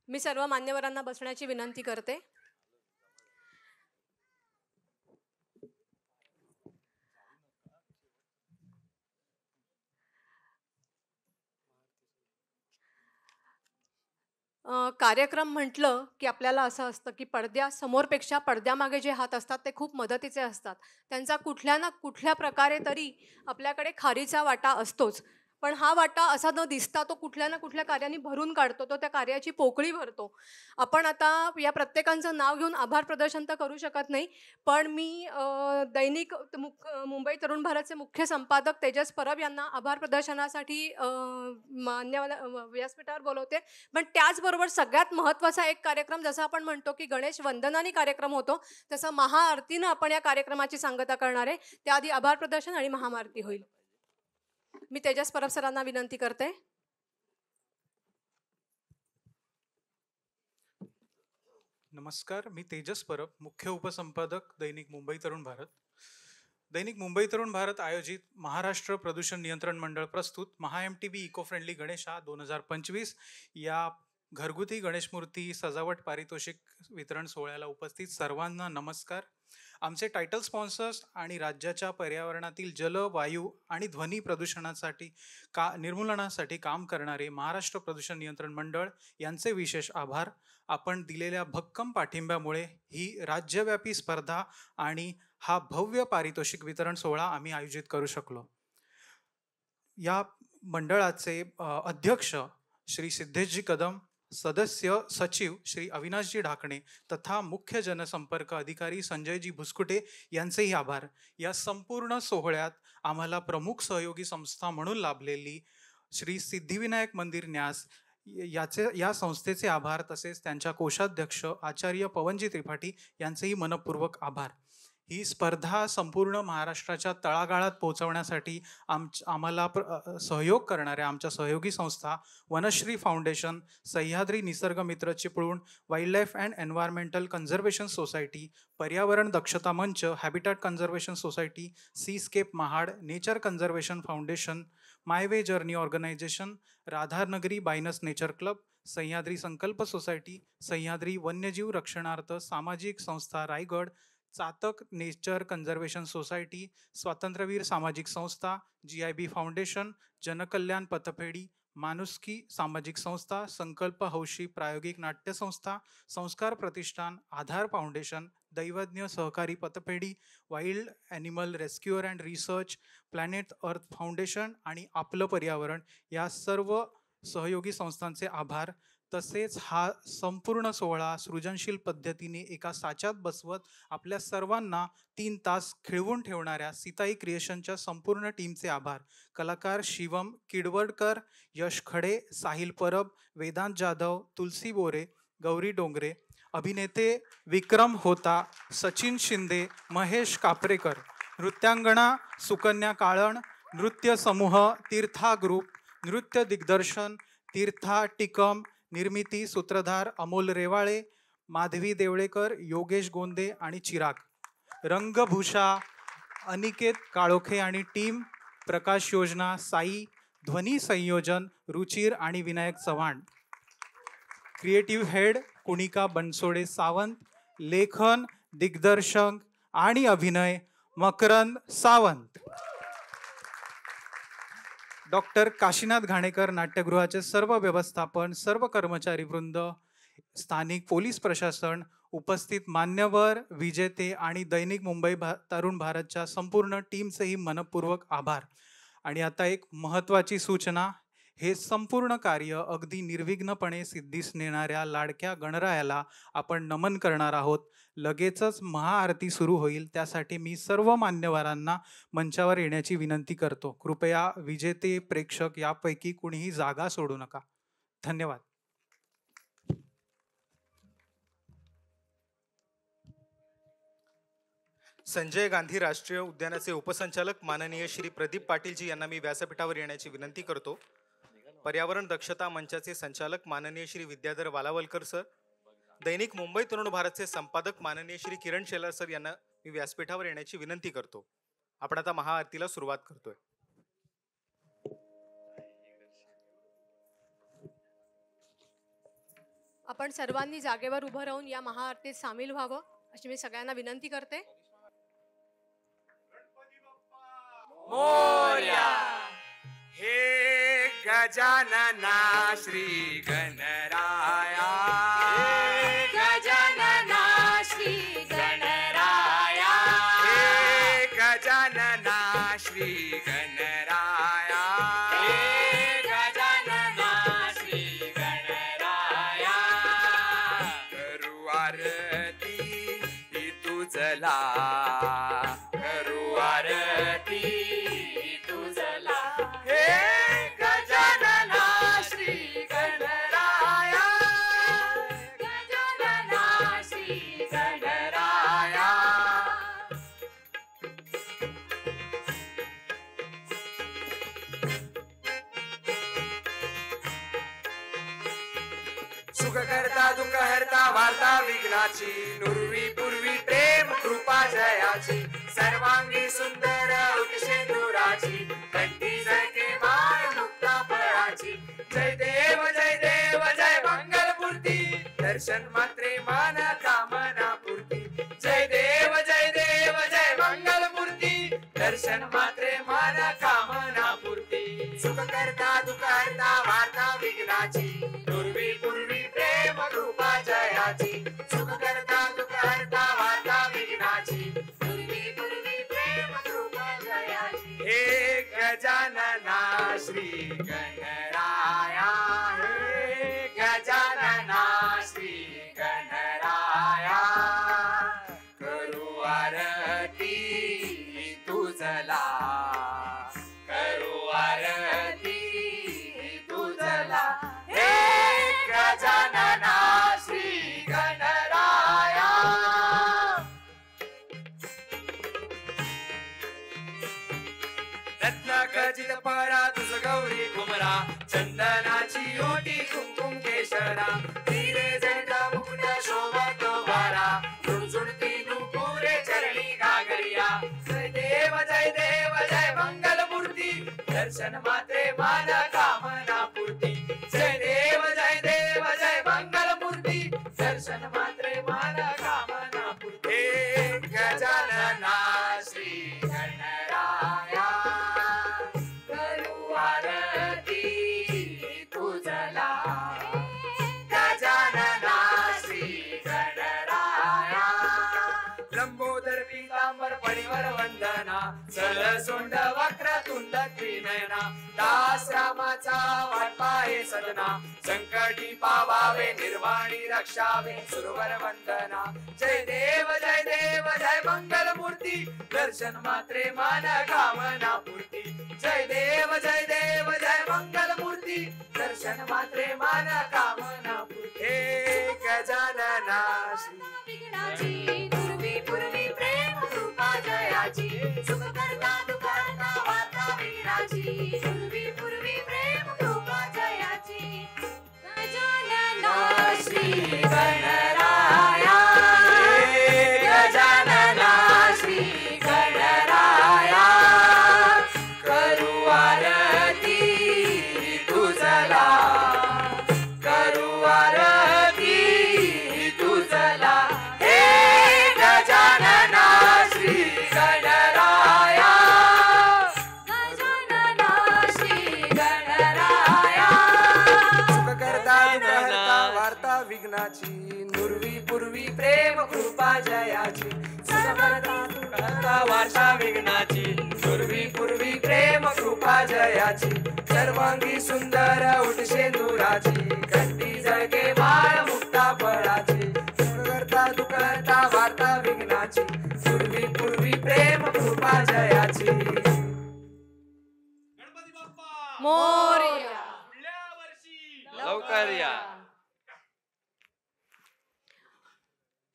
मी सर्व मान्यवरांना बसण्याची विनंती करते. कार्यक्रम म्हटलं की आपल्याला असं असतं की पडद्यासमोरपेक्षा पडद्यामागे जे हात असतात ते खूप मदतीचे असतात. त्यांचा कुठल्या ना कुठल्या प्रकारे तरी आपल्याकडे खारीचा वाटा असतोच. पण हा वाटा असा न दिसता तो कुठल्या ना कुठल्या कार्याने भरून काढतो, तो त्या कार्याची पोकळी भरतो. आपण आता या प्रत्येकांचं नाव घेऊन आभार प्रदर्शन तर करू शकत नाही, पण मी दैनिक मुंबई तरुण भारतचे मुख्य संपादक तेजस परब यांना आभार प्रदर्शनासाठी व्यासपीठावर बोलवते. पण त्याचबरोबर सगळ्यात महत्त्वाचा एक कार्यक्रम, जसं आपण म्हणतो की गणेश वंदनानी कार्यक्रम होतो, तसं महाआरतीनं आपण या कार्यक्रमाची सांगता करणार आहे. त्याआधी आभार प्रदर्शन आणि महाआरती होईल. मी तेजस परब सरांना विनंती करते. नमस्कार, मी तेजस परब, मुख्य उपसंपादक दैनिक मुंबई तरुण भारत. दैनिक मुंबई तरुण भारत आयोजित महाराष्ट्र प्रदूषण नियंत्रण मंडळ प्रस्तुत MHA MTB eco friendly Ganesha 2025 या घरगुती गणेश मूर्ती सजावट पारितोषिक वितरण सोहळ्याला उपस्थित सर्वांना नमस्कार. आमचे टायटल स्पॉन्सर्स आणि राज्याच्या पर्यावरणातील जल, वायू आणि ध्वनी प्रदूषणासाठी निर्मूलनासाठी काम करणारे महाराष्ट्र प्रदूषण नियंत्रण मंडळ यांचे विशेष आभार. आपण दिलेल्या भक्कम पाठिंब्यामुळे ही राज्यव्यापी स्पर्धा आणि हा भव्य पारितोषिक वितरण सोहळा आम्ही आयोजित करू शकलो. या मंडळाचे अध्यक्ष श्री सिद्धेशजी कदम, सदस्य सचिव श्री अविनाशजी ढाकणे तथा मुख्य जनसंपर्क अधिकारी संजयजी भुसकुटे यांचेही आभार. या संपूर्ण सोहळ्यात आम्हाला प्रमुख सहयोगी संस्था म्हणून लाभलेली श्री सिद्धिविनायक मंदिर न्यास या संस्थेचे आभार, तसेच त्यांच्या कोषाध्यक्ष आचार्य पवनजी त्रिपाठी यांचेही मनपूर्वक आभार. ही स्पर्धा संपूर्ण महाराष्ट्राच्या तळागाळात पोहोचवण्यासाठी आम्हाला सहयोग करणाऱ्या आमच्या सहयोगी संस्था Vanashree foundation, Sahyadri Nisarga Mitra Chiplun, wildlife and environmental conservation society, Paryavaran Dakshata Manch, habitat conservation society, seascape Mahad, nature conservation foundation, my way journey organisation, Radhanagari बायनस nature club, Sahyadri Sankalp society, Sahyadri Vanyajeev Rakshanarth Samajik Sanstha Raigad, Chatak nature conservation society, Swatantryaveer Samajik संस्था, GIB फाउंडेशन, जनकल्याण पथपेढी, मानुस्की सामाजिक संस्था, संकल्प हौशी प्रायोगिक नाट्य संस्था, संस्कार प्रतिष्ठान, आधार foundation, Daivadnya Sahakari Pathpedhi, wild animal rescuer and research, planet earth foundation आणि आपलं पर्यावरण या सर्व सहयोगी संस्थांचे आभार. तसेच हा संपूर्ण सोहळा सृजनशील पद्धतीने एका साच्यात बसवत आपल्या सर्वांना 3 तास खिळवून ठेवणाऱ्या सीताई क्रिएशनच्या संपूर्ण टीमचे आभार. कलाकार शिवम किडवडकर, यश खडे, साहिल परब, वेदांत जाधव, तुलसी बोरे, गौरी डोंगरे, अभिनेते विक्रम होता, सचिन शिंदे, महेश कापरेकर, नृत्यांगणा सुकन्या काळण, नृत्य समूह तीर्था ग्रुप, नृत्य दिग्दर्शन तीर्था टिकम, निर्मिती सूत्रधार अमोल रेवाळे, माधवी देवळेकर, योगेश गोंदे आणि चिराग, रंगभूषा अनिकेत काळोखे आणि टीम, प्रकाश योजना साई, ध्वनी संयोजन रुचिर आणि विनायक चव्हाण, क्रिएटिव्ह हेड कुणिका बनसोडे सावंत, लेखन दिग्दर्शन आणि अभिनय मकरंद सावंत, डॉक्टर काशीनाथ घाणेकर, नाट्यगृहाचे सर्व व्यवस्थापन, सर्व कर्मचारी वृंद, स्थानिक पोलीस प्रशासन, उपस्थित मान्यवर, विजेते आणि दैनिक मुंबई तरुण भारतच्या संपूर्ण टीमचेही मनपूर्वक आभार. आणि आता एक महत्त्वाची सूचना. हे संपूर्ण कार्य अगदी निर्विघ्नपणे सिद्धीस नेणाऱ्या लाडक्या गणरायाला आपण नमन करणार आहोत. लगेचच महाआरती सुरू होईल, त्यासाठी मी सर्व मान्यवरांना मंचावर येण्याची विनंती करतो. कृपया विजेते प्रेक्षक यापैकी कुणीही जागा सोडू नका. धन्यवाद. संजय गांधी राष्ट्रीय उद्यानाचे उपसंचालक माननीय श्री प्रदीप पाटीलजी यांना मी व्यासपीठावर येण्याची विनंती करतो. पर्यावरण दक्षता मंचाचे संचालक माननीय श्री विद्याधर वालावलकर सर, दैनिक मुंबई तरुण भारतचे संपादक माननीय श्री किरण शेलार सर यांना मी व्यासपीठावर येण्याची विनंती करतो. आपण आता महाआरतीला सुरुवात करतोय. आपण सर्वांनी जागेवर उभं राहून या महाआरतीत सामील व्हावं अशी मी सगळ्यांना विनंती करते. मोरया हे गजानना श्री गणराया, हे गजानना श्री गणराया, हे गजानना श्री गणराया, हे गजानना श्री गणराया. करू आरती तुझला, करू आरती तुझला, हे गजानना श्री गणराया, गजानना श्री गणराया. सुख करता दुःख हरता वार्ता विघ्नाची, नुरवी पूर्वी प्रेम कृपा जयाची, सर्वांगी सुंदर उक्षेंदुराची, कंठी जळके माळ मुक्ता फळाची. जय देव जय देव जय मंगल दर्शन मात्रे मान कामना पूर्ती. जय देव जय देव जय मंगल मूर्ती, दर्शन मात्रे मान कामना पूर्ती. सुख करता दुःख हरता वार्ता विघ्नाची, पूर्वी पूर्वी प्रेम कृपा जयाची. सुख करता दुःख हरता वार्ता विघ्नाची, पूर्वी पूर्वी प्रेम कृपा जयाची. हे गजानना श्री गणराया, हे गजानना श्री गणराया. करू आरती तुझला, करू आरती तुझला. हे गजानना श्री गणराया. रत्न खचित परा तुझ गौरी घुमरा, चंदनाची ओटी कुंकुम केशरा. हिरे जंडा मुकुट शोभतो वारा, झुणझुणती नुपुरे चरणी घागरिया. जय देव जय देव जय मंगल मूर्ती, दर्शन मात्रे मान कामना पूर्ती. जय देव जय मंगल मूर्ती, दर्शन मात्रे मान कामना पूर्ती. हे गजानना श्री गणराया, करू आरती तुझला. गजानना श्री गणराया. लंबोदर पीतांबर पडिवर वंदना, सरसोंड वक्रतुंड त्रिनयना. दास रामाचा वाटपा हे सदना, संकटी पावावे निर्वाणी रक्षावे सुरवर वंदना. जय देव जय मंगल मूर्ती, दर्शन मात्रे मान कामना पूर्ती. जय देव जय मंगल मूर्ती, दर्शन मात्रे मान कामना पूर्ती. हे गजानना श्री विघ्नाची, पूर्वी पूर्वी प्रेम कृपा जयाची. सुख करता दुःख हरता वार्ता विघ्नाची, पूर्वी पूर्वी प्रेम कृपा जयाची. गजानना श्री गणराया, गजानना श्री गणराया. करू आरती तुझला, करू आरती तुझला. हे गजानना श्री गणराया, गजानना श्री गणराया. सुख करता दुःख हरता वार्ता विघ्नाची, नुरवी पूर्वी प्रेम कृपा जयाची. सुख करता दुःख हरता वार्ता विघ्नाची, नुरवी पूर्वी प्रेम कृपा जयाची. सर्वांगी सुंदर उठशे नूराची, कंठी जळके माळ मुक्ता फळाची. सुख करता दुःख हरता वार्ता विघ्नाची, पूर्वी पूर्वी प्रेम कृपा जयाची. मोरया. लवकर या.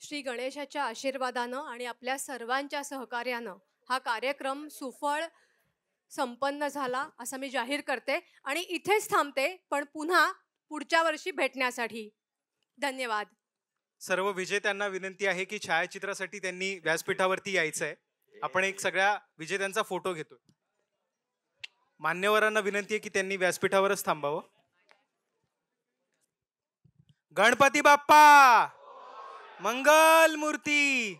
श्री गणेशाच्या आशीर्वादानं आणि आपल्या सर्वांच्या सहकार्यानं हा कार्यक्रम सुफळ संपन्न झाला असं मी जाहीर करते आणि इथेच थांबते, पण पुन्हा पुढच्या वर्षी भेटण्यासाठी. धन्यवाद. सर्व विजेत्यांना विनंती आहे की छायाचित्रासाठी त्यांनी व्यासपीठावरती यायचं आहे. आपण एक सगळ्या विजेत्यांचा फोटो घेतो. मान्यवरांना विनंती आहे की त्यांनी व्यासपीठावरच थांबावं. गणपती बाप्पा मंगल मूर्ती.